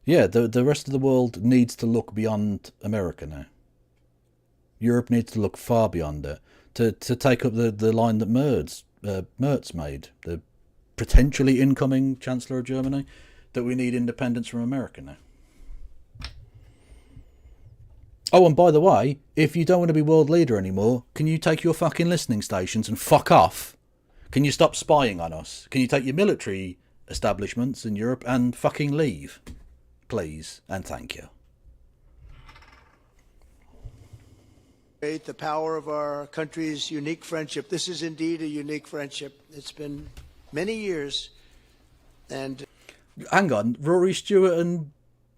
Yeah, the rest of the world needs to look beyond America now. Europe needs to look far beyond it. To take up the line that Merz made, the potentially incoming Chancellor of Germany, that we need independence from America now. Oh, and by the way, if you don't want to be world leader anymore, can you take your fucking listening stations and fuck off? Can you stop spying on us? Can you take your military establishments in Europe and fucking leave? Please, and thank you. The power of our country's unique friendship. This is indeed a unique friendship. It's been many years, and hang on, Rory Stewart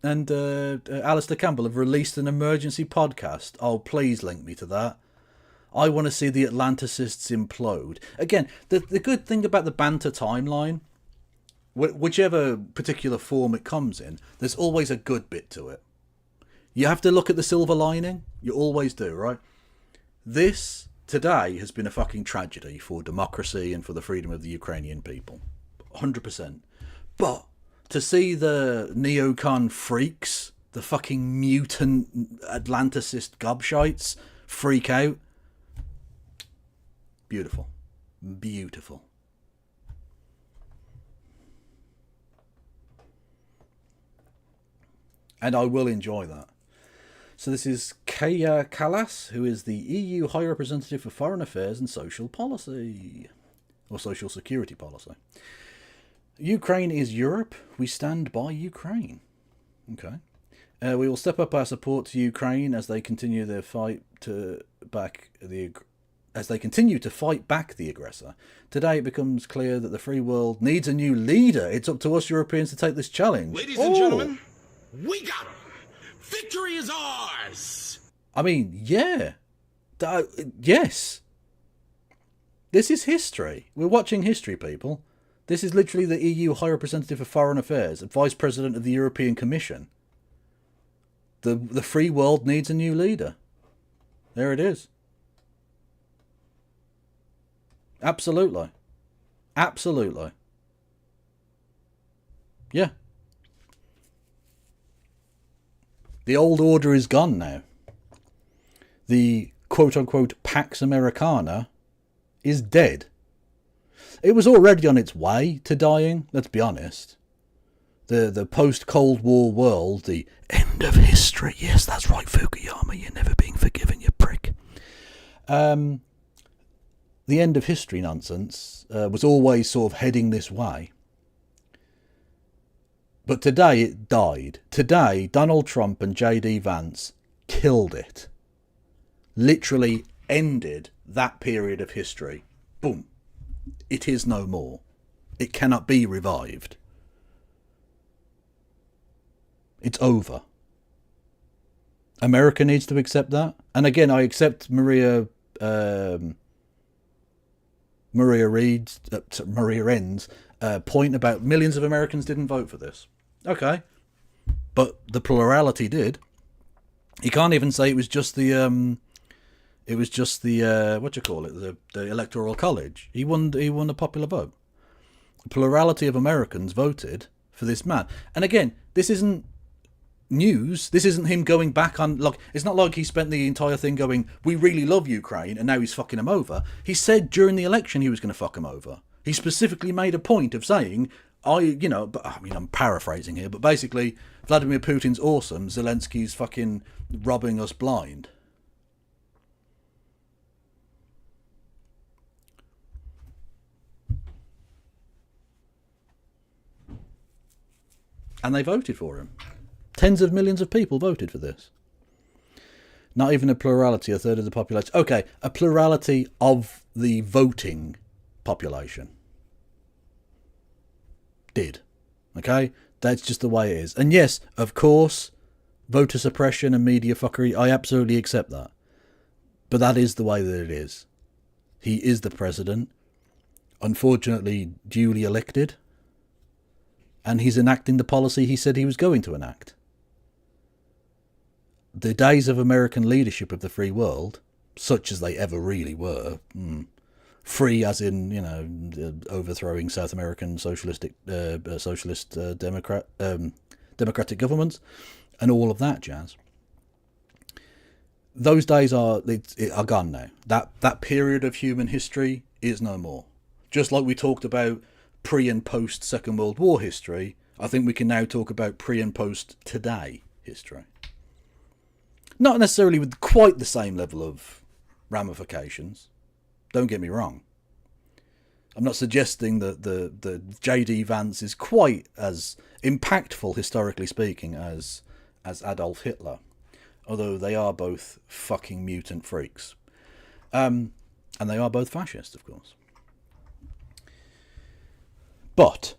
and Alistair Campbell have released an emergency podcast. Oh, please link me to that. I want to see the Atlanticists implode. Again, the good thing about the banter timeline, whichever particular form it comes in, there's always a good bit to it. You have to look at the silver lining. You always do, right? This, today, has been a fucking tragedy for democracy and for the freedom of the Ukrainian people. 100%. But to see the neocon freaks, the fucking mutant Atlanticist gobshites, freak out, beautiful. Beautiful. And I will enjoy that. So this is Kaya Kallas, who is the EU High Representative for Foreign Affairs and Social Policy, or Social Security Policy. Ukraine is Europe. We stand by Ukraine. Okay. We will step up our support to Ukraine as they continue their fight to back the aggressor. Today it becomes clear that the free world needs a new leader. It's up to us Europeans to take this challenge. Ladies and gentlemen, we got him. Victory is ours! I mean, yeah. Yes. This is history. We're watching history, people. This is literally the EU High Representative for Foreign Affairs and Vice President of the European Commission. The free world needs a new leader. There it is. Absolutely. Absolutely. Yeah. The old order is gone now. The quote-unquote Pax Americana is dead. It was already on its way to dying, let's be honest. The post-Cold War world, the end of history. Yes, that's right, Fukuyama, you're never being forgiven, you prick. The end of history nonsense was always sort of heading this way. But today it died. Today, Donald Trump and JD Vance killed it. Literally ended that period of history. Boom. It is no more. It cannot be revived. It's over. America needs to accept that. And again, I accept Maria Rend's point about millions of Americans didn't vote for this. Okay. But the plurality did. You can't even say it was just the the Electoral College. He won the popular vote. The plurality of Americans voted for this man. And again, this isn't news. This isn't him going back on, like, it's not like he spent the entire thing going, we really love Ukraine, and now he's fucking him over. He said during the election he was going to fuck him over. He specifically made a point of saying, I'm paraphrasing here, but basically, Vladimir Putin's awesome, Zelensky's fucking robbing us blind. And they voted for him. Tens of millions of people voted for this. Not even a plurality, a third of the population. Okay, a plurality of the voting population did. Okay? That's just the way it is. And yes, of course, voter suppression and media fuckery, I absolutely accept that. But that is the way that it is. He is the president, unfortunately duly elected, and he's enacting the policy he said he was going to enact. The days of American leadership of the free world, such as they ever really were, free as in, you know, overthrowing South American democratic governments and all of that jazz. Those days are gone now. That period of human history is no more. Just like we talked about pre and post Second World War history, I think we can now talk about pre and post today history. Not necessarily with quite the same level of ramifications. Don't get me wrong. I'm not suggesting that the J.D. Vance is quite as impactful, historically speaking, as Adolf Hitler. Although they are both fucking mutant freaks. And they are both fascist, of course. But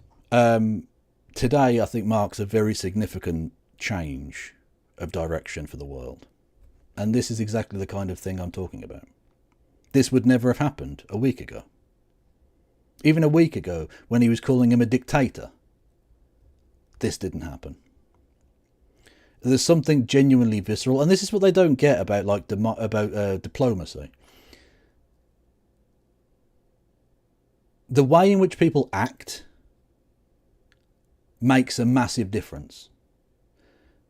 today, I think, marks a very significant change of direction for the world. And this is exactly the kind of thing I'm talking about. This would never have happened a week ago. Even a week ago, when he was calling him a dictator, this didn't happen. There's something genuinely visceral, and this is what they don't get about diplomacy. The way in which people act makes a massive difference.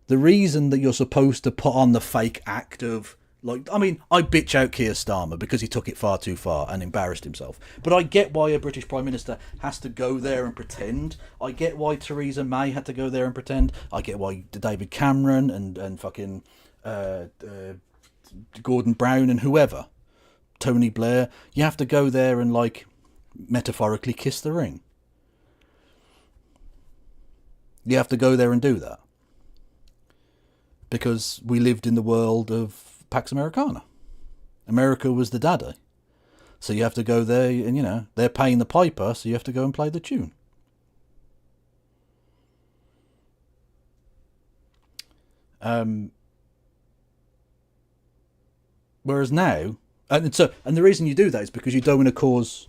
The reason that you're supposed to put on the fake act of, like, I mean, I bitch out Keir Starmer because he took it far too far and embarrassed himself. But I get why a British Prime Minister has to go there and pretend. I get why Theresa May had to go there and pretend. I get why David Cameron and fucking Gordon Brown and whoever, Tony Blair, you have to go there and, like, metaphorically kiss the ring. You have to go there and do that. Because we lived in the world of Pax Americana. America was the daddy. So you have to go there and, you know, they're paying the piper, so you have to go and play the tune. Whereas now, and the reason you do that is because you don't want to cause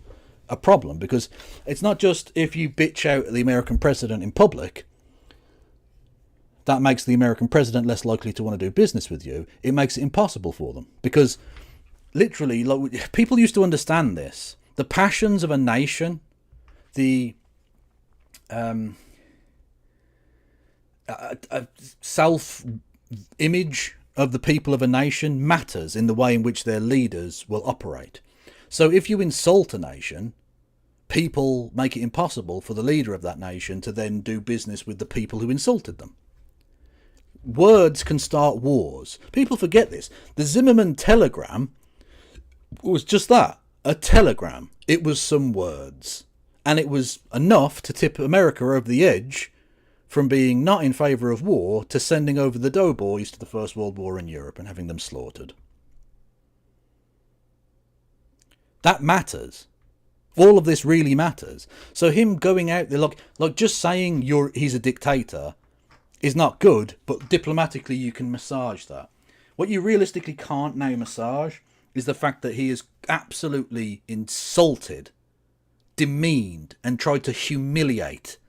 a problem. Because it's not just if you bitch out at the American president in public, that makes the American president less likely to want to do business with you. It makes it impossible for them. Because literally, like, people used to understand this. The passions of a nation, the self-image of the people of a nation matters in the way in which their leaders will operate. So if you insult a nation, people make it impossible for the leader of that nation to then do business with the people who insulted them. Words can start wars. People forget this. The Zimmerman telegram was just that, a telegram. It was some words. And it was enough to tip America over the edge from being not in favour of war to sending over the doughboys to the First World War in Europe and having them slaughtered. That matters. All of this really matters. So him going out there, like just saying he's a dictator is not good, but diplomatically you can massage that. What you realistically can't now massage is the fact that he has absolutely insulted, demeaned, and tried to humiliate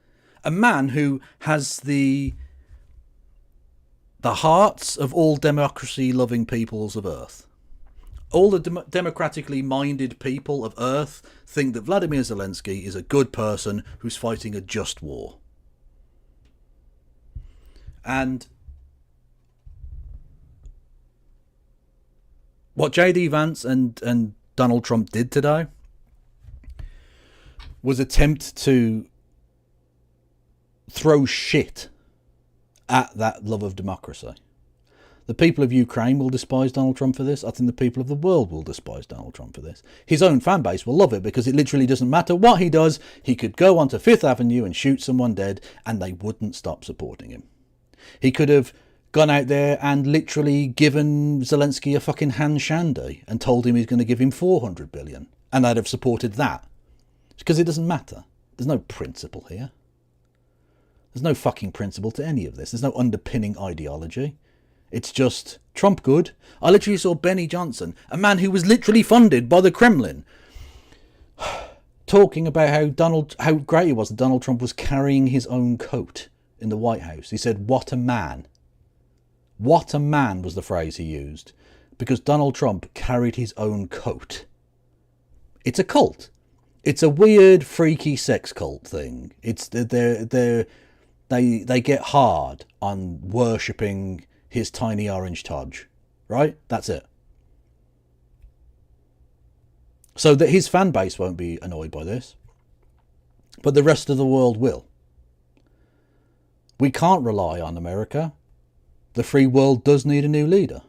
a man who has the hearts of all democracy-loving peoples of Earth. All the democratically minded people of Earth think that Vladimir Zelenskyy is a good person who's fighting a just war. And what J.D. Vance and Donald Trump did today was attempt to throw shit at that love of democracy. The people of Ukraine will despise Donald Trump for this. I think the people of the world will despise Donald Trump for this. His own fan base will love it because it literally doesn't matter what he does. He could go onto Fifth Avenue and shoot someone dead and they wouldn't stop supporting him. He could have gone out there and literally given Zelenskyy a fucking hand shandy and told him he's going to give him 400 billion. And they'd have supported that. Because it doesn't matter. There's no principle here. There's no fucking principle to any of this. There's no underpinning ideology. It's just Trump good. I literally saw Benny Johnson, a man who was literally funded by the Kremlin, talking about how great it was that Donald Trump was carrying his own coat in the White House. He said, "What a man." What a man was the phrase he used, because Donald Trump carried his own coat. It's a cult. It's a weird, freaky sex cult thing. It's they get hard on worshipping his tiny orange Taj, right? That's it. So that his fan base won't be annoyed by this, but the rest of the world will. We can't rely on America. The free world does need a new leader.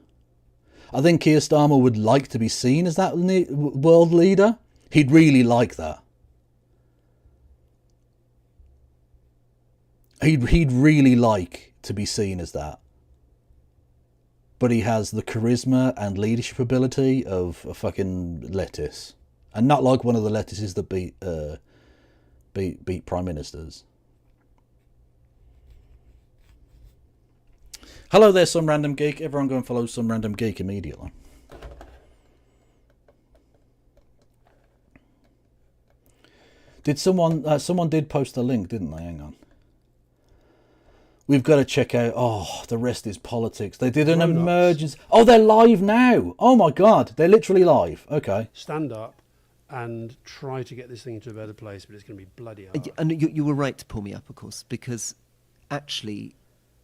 I think Keir Starmer would like to be seen as that world leader. He'd really like that. He'd really like to be seen as that. But he has the charisma and leadership ability of a fucking lettuce. And not like one of the lettuces that beat prime ministers. Hello there, Some Random Geek. Everyone go and follow Some Random Geek immediately. Did someone did post a link, didn't they? Hang on. We've got to check out. Oh, the rest is politics. They did an emergency. Oh, they're live now. Oh my God, they're literally live. Okay. Stand up and try to get this thing into a better place, but it's going to be bloody hard. And you were right to pull me up, of course, because actually,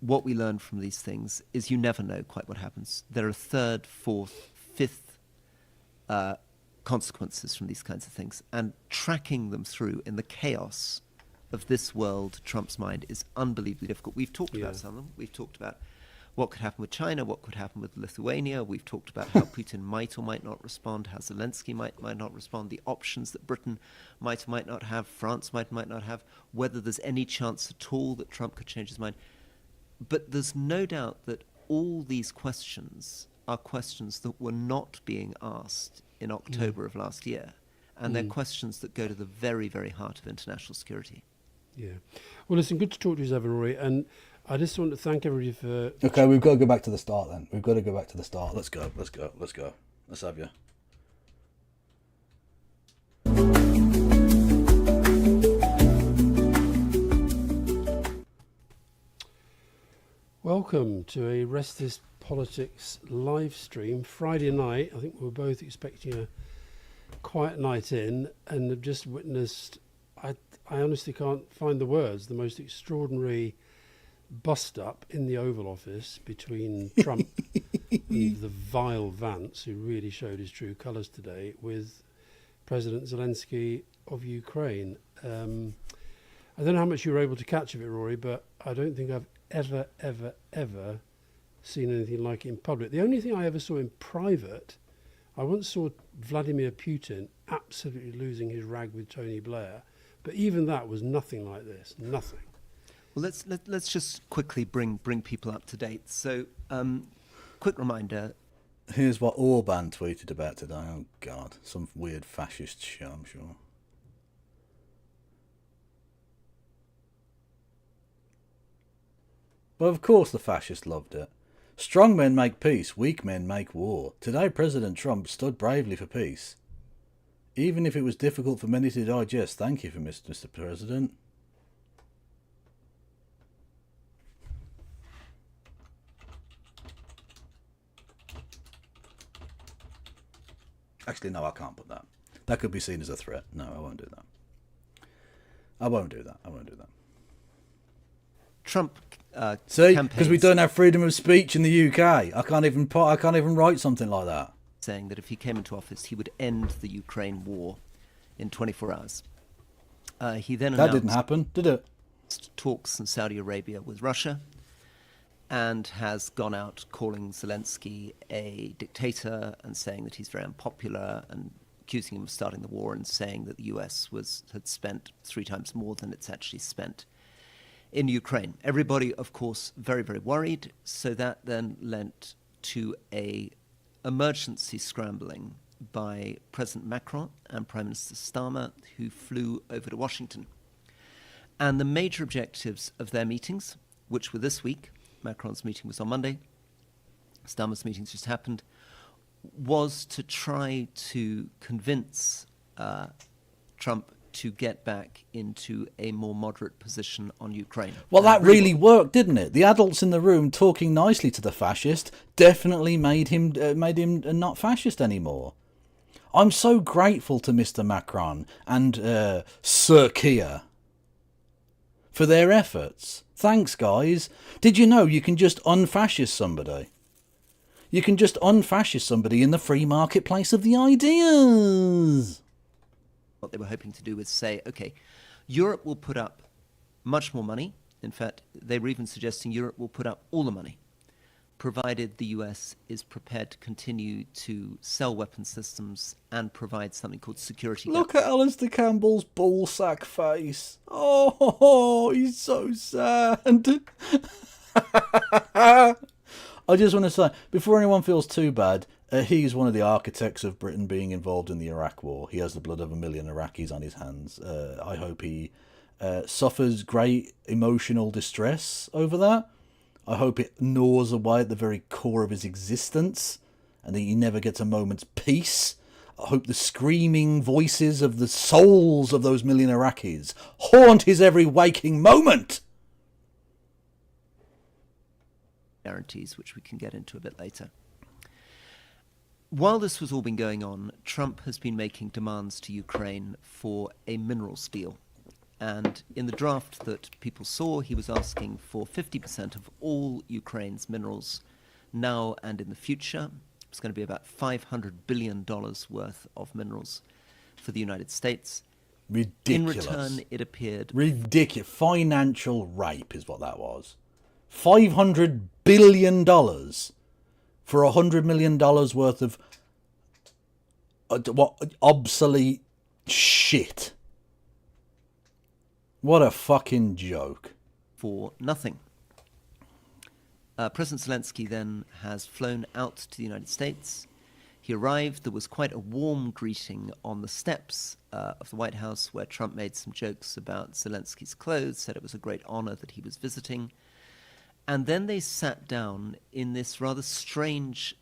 what we learn from these things is you never know quite what happens. There are third, fourth, fifth consequences from these kinds of things, and tracking them through in the chaos of this world, Trump's mind, is unbelievably difficult. We've talked about some of them. We've talked about what could happen with China, what could happen with Lithuania. We've talked about how Putin might or might not respond, how Zelenskyy might not respond, the options that Britain might or might not have, France might or might not have, whether there's any chance at all that Trump could change his mind. But there's no doubt that all these questions are questions that were not being asked in October of last year. And they're questions that go to the very, very heart of international security. Yeah. Well, listen, good to talk to you as ever, Rory. And I just want to thank everybody for... Okay, we've got to go back to the start then. We've got to go back to the start. Let's go. Let's have you. Welcome to a Rest This Politics live stream. Friday night, I think we were both expecting a quiet night in, and have just witnessed, I honestly can't find the words, the most extraordinary bust-up in the Oval Office between Trump and the vile Vance, who really showed his true colours today, with President Zelenskyy of Ukraine. I don't know how much you were able to catch of it, Rory, but I don't think I've ever seen anything like it in public. The only thing I ever saw in private, I once saw Vladimir Putin absolutely losing his rag with Tony Blair, but even that was nothing like this. Nothing. Well, let's just quickly bring people up to date. So, quick reminder. Here's what Orban tweeted about today. Oh God, some weird fascist shit, I'm sure. Well, of course the fascists loved it. Strong men make peace, weak men make war. Today President Trump stood bravely for peace. Even if it was difficult for many to digest. Thank you for Mr. President. Actually, no, I can't put that. That could be seen as a threat. No, I won't do that. I won't do that. Trump see, because we don't have freedom of speech in the UK. I can't even write something like that. Saying that if he came into office, he would end the Ukraine war in 24 hours. He then announced... That didn't happen, did it? ...talks in Saudi Arabia with Russia, and has gone out calling Zelenskyy a dictator and saying that he's very unpopular and accusing him of starting the war and saying that the US had spent 3 times more than it's actually spent in Ukraine. Everybody, of course, very, very worried. So that then lent to a emergency scrambling by President Macron and Prime Minister Starmer, who flew over to Washington. And the major objectives of their meetings, which were this week, Macron's meeting was on Monday, Starmer's meetings just happened, was to try to convince Trump to get back into a more moderate position on Ukraine. Well, that really worked, didn't it? The adults in the room talking nicely to the fascist definitely made him not fascist anymore. I'm so grateful to Mr. Macron and Sir Keir for their efforts. Thanks, guys. Did you know you can just unfascist somebody? You can just unfascist somebody in the free marketplace of the ideas. What they were hoping to do was say, okay, Europe will put up much more money. In fact, they were even suggesting Europe will put up all the money, provided the US is prepared to continue to sell weapon systems and provide something called security. Look at Alistair Campbell's ballsack face. Oh, he's so sad. I just want to say, before anyone feels too bad, he's one of the architects of Britain being involved in the Iraq war. He has the blood of 1 million Iraqis on his hands. I hope he suffers great emotional distress over that. I hope it gnaws away at the very core of his existence and that he never gets a moment's peace. I hope the screaming voices of the souls of those 1 million Iraqis haunt his every waking moment. Guarantees, which we can get into a bit later. While this was all been going on, Trump has been making demands to Ukraine for a minerals deal. And in the draft that people saw, he was asking for 50% of all Ukraine's minerals now and in the future. It's going to be about $500 billion worth of minerals for the United States. Ridiculous. In return, it appeared... Ridiculous. Financial rape is what that was. $500 billion for $100 million worth of obsolete shit. What a fucking joke. For nothing. President Zelenskyy then has flown out to the United States. He arrived. There was quite a warm greeting on the steps of the White House, where Trump made some jokes about Zelenskyy's clothes, said it was a great honor that he was visiting. And then they sat down in this rather strange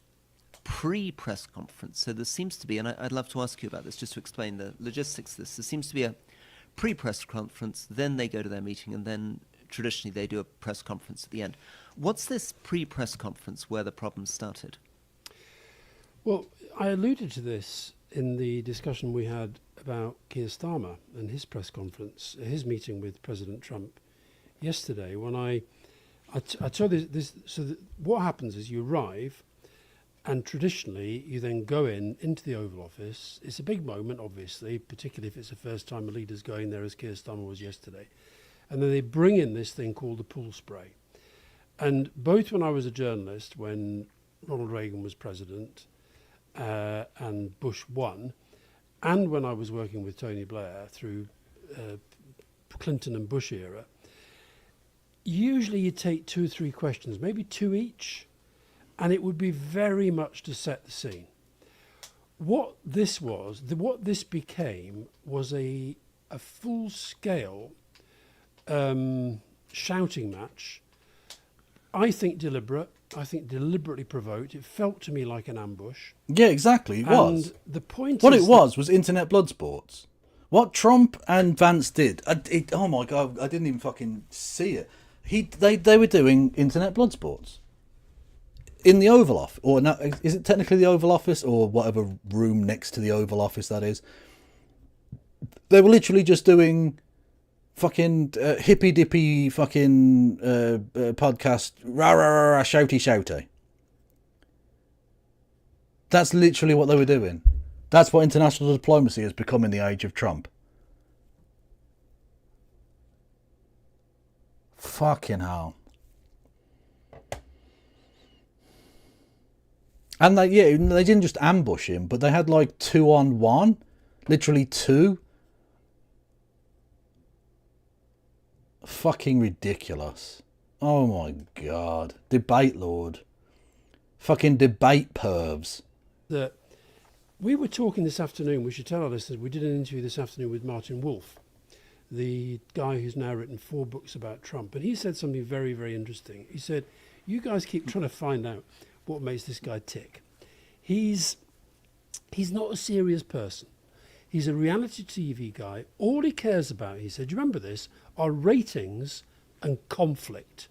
pre-press conference. So there seems to be, and I'd love to ask you about this, just to explain the logistics of this. There seems to be a pre-press conference, then they go to their meeting, and then traditionally they do a press conference at the end. What's this pre-press conference where the problem started? Well, I alluded to this in the discussion we had about Keir Starmer and his press conference, his meeting with President Trump yesterday, when I told this. So what happens is you arrive, and traditionally you then go into the Oval Office. It's a big moment, obviously, particularly if it's the first time a leader's going there, as Keir Starmer was yesterday. And then they bring in this thing called the pool spray. And both when I was a journalist, when Ronald Reagan was president and Bush won, and when I was working with Tony Blair through Clinton and Bush era, usually you take 2 or 3 questions, maybe 2 each, and it would be very much to set the scene. What this became was a full-scale shouting match. I think deliberate. I think deliberately provoked. It felt to me like an ambush. Yeah, exactly. It was. And the point what is it was internet blood sports. What Trump and Vance did. Oh my God, I didn't even fucking see it. They were doing internet blood sports in the Oval Office, or no, is it technically the Oval Office or whatever room next to the Oval Office that is? They were literally just doing fucking hippy dippy fucking podcast rah rah rah rah shouty shouty. That's literally what they were doing. That's what international diplomacy has become in the age of Trump. Fucking hell. And they didn't just ambush him, but they had like 2-on-1, literally 2. Fucking ridiculous. Oh my God. Debate lord. Fucking debate pervs. That we were talking this afternoon, we should tell our listeners, we did an interview this afternoon with Martin Wolf, the guy who's now written 4 books about Trump, and he said something very, very interesting. He said, you guys keep trying to find out what makes this guy tick. He's not a serious person. He's a reality TV guy. All he cares about, he said, you remember this, are ratings and conflict.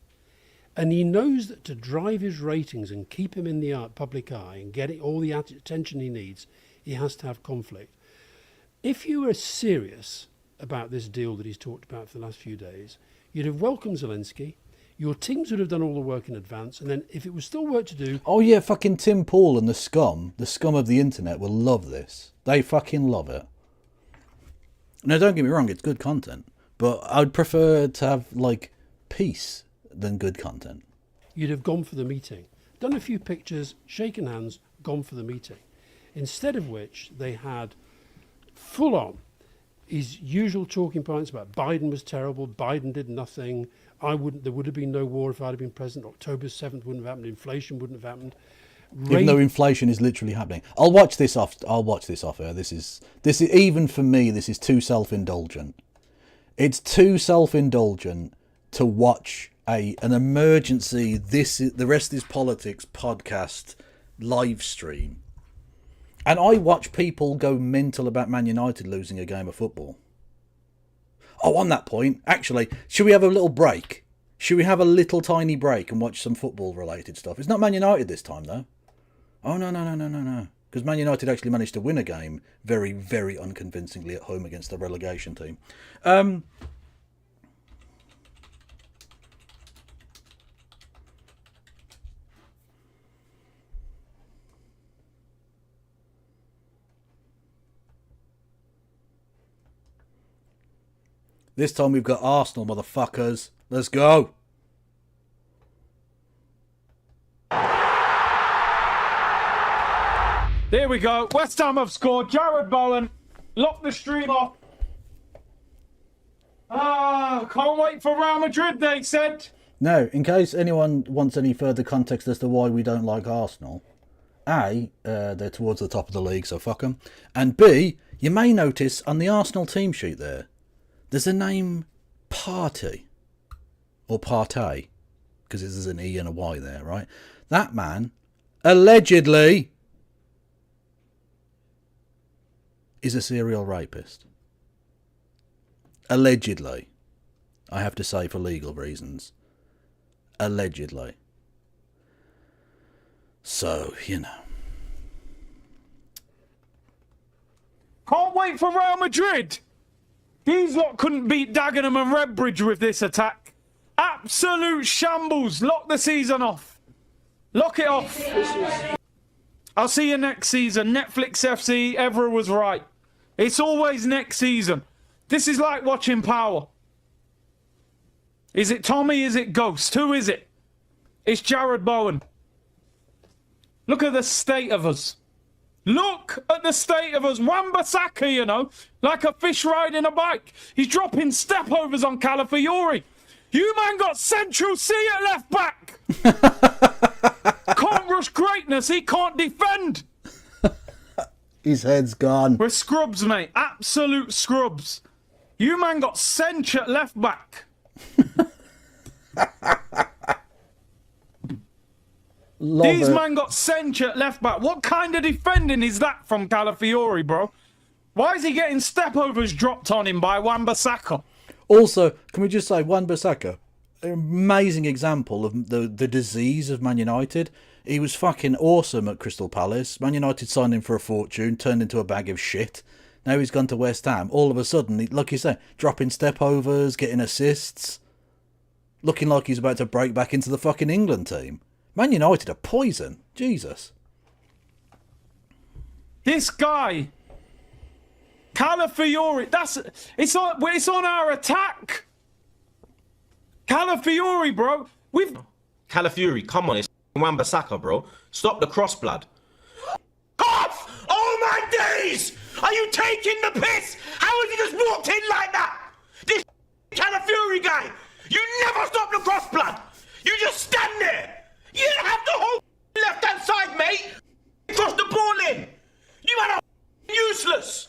And he knows that to drive his ratings and keep him in the public eye and get all the attention he needs, he has to have conflict. If you were serious about this deal that he's talked about for the last few days, you'd have welcomed Zelenskyy. Your teams would have done all the work in advance, and then if it was still work to do... Oh yeah, fucking Tim Pool and the scum of the internet will love this. They fucking love it. Now, don't get me wrong, it's good content, but I'd prefer to have, like, peace than good content. You'd have gone for the meeting, done a few pictures, shaken hands, gone for the meeting. Instead of which, they had full on his usual talking points about Biden was terrible, Biden did nothing, there would have been no war if I'd have been president, October 7th wouldn't have happened, inflation wouldn't have happened. Even though inflation is literally happening. I'll watch this off air. This is even for me, this is too self-indulgent. It's too self-indulgent to watch an emergency the rest is politics podcast live stream. And I watch people go mental about Man United losing a game of football. Oh, on that point, actually, should we have a little break? Should we have a little tiny break and watch some football related stuff? It's not Man United this time though. Oh, no. Because Man United actually managed to win a game very, very unconvincingly at home against the relegation team. This time we've got Arsenal, motherfuckers. Let's go. There we go. West Ham have scored. Jared Bowen. Lock the stream off. Can't wait for Real Madrid, they said. Now, in case anyone wants any further context as to why we don't like Arsenal, A, they're towards the top of the league, so fuck them. And B, you may notice on the Arsenal team sheet there's a name Partey. Or Partey. Because there's an E and a Y there, right? That man, allegedly, is a serial rapist. Allegedly. I have to say for legal reasons. Allegedly. So, you know. Can't wait for Real Madrid. These lot couldn't beat Dagenham and Redbridge with this attack. Absolute shambles. Lock the season off. Lock it off. I'll see you next season. Netflix FC, Evra was right. It's always next season. This is like watching Power. Is it Tommy? Is it Ghost? Who is it? It's Jared Bowen. Look at the state of us. Look at the state of us. Wan-Bissaka, you know, like a fish riding a bike. He's dropping step-overs on Calafiori. You man got Central C at left back. Can't rush greatness. He can't defend. His head's gone. We're scrubs, mate. Absolute scrubs. You man got Centre at left back. These man got Centre at left back. What kind of defending is that from Calafiori, bro? Why is he getting step-overs dropped on him by Wan-Bissaka? Also, can we just say, Wan-Bissaka, an amazing example of the disease of Man United. He was fucking awesome at Crystal Palace. Man United signed him for a fortune, turned into a bag of shit. Now he's gone to West Ham. All of a sudden, like you say, dropping step-overs, getting assists. Looking like he's about to break back into the fucking England team. Man United are poison. Jesus. This guy, Calafiori, it's on our attack. Calafiori, bro. Calafiori, come on, it's Wan-Bissaka, bro. Stop the crossblood. Off! Oh my days! Are you taking the piss? How has he just walked in like that? This Calafiori guy! You never stop the crossblood! You just stand there! You have the whole left-hand side, mate! Cross the ball in! You man are useless!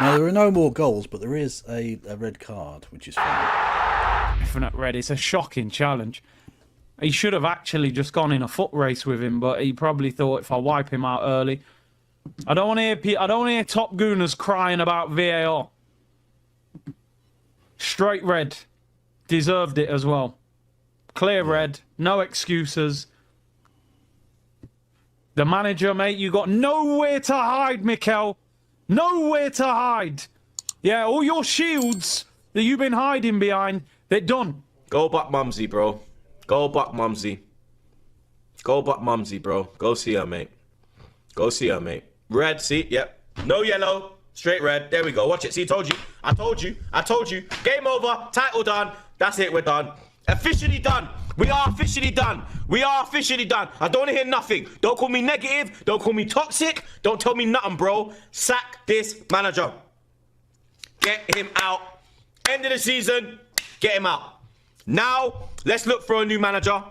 Now, there are no more goals, but there is a red card, which is funny. Definite red. It's a shocking challenge. He should have actually just gone in a foot race with him, but he probably thought if I wipe him out early. I don't want to hear Top Gooners crying about VAR. Straight red. Deserved it as well. Clear red. No excuses. The manager, mate, you got nowhere to hide, Mikel. Nowhere to hide. Yeah, all your shields that you've been hiding behind, they're done. Go back, Mumsy, bro. Go back, Mumsy. Go back, Mumsy, bro. Go see her, mate. Go see her, mate. Red, see? Yep. No yellow. Straight red. There we go. Watch it. See, told you. I told you. I told you. Game over. Title done. That's it. We're done. Officially done. We are officially done. We are officially done. I don't want to hear nothing. Don't call me negative. Don't call me toxic. Don't tell me nothing, bro. Sack this manager. Get him out. End of the season. Get him out. Now, let's look for a new manager.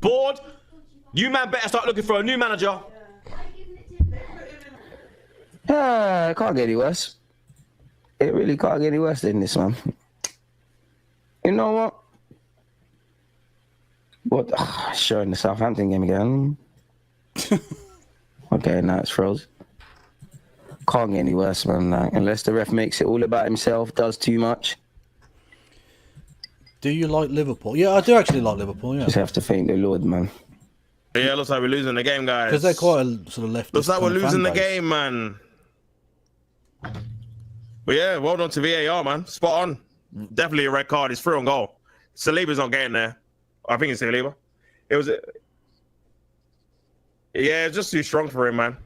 Board, you man better start looking for a new manager. It can't get any worse. It really can't get any worse than this, man. You know what? Showing the Southampton game again. Okay, now it's froze. Can't get any worse, man. Like, unless the ref makes it all about himself, does too much. Do you like Liverpool? Yeah, I do actually like Liverpool, yeah. Just have to thank the Lord, man. Yeah, looks like we're losing the game, guys. Because they're quite a sort of leftist. Looks like we're kind of losing the fan base. game, man. But yeah, well done to VAR, man. Spot on. Definitely a red card. It's through on goal. Saliba's not getting there. I think it's Saliba. It was... Yeah, it's just too strong for him, man.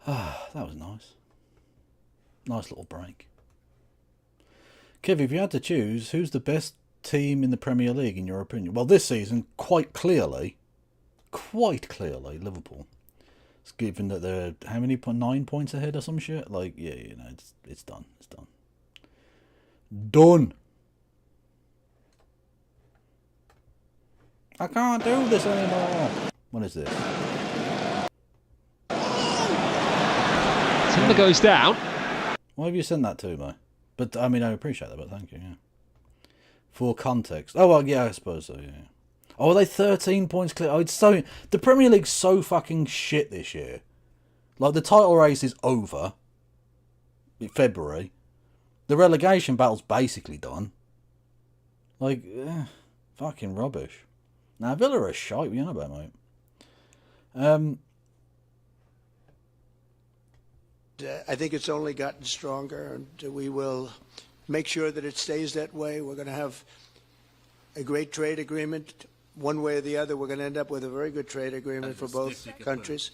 That was nice. Nice little break. Kev, if you had to choose, who's the best team in the Premier League, in your opinion? Well, this season, quite clearly, Liverpool. It's given that they're, how many, 9 points ahead or some shit? Like, yeah, you know, it's done. It's done. Done. I can't do this anymore. What is this? Timber goes down. Why have you sent that to me? But, I mean, I appreciate that, but thank you, yeah. For context. Oh, well, yeah, I suppose so, yeah. Oh, are they 13 points clear? Oh, it's so... The Premier League's so fucking shit this year. Like, the title race is over. In February. The relegation battle's basically done. Like, fucking rubbish. Now, Villa are shite, what are you on about, mate? I think it's only gotten stronger, and we will make sure that it stays that way. We're going to have a great trade agreement. One way or the other, we're going to end up with a very good trade agreement for both countries,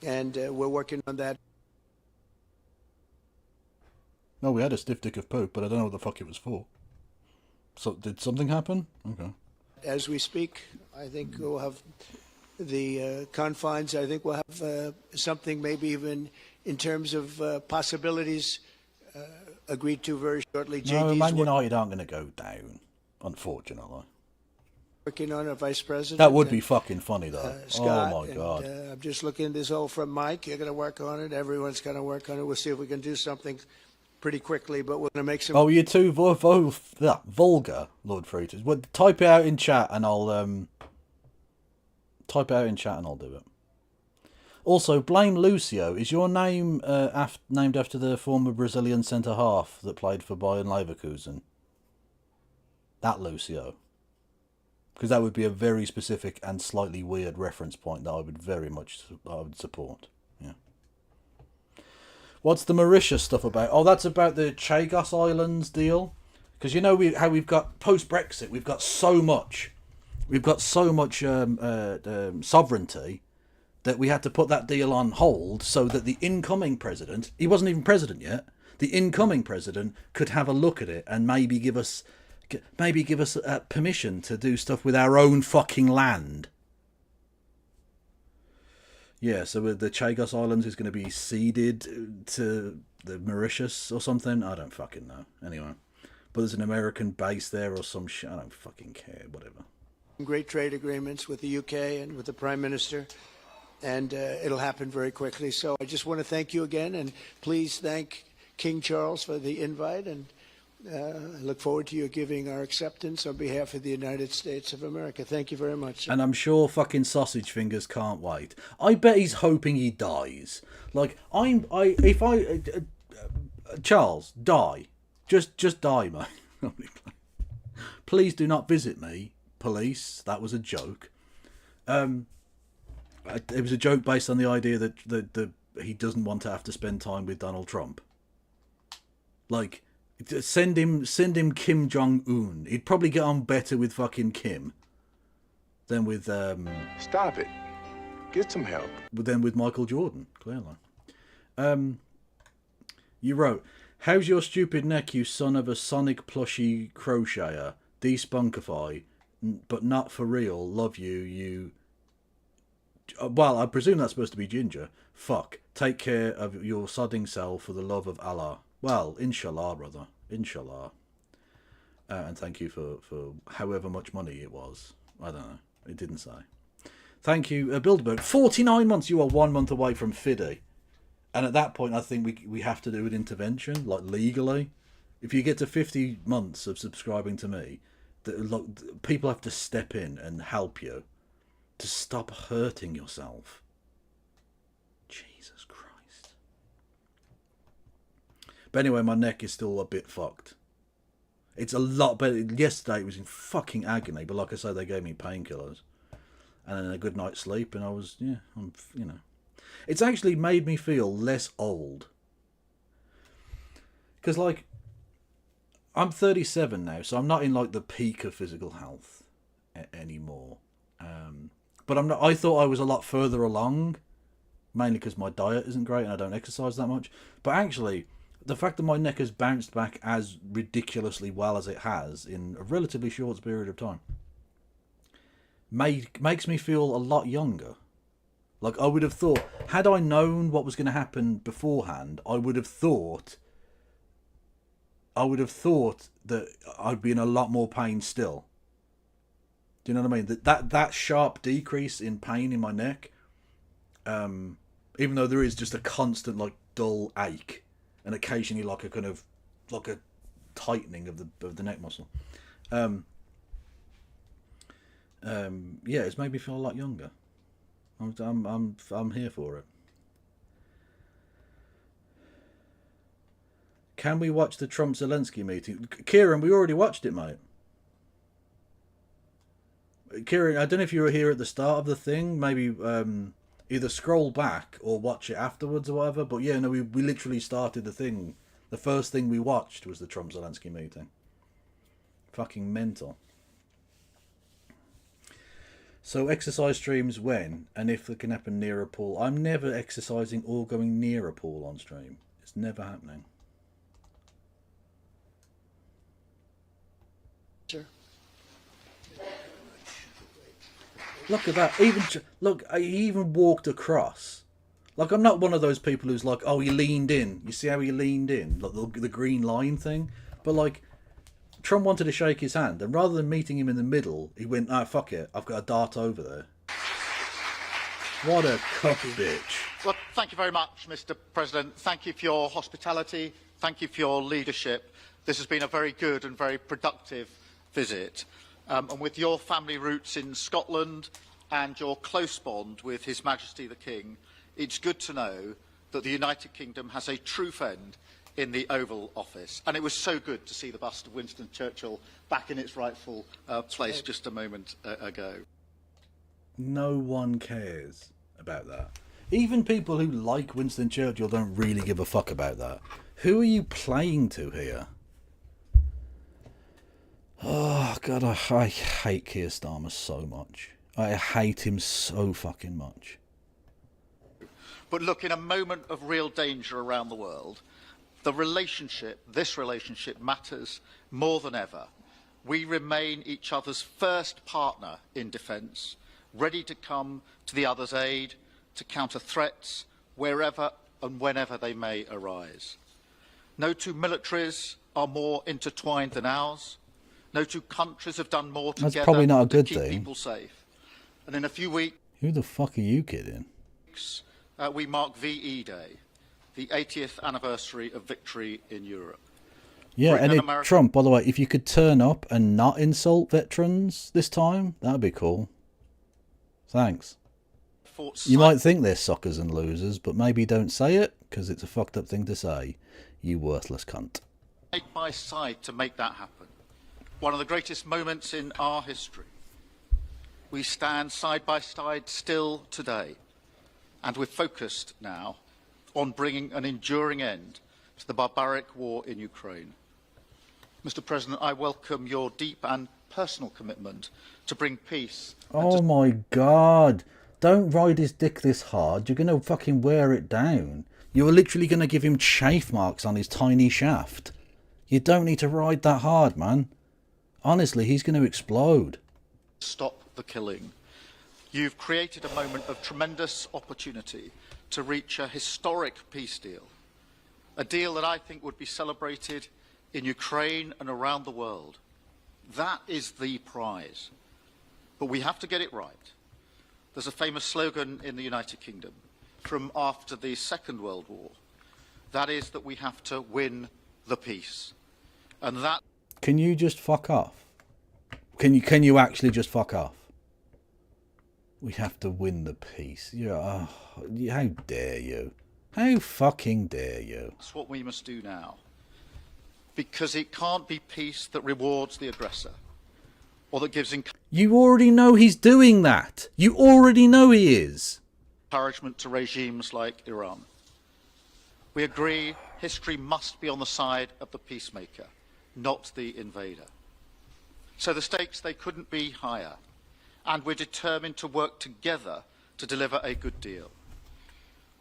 and we're working on that. No, we had a stiff dick of Pope, but I don't know what the fuck it was for. So, did something happen? Okay. As we speak, I think we'll have the confines. I think we'll have something maybe even in terms of possibilities agreed to very shortly. No, Man United aren't going to go down, unfortunately. Working on a vice president. That would be fucking funny, though. Scott, oh, my God. I'm just looking at this all from Mike. You're going to work on it. Everyone's going to work on it. We'll see if we can do something pretty quickly, but we're going to make some... Oh, you're too vulgar, Lord Fritas. Well, type it out in chat and I'll... Type it out in chat and I'll do it. Also, Blame Lucio. Is your name named after the former Brazilian centre-half that played for Bayern Leverkusen? That Lucio. Because that would be a very specific and slightly weird reference point that I would very much support. Yeah. What's the Mauritius stuff about? Oh, that's about the Chagos Islands deal. Because you know how we've got, post-Brexit, we've got so much sovereignty that we had to put that deal on hold so that the incoming president, he wasn't even president yet, the incoming president could have a look at it and maybe give us permission to do stuff with our own fucking land. Yeah, so the Chagos Islands is going to be ceded to the Mauritius or something. I don't fucking know. Anyway, but there's an American base there or some shit. I don't fucking care. Whatever. Great trade agreements with the UK and with the Prime Minister. and it'll happen very quickly. So I just want to thank you again, and please thank King Charles for the invite, and I look forward to you giving our acceptance on behalf of the United States of America. Thank you very much, sir. And I'm sure fucking Sausage Fingers can't wait. I bet he's hoping he dies. Like, Charles, die. Just die, mate. Please do not visit me, police. That was a joke. It was a joke based on the idea that he doesn't want to have to spend time with Donald Trump. Like, send him Kim Jong-un. He'd probably get on better with fucking Kim than with Stop it. Get some help. Than with Michael Jordan, clearly. You wrote, "How's your stupid neck, you son of a Sonic plushie crocheter? Despunkify, but not for real. Love you, you." Well, I presume that's supposed to be Ginger. Fuck. Take care of your sodding self for the love of Allah. Well, inshallah, brother. Inshallah. And thank you for however much money it was. I don't know. It didn't say. Thank you, Bilderberg. 49 months. You are 1 month away from FIDE. And at that point, I think we have to do an intervention, like legally. If you get to 50 months of subscribing to me, people have to step in and help you to stop hurting yourself. Jesus Christ. But anyway, my neck is still a bit fucked. It's a lot better. Yesterday it was in fucking agony, but like I say, they gave me painkillers. And then a good night's sleep, and I was, It's actually made me feel less old. Because, like, I'm 37 now, so I'm not in, like, the peak of physical health anymore. But I'm not. I thought I was a lot further along, mainly because my diet isn't great and I don't exercise that much. But actually, the fact that my neck has bounced back as ridiculously well as it has in a relatively short period of time makes me feel a lot younger. Like, I would have thought, had I known what was going to happen beforehand, I would have thought that I'd be in a lot more pain still. Do you know what I mean? That sharp decrease in pain in my neck, even though there is just a constant, like, dull ache, and occasionally like a kind of like a tightening of the neck muscle. Yeah, it's made me feel a lot younger. I'm here for it. Can we watch the Trump Zelenskyy meeting? Kieran, we already watched it, mate. Kieran, I don't know if you were here at the start of the thing. Maybe either scroll back or watch it afterwards or whatever. But yeah, no, we literally started the thing. The first thing we watched was the Trump Zelenskyy meeting. Fucking mental. So exercise streams when and if they can happen near a pool. I'm never exercising or going near a pool on stream. It's never happening. Sure. Look at that. Look, he even walked across. Like, I'm not one of those people who's like, oh, he leaned in. You see how he leaned in? Like the green line thing? But, like, Trump wanted to shake his hand, and rather than meeting him in the middle, he went, "Ah, fuck it, I've got a dart over there." What a cock bitch. Well, thank you very much, Mr. President. Thank you for your hospitality. Thank you for your leadership. This has been a very good and very productive visit. And with your family roots in Scotland and your close bond with His Majesty the King, it's good to know that the United Kingdom has a true friend in the Oval Office. And it was so good to see the bust of Winston Churchill back in its rightful place just a moment ago. No one cares about that. Even people who like Winston Churchill don't really give a fuck about that. Who are you playing to here? Oh, God, I hate Keir Starmer so much. I hate him so fucking much. But look, in a moment of real danger around the world, this relationship matters more than ever. We remain each other's first partner in defence, ready to come to the other's aid, to counter threats wherever and whenever they may arise. No two militaries are more intertwined than ours. No two countries have done more together That's probably not a good to keep thing. people safe. And in a few weeks... Who the fuck are you kidding? We mark VE Day, the 80th anniversary of victory in Europe. Yeah, Britain and America- Trump, by the way, if you could turn up and not insult veterans this time, that would be cool. Thanks. You might think they're suckers and losers, but maybe don't say it, because it's a fucked up thing to say. You worthless cunt. Side by side to make that happen. One of the greatest moments in our history. We stand side by side still today, and we're focused now on bringing an enduring end to the barbaric war in Ukraine. Mr. President, I welcome your deep and personal commitment to bring peace. Oh my god. Don't ride his dick this hard. You're going to fucking wear it down. You're literally going to give him chafe marks on his tiny shaft. You don't need to ride that hard, man. Honestly, he's going to explode. Stop the killing. You've created a moment of tremendous opportunity to reach a historic peace deal. A deal that I think would be celebrated in Ukraine and around the world. That is the prize. But we have to get it right. There's a famous slogan in the United Kingdom from after the Second World War. That is that we have to win the peace. And that... Can you just fuck off? Can you actually just fuck off? We have to win the peace. Yeah, how dare you? How fucking dare you? That's what we must do now. Because it can't be peace that rewards the aggressor or that gives You already know he's doing that. You already know he is. encouragement to regimes like Iran. We agree history must be on the side of the peacemaker, not the invader. So the stakes, they couldn't be higher. And we're determined to work together to deliver a good deal.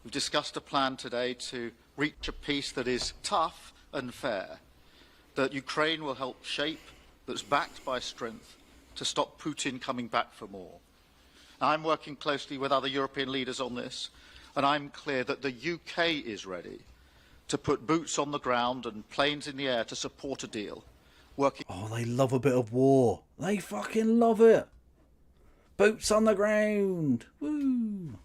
We've discussed a plan today to reach a peace that is tough and fair, that Ukraine will help shape, that's backed by strength, to stop Putin coming back for more. I'm working closely with other European leaders on this, and I'm clear that the UK is ready to put boots on the ground and planes in the air to support a deal. Working. Oh, they love a bit of war. They fucking love it. Boots on the ground. Woo.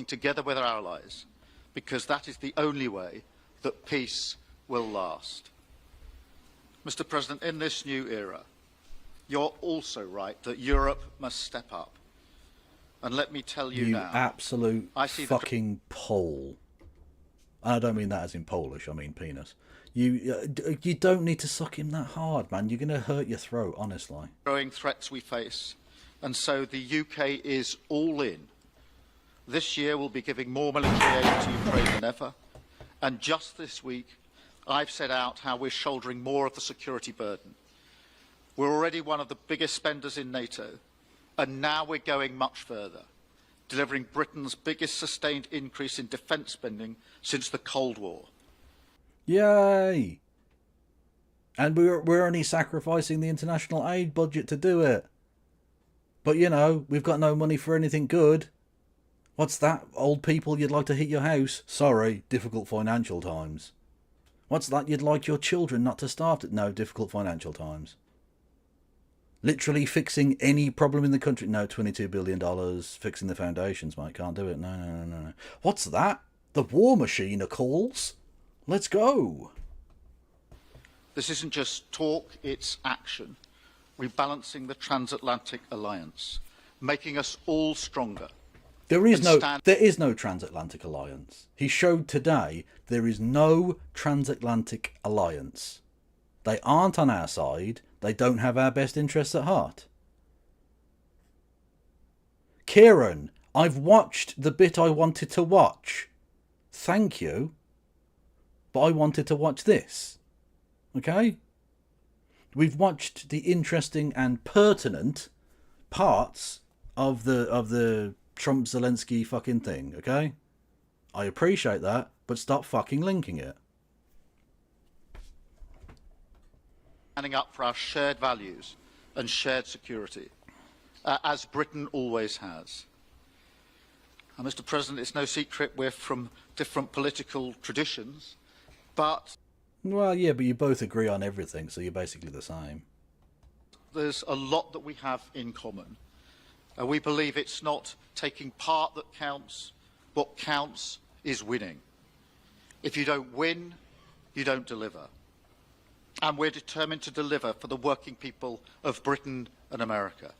Together with our allies, because that is the only way that peace will last. Mr. President, in this new era, you're also right that Europe must step up. And let me tell you now, absolute I see fucking pole. And I don't mean that as in Polish, I mean penis. You don't need to suck him that hard, man. You're going to hurt your throat, honestly. growing threats we face, and so the UK is all in. This year we'll be giving more military aid to Ukraine than ever, and just this week I've set out how we're shouldering more of the security burden. We're already one of the biggest spenders in NATO, and now we're going much further, delivering Britain's biggest sustained increase in defence spending since the Cold War. Yay! And we're only sacrificing the international aid budget to do it. But you know, we've got no money for anything good. What's that? Old people, you'd like to heat your house? Sorry, difficult financial times. What's that? You'd like your children not to starve? No, difficult financial times. Literally fixing any problem in the country? No, $22 billion. Fixing the foundations, mate. Can't do it. No. What's that? The war machine calls? Let's go. This isn't just talk, it's action. Rebalancing the transatlantic alliance, making us all stronger. There is no transatlantic alliance. He showed today there is no transatlantic alliance. They aren't on our side. They don't have our best interests at heart. Kieran, I've watched the bit I wanted to watch. Thank you. But I wanted to watch this. Okay? We've watched the interesting and pertinent parts of the Trump Zelenskyy fucking thing, okay? I appreciate that, but stop fucking linking it. Standing up for our shared values and shared security, as Britain always has. And Mr. President, it's no secret we're from different political traditions, but... Well, yeah, but you both agree on everything, so you're basically the same. There's a lot that we have in common. We believe it's not taking part that counts, What counts is winning. If you don't win, you don't deliver. And we're determined to deliver for the working people of Britain and America,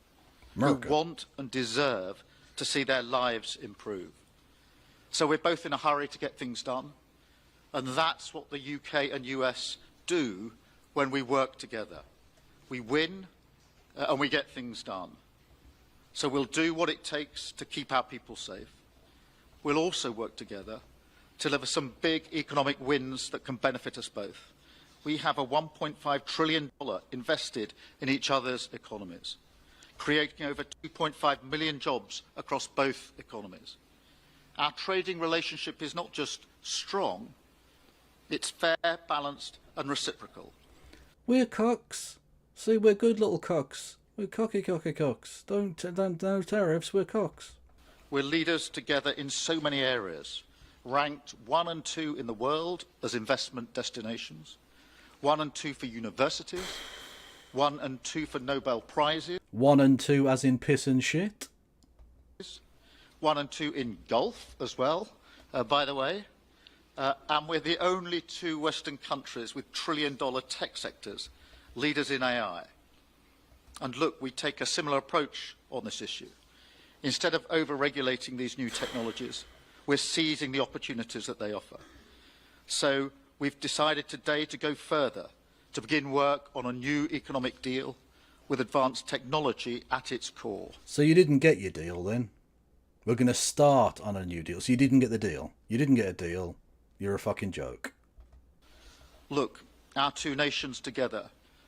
who want and deserve to see their lives improve. So we're both in a hurry to get things done, and that's what the UK and US do when we work together. We win and we get things done. So we'll do what it takes to keep our people safe. We'll also work together to deliver some big economic wins that can benefit us both. We have a $1.5 trillion invested in each other's economies, creating over 2.5 million jobs across both economies. Our trading relationship is not just strong, it's fair, balanced and reciprocal. We're cocks. See, we're good little cocks. We're cocky cocks. Don't no tariffs, we're cocks. We're leaders together in so many areas, ranked 1 and 2 in the world as investment destinations, 1 and 2 for universities, 1 and 2 for Nobel Prizes. 1 and 2 as in piss and shit. 1 and 2 in golf as well, by the way. And we're the only 2 Western countries with trillion-dollar tech sectors, leaders in AI. And look, we take a similar approach on this issue. Instead of over-regulating these new technologies, we're seizing the opportunities that they offer. So we've decided today to go further, to begin work on a new economic deal with advanced technology at its core. So you didn't get your deal then? We're going to start on a new deal. So you didn't get the deal. You didn't get a deal. You're a fucking joke. Look, our 2 nations together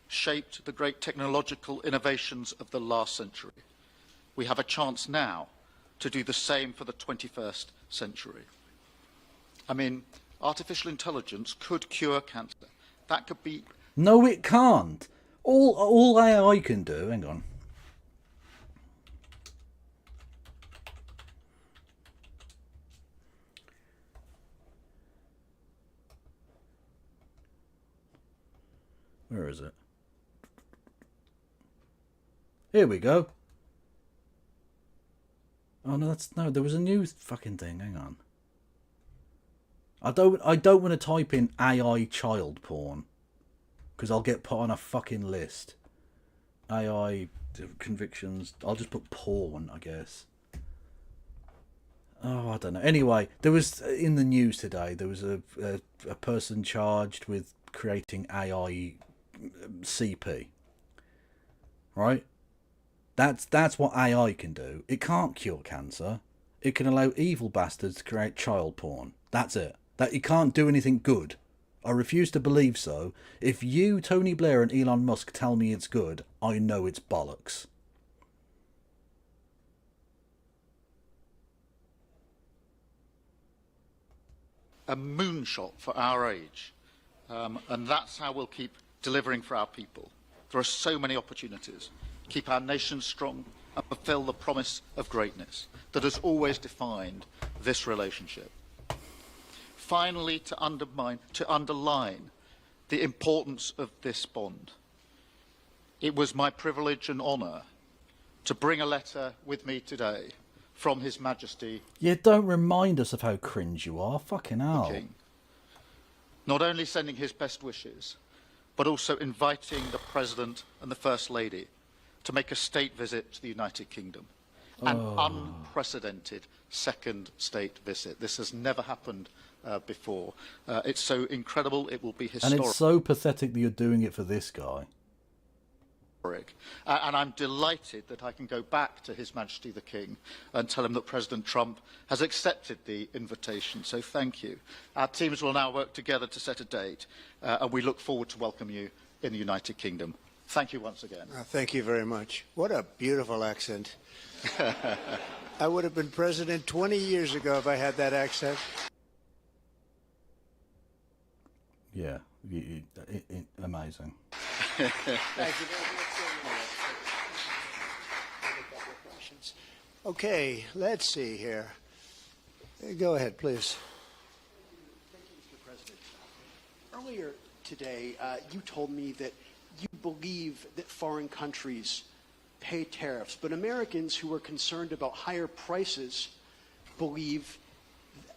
shaped the great technological innovations of the last century. We have a chance now to do the same for the 21st century. I mean, artificial intelligence could cure cancer. That could be... No, it can't. All AI can do... Hang on. Where is it? Here we go. Oh no, there was a new fucking thing. Hang on. I don't want to type in AI child porn because I'll get put on a fucking list. AI convictions. I'll just put porn, I guess. Oh, I don't know. Anyway, there was in the news today. There was a person charged with creating AI CP. Right. That's what AI can do. It can't cure cancer. It can allow evil bastards to create child porn. That's it. That it can't do anything good. I refuse to believe so. If you, Tony Blair and Elon Musk tell me it's good, I know it's bollocks. A moonshot for our age. And that's how we'll keep delivering for our people. There are so many opportunities. Keep our nation strong and fulfill the promise of greatness that has always defined this relationship. Finally, to underline the importance of this bond, it was my privilege and honour to bring a letter with me today from His Majesty. Yeah, don't remind us of how cringe you are. Fucking hell. King. Not only sending his best wishes, but also inviting the President and the First Lady to make a state visit to the United Kingdom. An unprecedented second state visit. This has never happened before. It's so incredible, it will be historic. And it's so pathetic that you're doing it for this guy. And I'm delighted that I can go back to His Majesty the King and tell him that President Trump has accepted the invitation. So thank you. Our teams will now work together to set a date, and we look forward to welcome you in the United Kingdom. Thank you once again. Thank you very much. What a beautiful accent. I would have been president 20 years ago if I had that accent. Yeah, amazing. Thank you very much. Okay, let's see here. Go ahead, please. Thank you, Mr. President. Earlier today, you told me that you believe that foreign countries pay tariffs, but Americans who are concerned about higher prices believe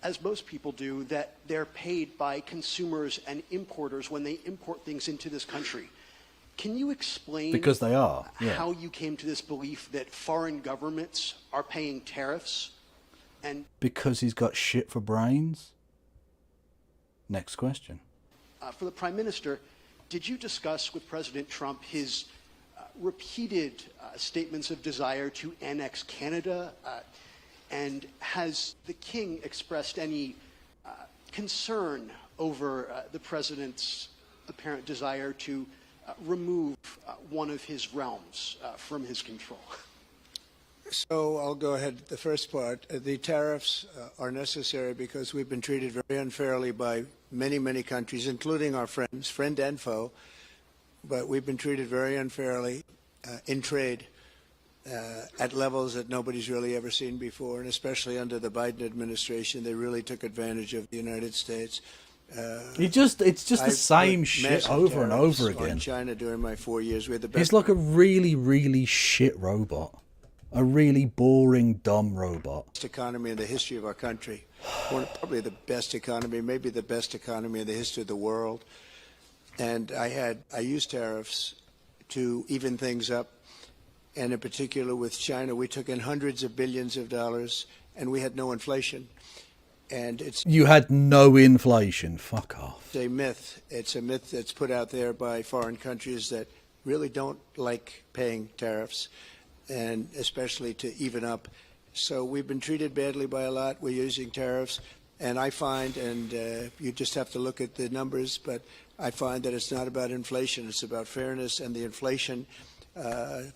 as most people do, that they're paid by consumers and importers when they import things into this country. Can you explain Because they are, yeah. how you came to this belief that foreign governments are paying tariffs? And Because he's got shit for brains? Next question. for the Prime Minister, did you discuss with President Trump his repeated statements of desire to annex Canada? And has the King expressed any concern over the President's apparent desire to remove one of his realms from his control? So I'll go ahead. The first part, the tariffs are necessary because we've been treated very unfairly by many, many countries, including our friends, friend and foe. But we've been treated very unfairly in trade at levels that nobody's really ever seen before, and especially under the Biden administration, they really took advantage of the United States. It's just the same shit over and over again. On China during my 4 years, we had the best. He's like a really, really shit robot. A really boring, dumb robot. Economy in the history of our country. Probably the best economy, maybe the best economy in the history of the world. And I used tariffs to even things up. And in particular with China, we took in hundreds of billions of dollars and we had no inflation. And it's You had no inflation. Fuck off. a myth. It's a myth that's put out there by foreign countries that really don't like paying tariffs, and especially to even up. So we've been treated badly by a lot. We're using tariffs. And I find, and you just have to look at the numbers, but I find that it's not about inflation. It's about fairness, and the inflation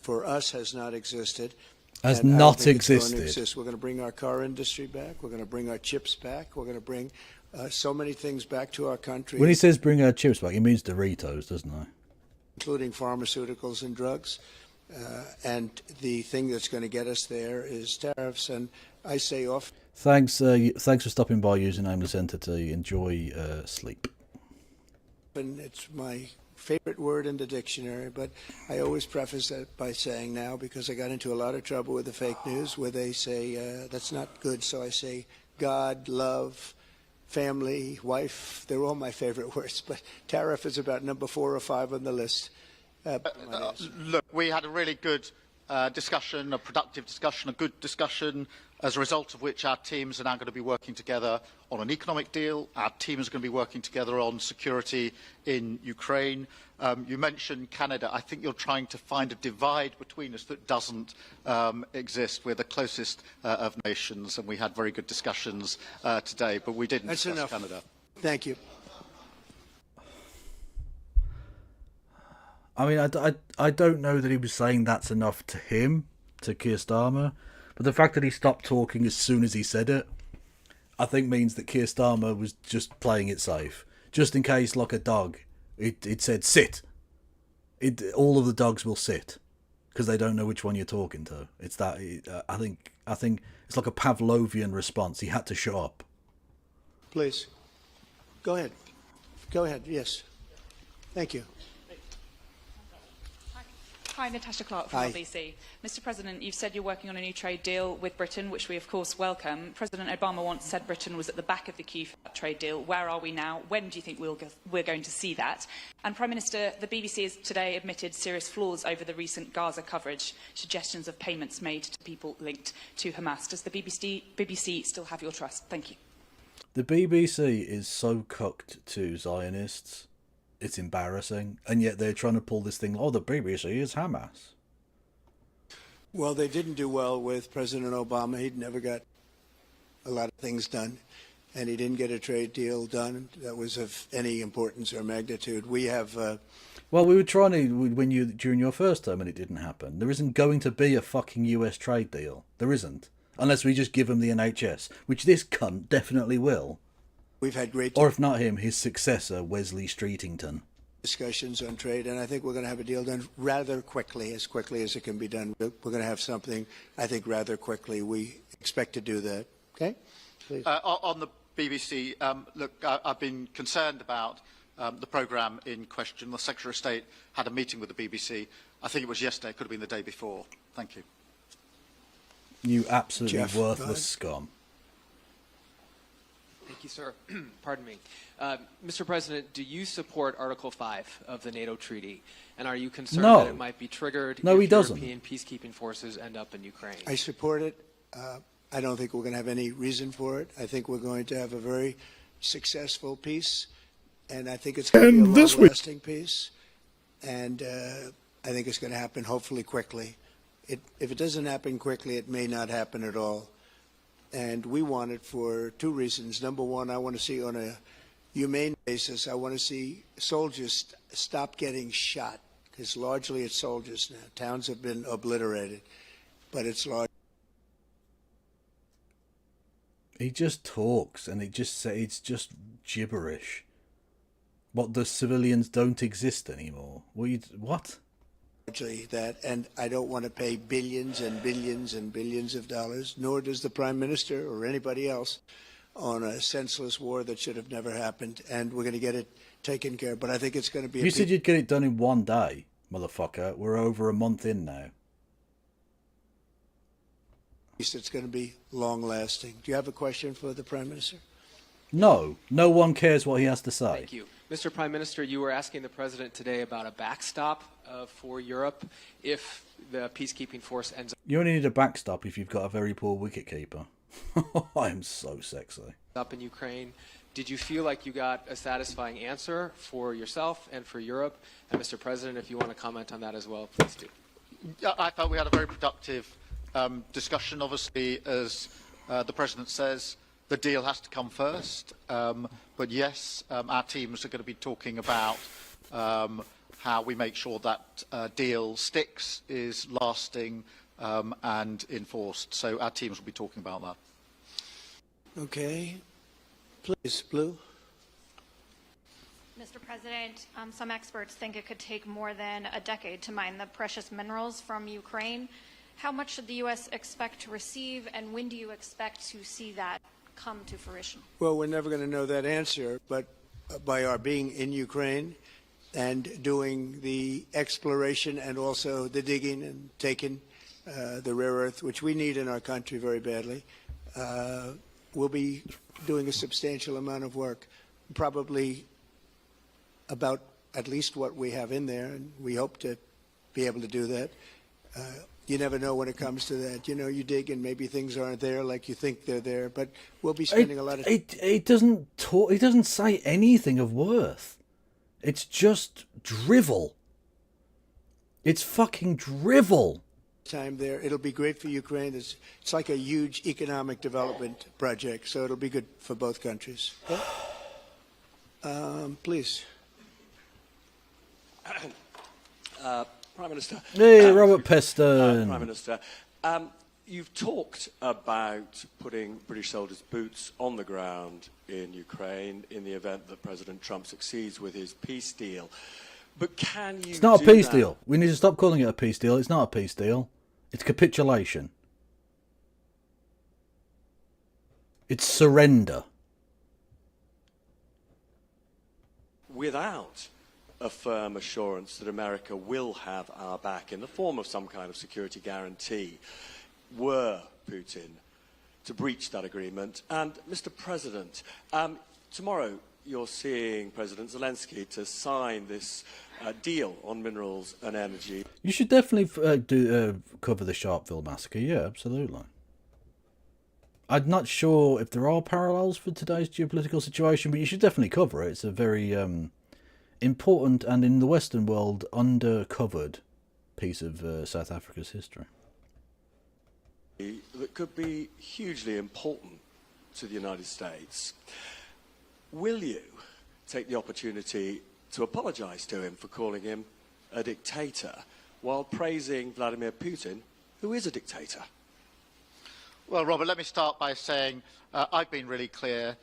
for us has not existed. Has And I don't not think it's going to existed. exist. We're going to bring our car industry back. We're going to bring our chips back. We're going to bring so many things back to our country. When he says bring our chips back, he means Doritos, doesn't he? Including pharmaceuticals and drugs. And the thing that's going to get us there is tariffs. And I say often. Thanks for stopping by using Nameless Entity. Enjoy sleep. It's my favorite word in the dictionary, but I always preface that by saying now, because I got into a lot of trouble with the fake news where they say that's not good. So I say God, love, family, wife. They're all my favorite words, but tariff is about number 4 or 5 on the list. Look, we had a really good discussion, a productive discussion, a good discussion, as a result of which our teams are now going to be working together on an economic deal. Our teams are going to be working together on security in Ukraine. You mentioned Canada. I think you're trying to find a divide between us that doesn't exist. We're the closest of nations, and we had very good discussions today, but we didn't That's discuss enough. Canada. Thank you. I mean, I don't know that he was saying that's enough to him, to Keir Starmer, but the fact that he stopped talking as soon as he said it, I think means that Keir Starmer was just playing it safe. Just in case, like a dog, it said sit. All of the dogs will sit, because they don't know which one you're talking to. It's that, I think it's like a Pavlovian response. He had to shut up. Please. Go ahead. Go ahead. Yes. Thank you. Hi, Natasha Clark from Hi. RBC. Mr. President, you've said you're working on a new trade deal with Britain, which we of course welcome. President Obama once said Britain was at the back of the queue for that trade deal. Where are we now? When do you think we're going to see that? And Prime Minister, the BBC has today admitted serious flaws over the recent Gaza coverage, suggestions of payments made to people linked to Hamas. Does the BBC still have your trust? Thank you. The BBC is so cooked to Zionists. It's embarrassing, and yet they're trying to pull this thing. Oh, the BBC is Hamas. Well, they didn't do well with President Obama. He'd never got a lot of things done, and he didn't get a trade deal done that was of any importance or magnitude. We have. Well, we were trying to during your first term, and it didn't happen. There isn't going to be a fucking US trade deal. There isn't, unless we just give him the NHS, which this cunt definitely will. We've had great. Or if not him, his successor, Wesley Streetington. Discussions on trade, and I think we're going to have a deal done rather quickly as it can be done. We're going to have something, I think, rather quickly. We expect to do that. Okay? Please. On the BBC, look, I've been concerned about the programme in question. The Secretary of State had a meeting with the BBC. I think it was yesterday, it could have been the day before. Thank you. You absolutely Jeff, worthless scum. Thank you, sir. Pardon me. Mr. President, do you support Article 5 of the NATO treaty? And are you concerned No. that it might be triggered No, if he doesn't. European peacekeeping forces end up in Ukraine? I support it. I don't think we're going to have any reason for it. I think we're going to have a very successful peace, and I think it's going to be a long-lasting peace. And I think it's going to happen hopefully quickly. If it doesn't happen quickly, it may not happen at all. And we want it for two reasons. Number one, I want to see on a humane basis, I want to see soldiers stop getting shot, because largely it's soldiers now. Towns have been obliterated, but it's large. He just talks, and it's just gibberish. What, the civilians don't exist anymore? What? Largely that, and I don't want to pay billions and billions and billions of dollars, nor does the Prime Minister or anybody else, on a senseless war that should have never happened, and we're going to get it taken care of. But I think it's going to be You said you'd get it done in one day, motherfucker. We're over a month in now. It's going to be long-lasting. Do you have a question for the Prime Minister? No, no one cares what he has to say. Thank you. Mr. Prime Minister, you were asking the President today about a backstop for Europe if the peacekeeping force ends You only need a backstop if you've got a very poor wicketkeeper. I am so sexy. up in Ukraine. Did you feel like you got a satisfying answer for yourself and for Europe? And Mr. President, if you want to comment on that as well, please do. Yeah, I thought we had a very productive discussion. Obviously, as the President says, the deal has to come first. But yes, our teams are going to be talking about how we make sure that deal sticks, is lasting and enforced. So our teams will be talking about that. Okay. Please, Blue. Mr. President, some experts think it could take more than a decade to mine the precious minerals from Ukraine. How much should the U.S. expect to receive, and when do you expect to see that come to fruition? Well, we're never going to know that answer, but by our being in Ukraine and doing the exploration and also the digging and taking the rare earth, which we need in our country very badly, we'll be doing a substantial amount of work, probably about at least what we have in there, and we hope to be able to do that. You never know when it comes to that. You know, you dig and maybe things aren't there like you think they're there, but we'll be spending a lot of time. It doesn't talk. It doesn't say anything of worth. It's just drivel. It's fucking drivel. Time there. It'll be great for Ukraine. It's like a huge economic development project, so it'll be good for both countries. Please. Prime Minister. Hey, Robert Peston. Prime Minister, you've talked about putting British soldiers' boots on the ground in Ukraine in the event that President Trump succeeds with his peace deal. But can you? It's not a peace deal. We need to stop calling it a peace deal. It's not a peace deal. It's capitulation. It's surrender. Without a firm assurance that America will have our back in the form of some kind of security guarantee, were Putin to breach that agreement. And, Mr. President, tomorrow you're seeing President Zelenskyy to sign this deal on minerals and energy. You should definitely cover the Sharpeville massacre. Yeah, absolutely. I'm not sure if there are parallels for today's geopolitical situation, but you should definitely cover it. It's a very important and, in the Western world, undercovered piece of South Africa's history. That could be hugely important to the United States. Will you take the opportunity to apologise to him for calling him a dictator while praising Vladimir Putin, who is a dictator? Well, Robert, let me start by saying I've been really clear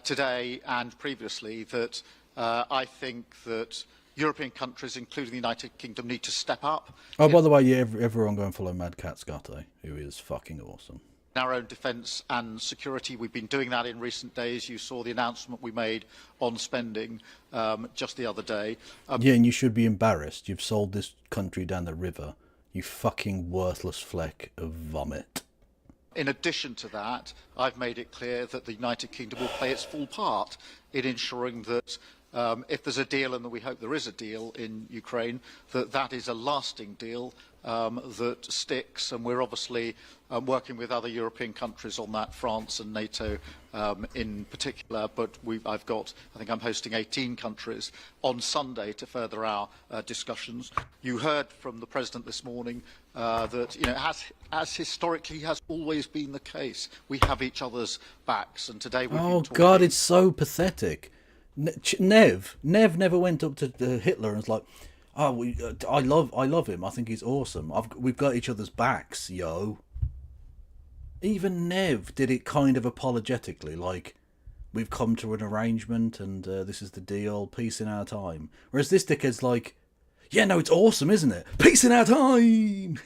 today and previously that I think that European countries, including the United Kingdom, need to step up. Oh, by the way, yeah, everyone go and follow Mad Cat Scotty, who is fucking awesome. In our own defence and security. We've been doing that in recent days. You saw the announcement we made on spending just the other day. Yeah, and you should be embarrassed. You've sold this country down the river, you fucking worthless fleck of vomit. In addition to that, I've made it clear that the United Kingdom will play its full part in ensuring that if there's a deal, and that we hope there is a deal in Ukraine, that is a lasting deal that sticks. And we're obviously working with other European countries on that, France and NATO in particular. But I think I'm hosting 18 countries on Sunday to further our discussions. You heard from the President this morning that, you know, as historically has always been the case, we have each other's backs. And today we've been talking... God, it's so pathetic. Nev never went up to Hitler and was like, "Oh, I love him. I think he's awesome. We've got each other's backs, yo." Even Nev did it kind of apologetically, like, "We've come to an arrangement, and this is the deal. Peace in our time." Whereas this dickhead's like, "Yeah, no, it's awesome, isn't it? Peace in our time."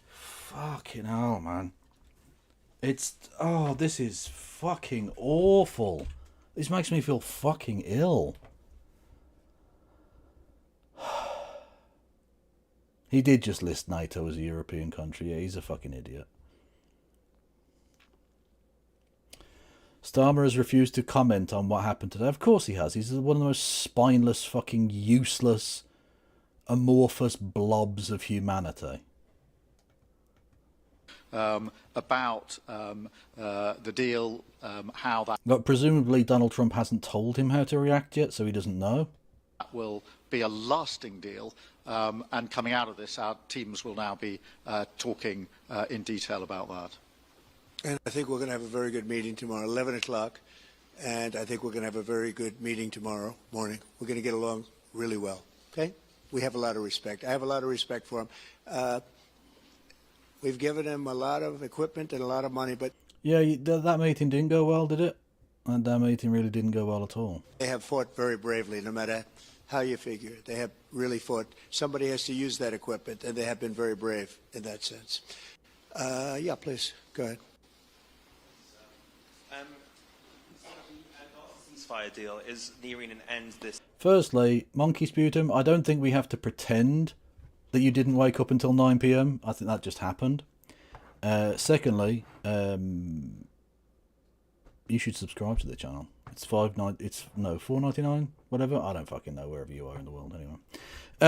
Fucking hell, man. This is fucking awful. This makes me feel fucking ill. He did just list NATO as a European country. Yeah, he's a fucking idiot. Starmer has refused to comment on what happened today. Of course he has. He's one of the most spineless, fucking useless, amorphous blobs of humanity. About the deal, how that... But presumably Donald Trump hasn't told him how to react yet, so he doesn't know. That will be a lasting deal, and coming out of this, our teams will now be talking in detail about that. And I think we're going to have a very good meeting tomorrow, 11 o'clock, and I think we're going to have a very good meeting tomorrow morning. We're going to get along really well, okay? We have a lot of respect. I have a lot of respect for him. We've given him a lot of equipment and a lot of money, but... Yeah, that meeting didn't go well, did it? And that meeting really didn't go well at all. They have fought very bravely, no matter how you figure it. They have really fought. Somebody has to use that equipment, and they have been very brave in that sense. Yeah, please, go ahead. The ceasefire deal is nearing an end this... Firstly, Monkey Sputum, I don't think we have to pretend that you didn't wake up until 9 PM. I think that just happened. Secondly, you should subscribe to the channel. It's $4.99, whatever. I don't fucking know, wherever you are in the world anyway.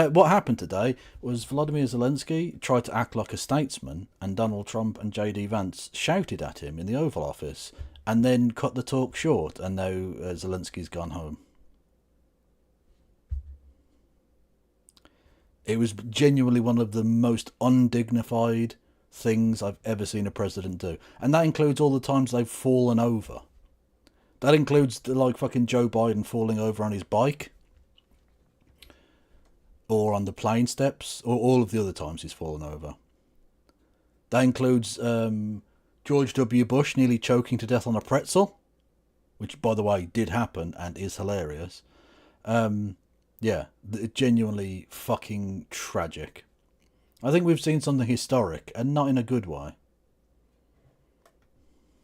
What happened today was Volodymyr Zelenskyy tried to act like a statesman, and Donald Trump and JD Vance shouted at him in the Oval Office and then cut the talk short, and now Zelensky's gone home. It was genuinely one of the most undignified things I've ever seen a president do. And that includes all the times they've fallen over. That includes, like, fucking Joe Biden falling over on his bike. Or on the plane steps. Or all of the other times he's fallen over. That includes George W. Bush nearly choking to death on a pretzel. Which, by the way, did happen and is hilarious. Yeah, genuinely fucking tragic. I think we've seen something historic, and not in a good way.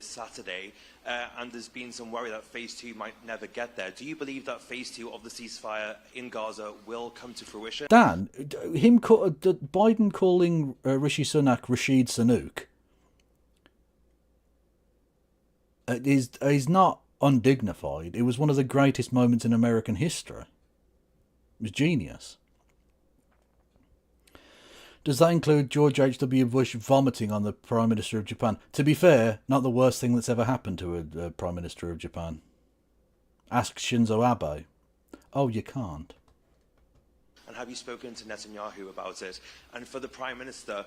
Saturday, and there's been some worry that Phase 2 might never get there. Do you believe that Phase 2 of the ceasefire in Gaza will come to fruition? Dan, Biden calling Rishi Sunak Rashid Sunook is not undignified. It was one of the greatest moments in American history. It was genius. Does that include George H.W. Bush vomiting on the Prime Minister of Japan? To be fair, not the worst thing that's ever happened to a Prime Minister of Japan. Ask Shinzo Abe. Oh, you can't. And have you spoken to Netanyahu about it? And for the Prime Minister,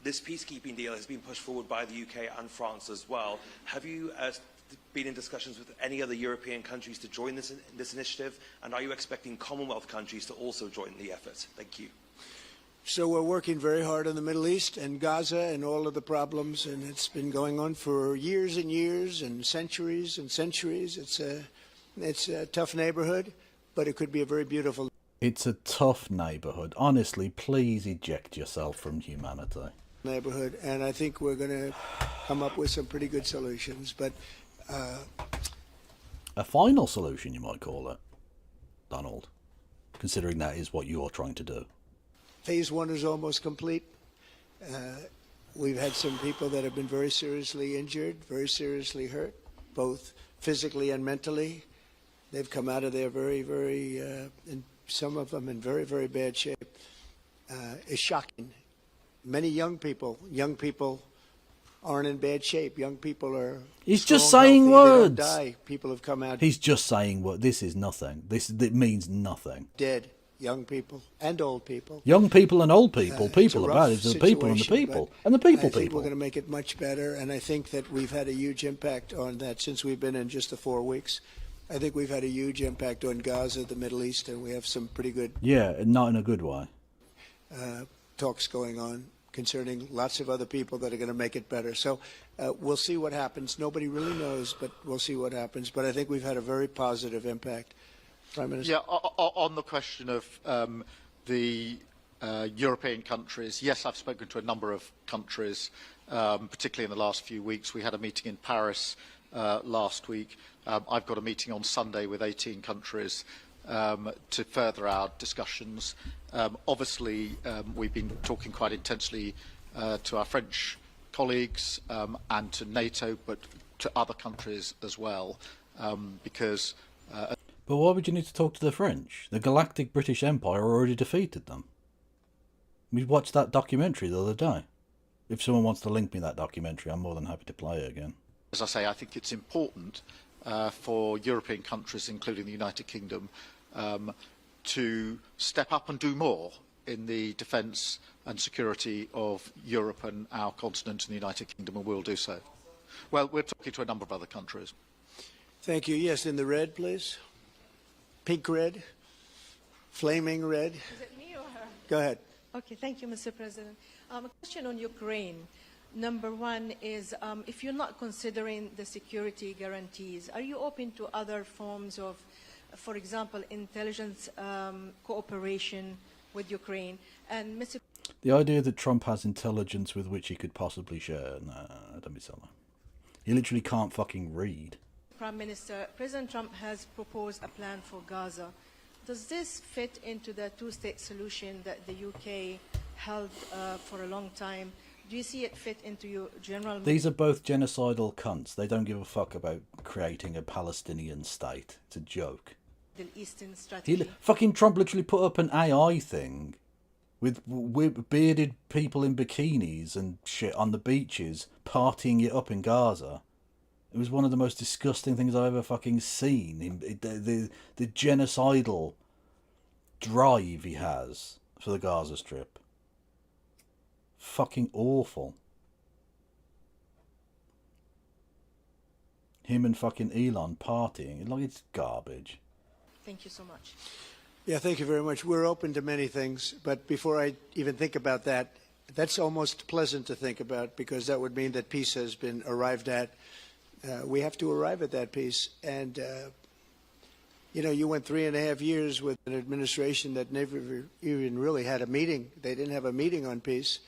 this peacekeeping deal has been pushed forward by the UK and France as well. Have you been in discussions with any other European countries to join this initiative? And are you expecting Commonwealth countries to also join the effort? Thank you. So we're working very hard in the Middle East and Gaza and all of the problems, and it's been going on for years and years and centuries and centuries. It's a tough neighborhood, but it could be a very beautiful. It's a tough neighborhood. Honestly, please eject yourself from humanity. Neighborhood, and I think we're going to come up with some pretty good solutions. But a final solution, you might call it, Donald, considering that is what you're trying to do. Phase 1 is almost complete. We've had some people that have been very seriously injured, very seriously hurt, both physically and mentally. They've come out of there and some of them in very, very bad shape. It's shocking. Many young people aren't in bad shape. Young people are. He's strong, just saying healthy. They words. don't die. People have come out He's just saying what. This is nothing. It means nothing. dead. Young people and old people. Young people and old people. It's People a are bad. rough It's the people and the situation, people. but And the people I think people. we're going to make it much better, and I think that we've had a huge impact on that since we've been in just the 4 weeks. I think we've had a huge impact on Gaza, the Middle East, and we have some pretty good Yeah, not in a good way. talks going on concerning lots of other people that are going to make it better. So we'll see what happens. Nobody really knows, but we'll see what happens. But I think we've had a very positive impact. Prime Minister? Yeah, on the question of the European countries, yes, I've spoken to a number of countries, particularly in the last few weeks. We had a meeting in Paris last week. I've got a meeting on Sunday with 18 countries to further our discussions. Obviously, we've been talking quite intensely to our French colleagues and to NATO, but to other countries as well, because... But why would you need to talk to the French? The Galactic British Empire already defeated them. We watched that documentary the other day. If someone wants to link me that documentary, I'm more than happy to play it again. As I say, I think it's important for European countries, including the United Kingdom, to step up and do more in the defence and security of Europe and our continent and the United Kingdom, and we'll do so. Well, we're talking to a number of other countries. Thank you. Yes, in the red, please. Pink red, flaming red. Is it me or her? Go ahead. Okay, thank you, Mr. President. A question on Ukraine. Number one is, if you're not considering the security guarantees, are you open to other forms of, for example, intelligence cooperation with Ukraine? And Mr. The idea that Trump has intelligence with which he could possibly share, nah, don't be silly. He literally can't fucking read. Prime Minister, President Trump has proposed a plan for Gaza. Does this fit into the two-state solution that the UK held for a long time? Do you see it fit into your general... These are both genocidal cunts. They don't give a fuck about creating a Palestinian state. It's a joke. Middle Eastern strategy? Fucking Trump literally put up an AI thing with bearded people in bikinis and shit on the beaches partying it up in Gaza. It was one of the most disgusting things I've ever fucking seen. The genocidal drive he has for the Gaza Strip. Fucking awful. Him and fucking Elon partying. Like, it's garbage. Thank you so much. Yeah, thank you very much. We're open to many things, but before I even think about that, that's almost pleasant to think about, because that would mean that peace has been arrived at. We have to arrive at that peace. And, you know, you went 3.5 years with an administration that never even really had a meeting. They didn't have a meeting on peace.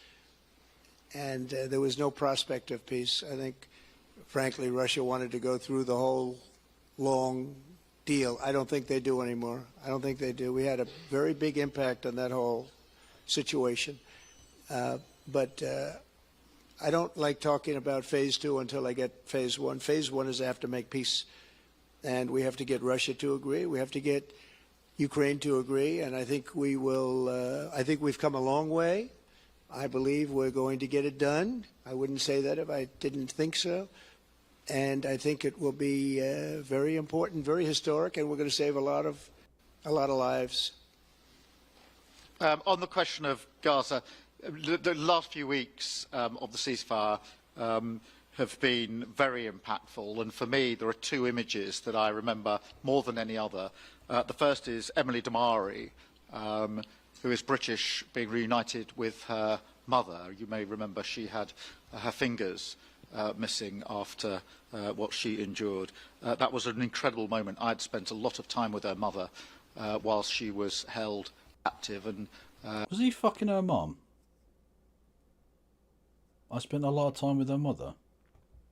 And there was no prospect of peace. I think, frankly, Russia wanted to go through the whole long deal. I don't think they do anymore. I don't think they do. We had a very big impact on that whole situation. But I don't like talking about phase 2 until I get phase 1. Phase 1 is I have to make peace. And we have to get Russia to agree. We have to get Ukraine to agree. And I think we will. I think we've come a long way. I believe we're going to get it done. I wouldn't say that if I didn't think so. And I think it will be very important, very historic, and we're going to save a lot of lives. On the question of Gaza, the last few weeks of the ceasefire have been very impactful, and for me there are two images that I remember more than any other. The first is Emily Damari, who is British, being reunited with her mother. You may remember she had her fingers missing after what she endured. That was an incredible moment. I'd spent a lot of time with her mother whilst she was held captive. And was he fucking her mum? I spent a lot of time with her mother.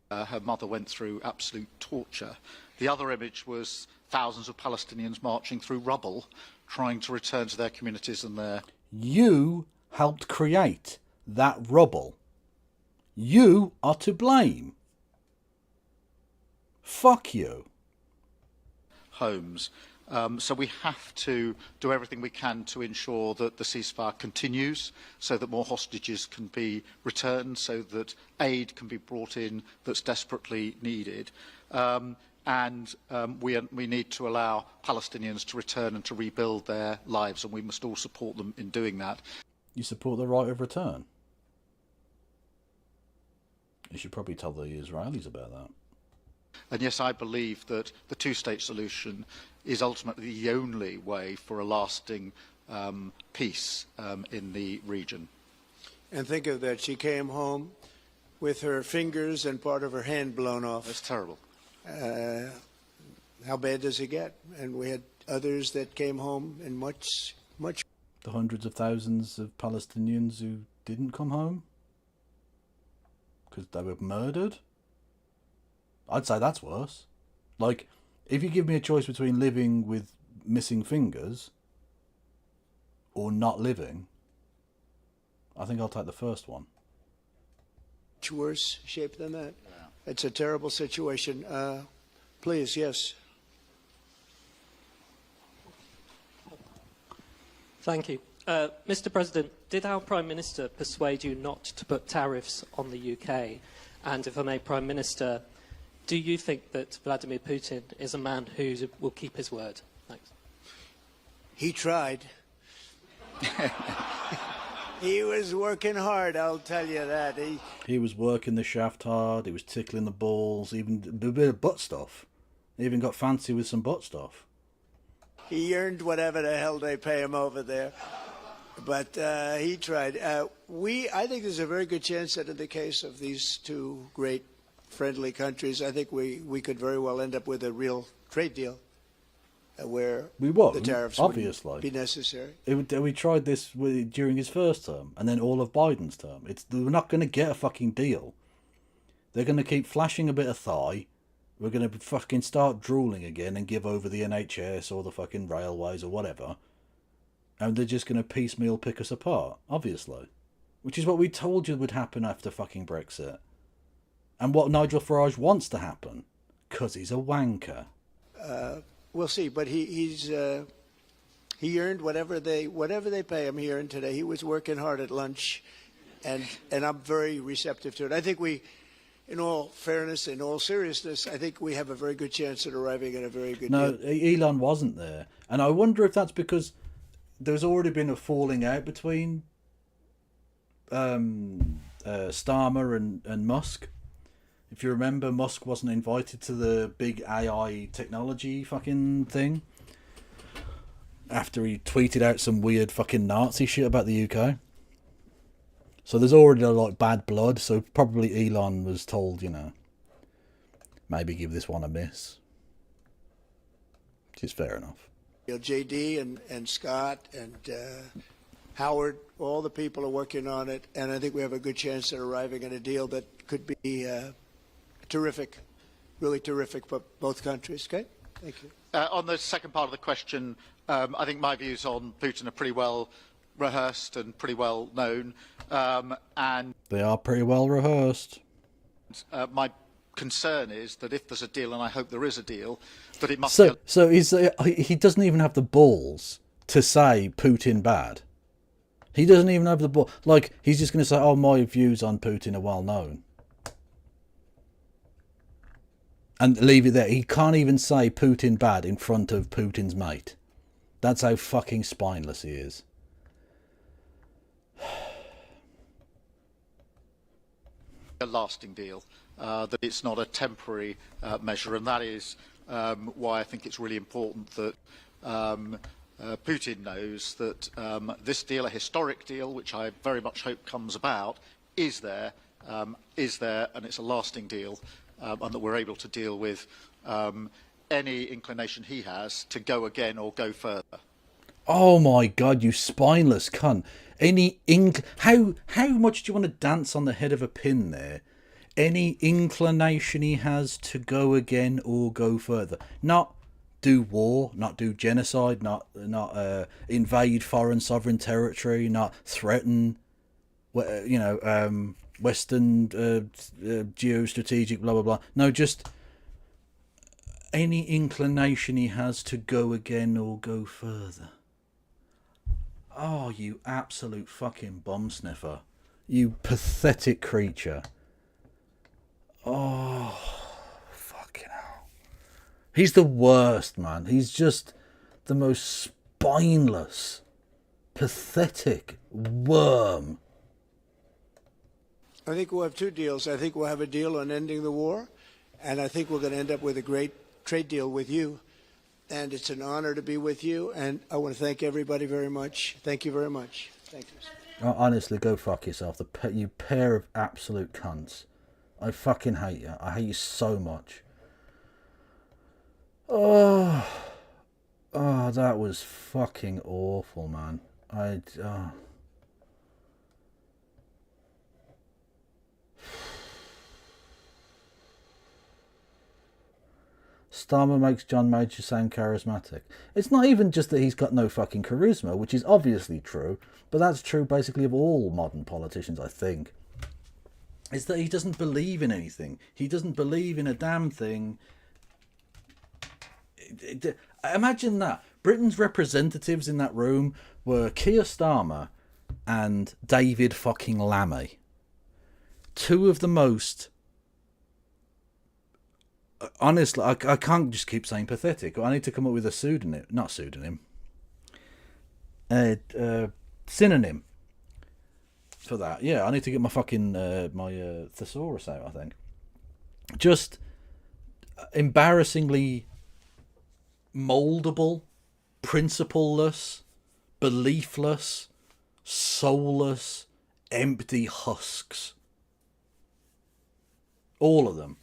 Her mother went through absolute torture. The other image was thousands of Palestinians marching through rubble, trying to return to their communities and their... You helped create that rubble. You are to blame. Fuck you. Homes. So we have to do everything we can to ensure that the ceasefire continues, so that more hostages can be returned, so that aid can be brought in that's desperately needed. We need to allow Palestinians to return and to rebuild their lives, and we must all support them in doing that. You support the right of return? You should probably tell the Israelis about that. And yes, I believe that the two-state solution is ultimately the only way for a lasting peace in the region. And think of that. She came home with her fingers and part of her hand blown off. That's terrible. How bad does it get? And we had others that came home in much. The hundreds of thousands of Palestinians who didn't come home because they were murdered. I'd say that's worse. Like, if you give me a choice between living with missing fingers or not living, I think I'll take the first one. Much worse shape than that. Yeah. It's a terrible situation. Please, yes. Thank you. Mr. President, did our Prime Minister persuade you not to put tariffs on the UK? And if I may, Prime Minister, do you think that Vladimir Putin is a man who will keep his word? Thanks. He tried. He was working hard, I'll tell you that. He was working the shaft hard, he was tickling the balls, even a bit of butt stuff. He even got fancy with some butt stuff. He earned whatever the hell they pay him over there. But he tried. I think there's a very good chance that in the case of these two great friendly countries, I think we could very well end up with a real trade deal where the tariffs obviously wouldn't be necessary. We tried this during his first term and then all of Biden's term. We're not going to get a fucking deal. They're going to keep flashing a bit of thigh. We're going to fucking start drooling again and give over the NHS or the fucking railways or whatever. And they're just going to piecemeal pick us apart, obviously. Which is what we told you would happen after fucking Brexit. And what Nigel Farage wants to happen. Because he's a wanker. We'll see, but he earned whatever they pay him. He earned today. He was working hard at lunch, and I'm very receptive to it. I think we, in all fairness, in all seriousness, I think we have a very good chance at arriving at a very good deal. Elon wasn't there, and I wonder if that's because there's already been a falling out between Starmer and Musk. If you remember, Musk wasn't invited to the big AI technology fucking thing after he tweeted out some weird fucking Nazi shit about the UK. So there's already a lot of bad blood, so probably Elon was told, maybe give this one a miss. Which is fair enough. JD and Scott and Howard, all the people are working on it, and I think we have a good chance at arriving at a deal that could be terrific, really terrific for both countries. Okay, thank you. On the second part of the question, I think my views on Putin are pretty well rehearsed and pretty well known, and they are pretty well rehearsed. My concern is that if there's a deal, and I hope there is a deal, that it must. So he doesn't even have the balls to say Putin bad. He doesn't even have the ball. Like, he's just going to say, "Oh, my views on Putin are well known," and leave it there. He can't even say Putin bad in front of Putin's mate. That's how fucking spineless he is. A lasting deal, that it's not a temporary measure, and that is why I think it's really important that Putin knows that this deal, a historic deal, which I very much hope comes about, is there, and it's a lasting deal, and that we're able to deal with any inclination he has to go again or go further. Oh my God, you spineless cunt. How much do you want to dance on the head of a pin there? Any inclination he has to go again or go further. Not do war, not do genocide, not invade foreign sovereign territory, not threaten Western geostrategic, blah blah blah. No, just any inclination he has to go again or go further. Oh, you absolute fucking bomb sniffer. You pathetic creature. Oh, fucking hell. He's the worst, man. He's just the most spineless, pathetic worm. I think we'll have two deals. I think we'll have a deal on ending the war, and I think we're going to end up with a great trade deal with you. And it's an honor to be with you, and I want to thank everybody very much. Thank you very much. Thank you. Honestly, go fuck yourself. You pair of absolute cunts. I fucking hate you. I hate you so much. Oh, that was fucking awful, man. Starmer makes John Major sound charismatic. It's not even just that he's got no fucking charisma, which is obviously true, but that's true basically of all modern politicians, I think. It's that he doesn't believe in anything. He doesn't believe in a damn thing. Imagine that. Britain's representatives in that room were Keir Starmer and David fucking Lammy. Two of the most... Honestly, I can't just keep saying pathetic. I need to come up with a pseudonym. Not pseudonym. Synonym for that. Yeah, I need to get my fucking my thesaurus out, I think. Just embarrassingly moldable, principleless, beliefless, soulless, empty husks. All of them.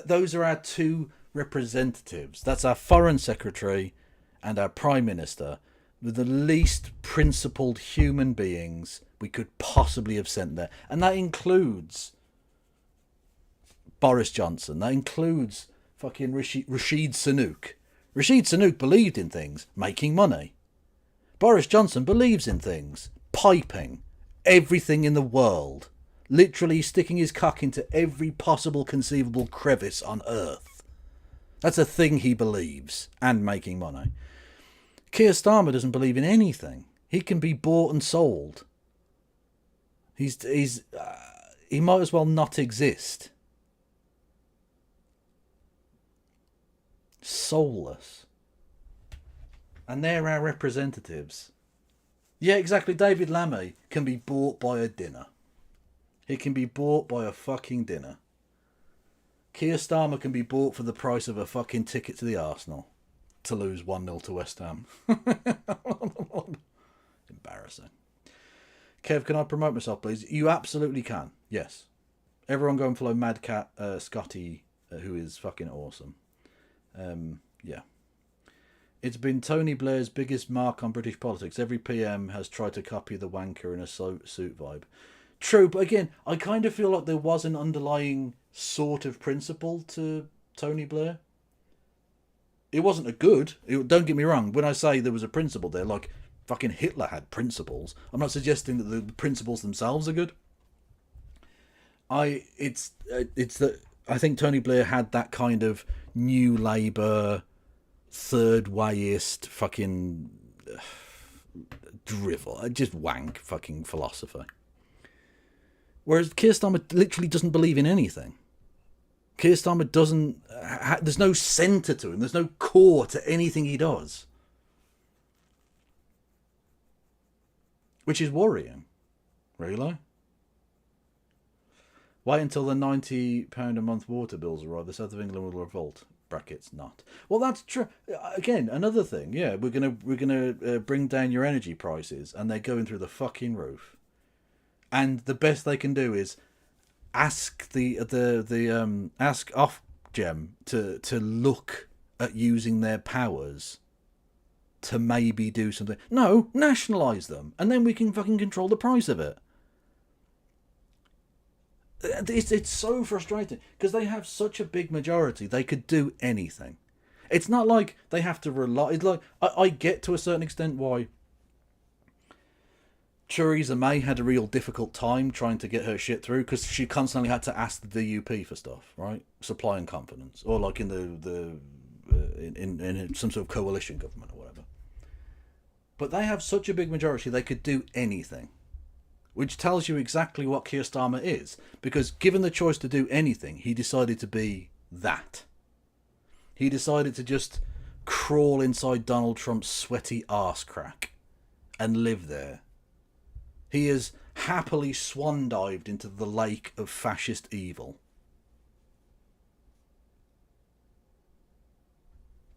Those are our two representatives. That's our Foreign Secretary and our Prime Minister. They're the least principled human beings we could possibly have sent there. And that includes Boris Johnson. That includes fucking Rashid Sunak. Rashid Sunak believed in things, making money. Boris Johnson believes in things, piping, everything in the world. Literally sticking his cock into every possible conceivable crevice on Earth. That's a thing he believes, and making money. Keir Starmer doesn't believe in anything. He can be bought and sold. He might as well not exist. Soulless. And they're our representatives. Yeah, exactly. David Lammy can be bought by a dinner. He can be bought by a fucking dinner. Keir Starmer can be bought for the price of a fucking ticket to the Arsenal to lose 1-0 to West Ham. Embarrassing. Kev, can I promote myself, please? You absolutely can. Yes. Everyone go and follow Mad Cat Scotty, who is fucking awesome. Yeah. It's been Tony Blair's biggest mark on British politics. Every PM has tried to copy the wanker in a suit vibe. True, but again, I kind of feel like there was an underlying sort of principle to Tony Blair. It wasn't a good. Don't get me wrong. When I say there was a principle there, like fucking Hitler had principles, I'm not suggesting that the principles themselves are good. It's that I think Tony Blair had that kind of New Labour, third wayist fucking drivel, just wank fucking philosophy. Whereas Keir Starmer literally doesn't believe in anything. Keir Starmer doesn't... there's no centre to him. There's no core to anything he does. Which is worrying. Really? Wait until the £90 a month water bills arrive. The South of England will revolt. Brackets not. Well, that's true. Again, another thing. Yeah, we're gonna bring down your energy prices, and they're going through the fucking roof. And the best they can do is ask ask Ofgem to look at using their powers to maybe do something. No, nationalise them, and then we can fucking control the price of it. It's so frustrating because they have such a big majority. They could do anything. It's not like they have to rely. It's like I get to a certain extent why Theresa May had a real difficult time trying to get her shit through because she constantly had to ask the DUP for stuff, right? Supply and confidence, or like in in some sort of coalition government or whatever. But they have such a big majority they could do anything, which tells you exactly what Keir Starmer is. Because given the choice to do anything, he decided to be that. He decided to just crawl inside Donald Trump's sweaty arse crack and live there. He has happily swan dived into the lake of fascist evil.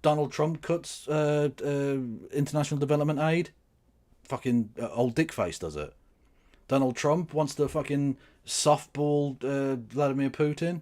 Donald Trump cuts international development aid. Fucking old dickface does it. Donald Trump wants to fucking softball Vladimir Putin.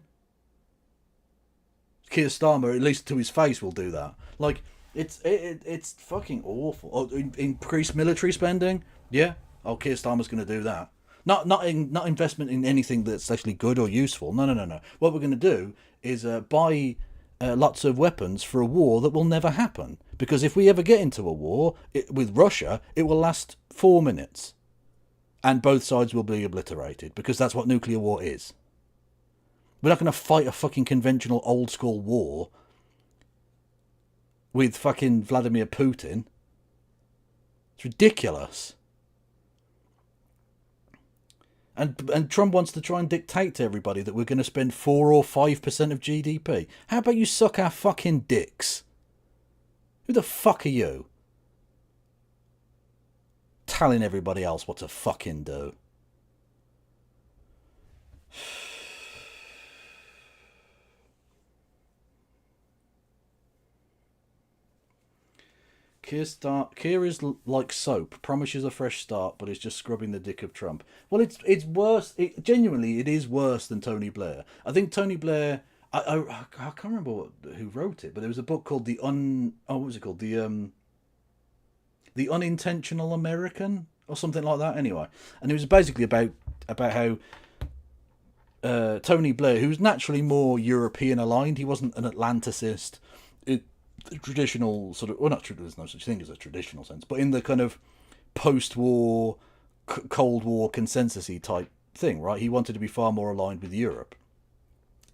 Keir Starmer, at least to his face, will do that. Like, it's fucking awful. Oh, increased military spending? Yeah. Oh, Keir Starmer's going to do that. Not investment in anything that's actually good or useful. No. What we're going to do is buy lots of weapons for a war that will never happen. Because if we ever get into a war with Russia, it will last 4 minutes. And both sides will be obliterated. Because that's what nuclear war is. We're not going to fight a fucking conventional old school war with fucking Vladimir Putin. It's ridiculous. And Trump wants to try and dictate to everybody that we're going to spend 4 or 5% of GDP. How about you suck our fucking dicks? Who the fuck are you? Telling everybody else what to fucking do. Keir is like soap, promises a fresh start, but is just scrubbing the dick of Trump. Well, it's worse. Genuinely, it is worse than Tony Blair. I think Tony Blair. I can't remember who wrote it, but there was a book called what was it called? The Unintentional American or something like that. Anyway, and it was basically about how Tony Blair, who's naturally more European aligned, he wasn't an Atlanticist. Traditional sort of, well, not true, there's no such thing as a traditional sense, but in the kind of post-war, Cold War consensus-y type thing, right? He wanted to be far more aligned with Europe.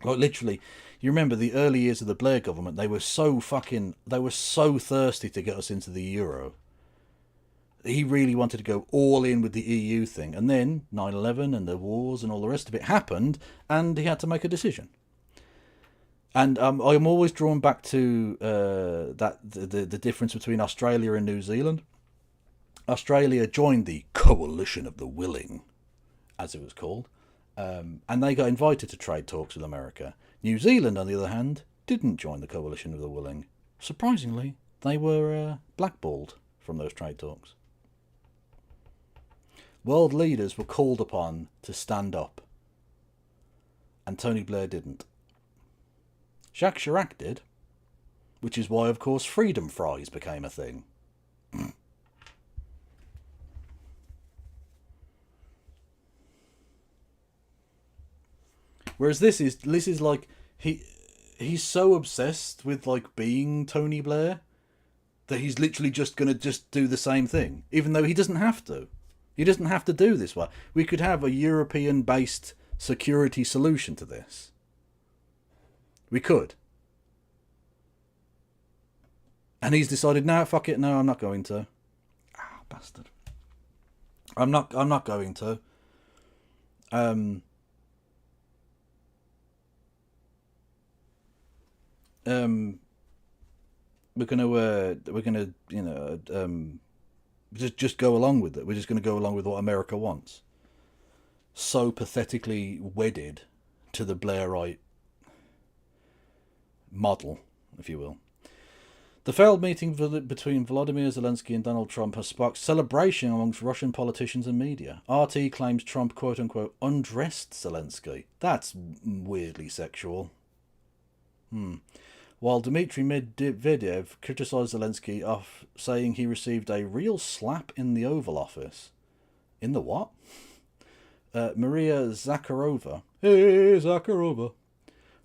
Like, literally, you remember the early years of the Blair government, they were so thirsty to get us into the Euro. He really wanted to go all in with the EU thing, and then 9/11 and the wars and all the rest of it happened, and he had to make a decision. And I'm always drawn back to the difference between Australia and New Zealand. Australia joined the Coalition of the Willing, as it was called, and they got invited to trade talks with America. New Zealand, on the other hand, didn't join the Coalition of the Willing. Surprisingly, they were blackballed from those trade talks. World leaders were called upon to stand up, and Tony Blair didn't. Jacques Chirac did, which is why, of course, freedom fries became a thing. Whereas this is like he's so obsessed with like being Tony Blair that he's literally just gonna do the same thing, even though he doesn't have to. He doesn't have to do this way. We could have a European-based security solution to this. We could. And he's decided, no, fuck it, no, I'm not going to. Ah, bastard. I'm not going to. We're gonna, just go along with it. We're just gonna go along with what America wants. So pathetically wedded to the Blairite model, if you will. The failed meeting between Volodymyr Zelenskyy and Donald Trump has sparked celebration amongst Russian politicians and media. RT claims Trump, quote-unquote, undressed Zelenskyy. That's weirdly sexual. While Dmitry Medvedev criticised Zelenskyy off saying he received a real slap in the Oval Office. In the what? Maria Zakharova. Hey, Zakharova.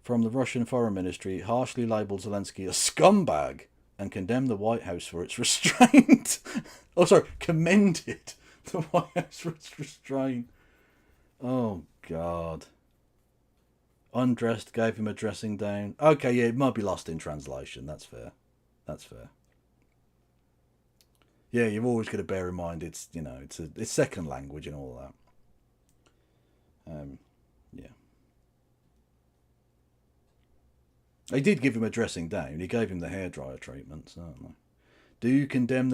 From the Russian Foreign Ministry harshly labelled Zelenskyy a scumbag and condemned the White House for its restraint. Commended The White House restraint. Oh, God. Undressed, gave him a dressing down. Okay, yeah, it might be lost in translation. That's fair. That's fair. Yeah, you've always got to bear in mind it's, you know, it's second language and all that. Yeah. He did give him a dressing down. He gave him the hairdryer treatment, certainly. Do you commend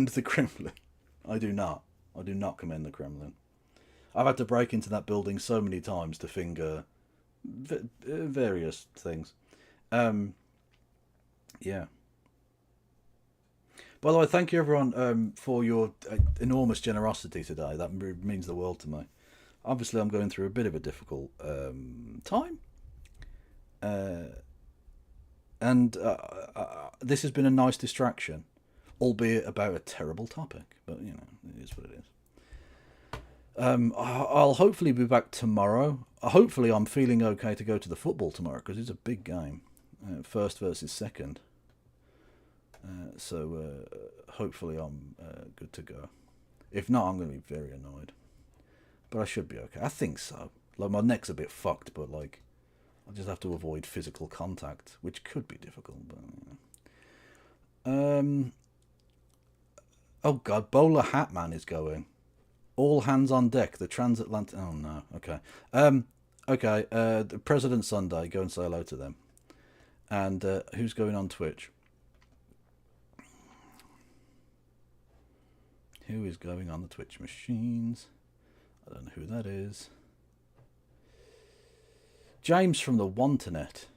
the Kremlin? I do not. I do not commend the Kremlin. I've had to break into that building so many times to finger various things. Yeah. By the way, thank you everyone for your enormous generosity today. That means the world to me. Obviously, I'm going through a bit of a difficult time. And this has been a nice distraction, albeit about a terrible topic. But, you know, it is what it is. I'll hopefully be back tomorrow. Hopefully I'm feeling okay to go to the football tomorrow, because it's a big game. First versus second. So hopefully I'm good to go. If not, I'm going to be very annoyed. But I should be okay. I think so. Like, my neck's a bit fucked, but, like, I just have to avoid physical contact, which could be difficult. But, oh, God, Bowler Hatman is going. All hands on deck. The transatlantic... Oh, no. Okay. Okay. The President Sunday. Go and say hello to them. And who's going on Twitch? Who is going on the Twitch machines? I don't know who that is. James from the Wanternet.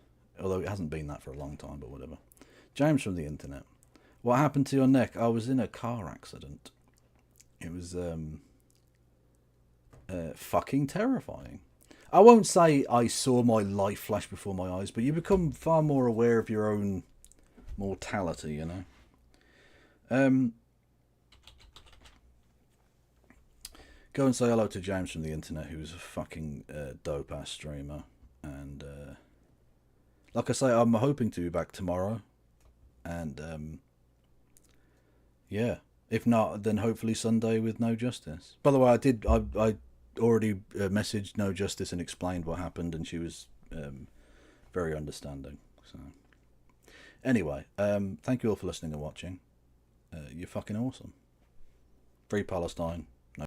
Although it hasn't been that for a long time, but whatever. James from the internet. What happened to your neck? I was in a car accident. It was fucking terrifying. I won't say I saw my life flash before my eyes, but you become far more aware of your own mortality, you know. Go and say hello to James from the internet, who's a fucking dope-ass streamer. And like I say, I'm hoping to be back tomorrow. And yeah, if not, then hopefully Sunday with No Justice. By the way, I already messaged No Justice and explained what happened, and she was very understanding. So anyway, thank you all for listening and watching. You're fucking awesome. Free Palestine.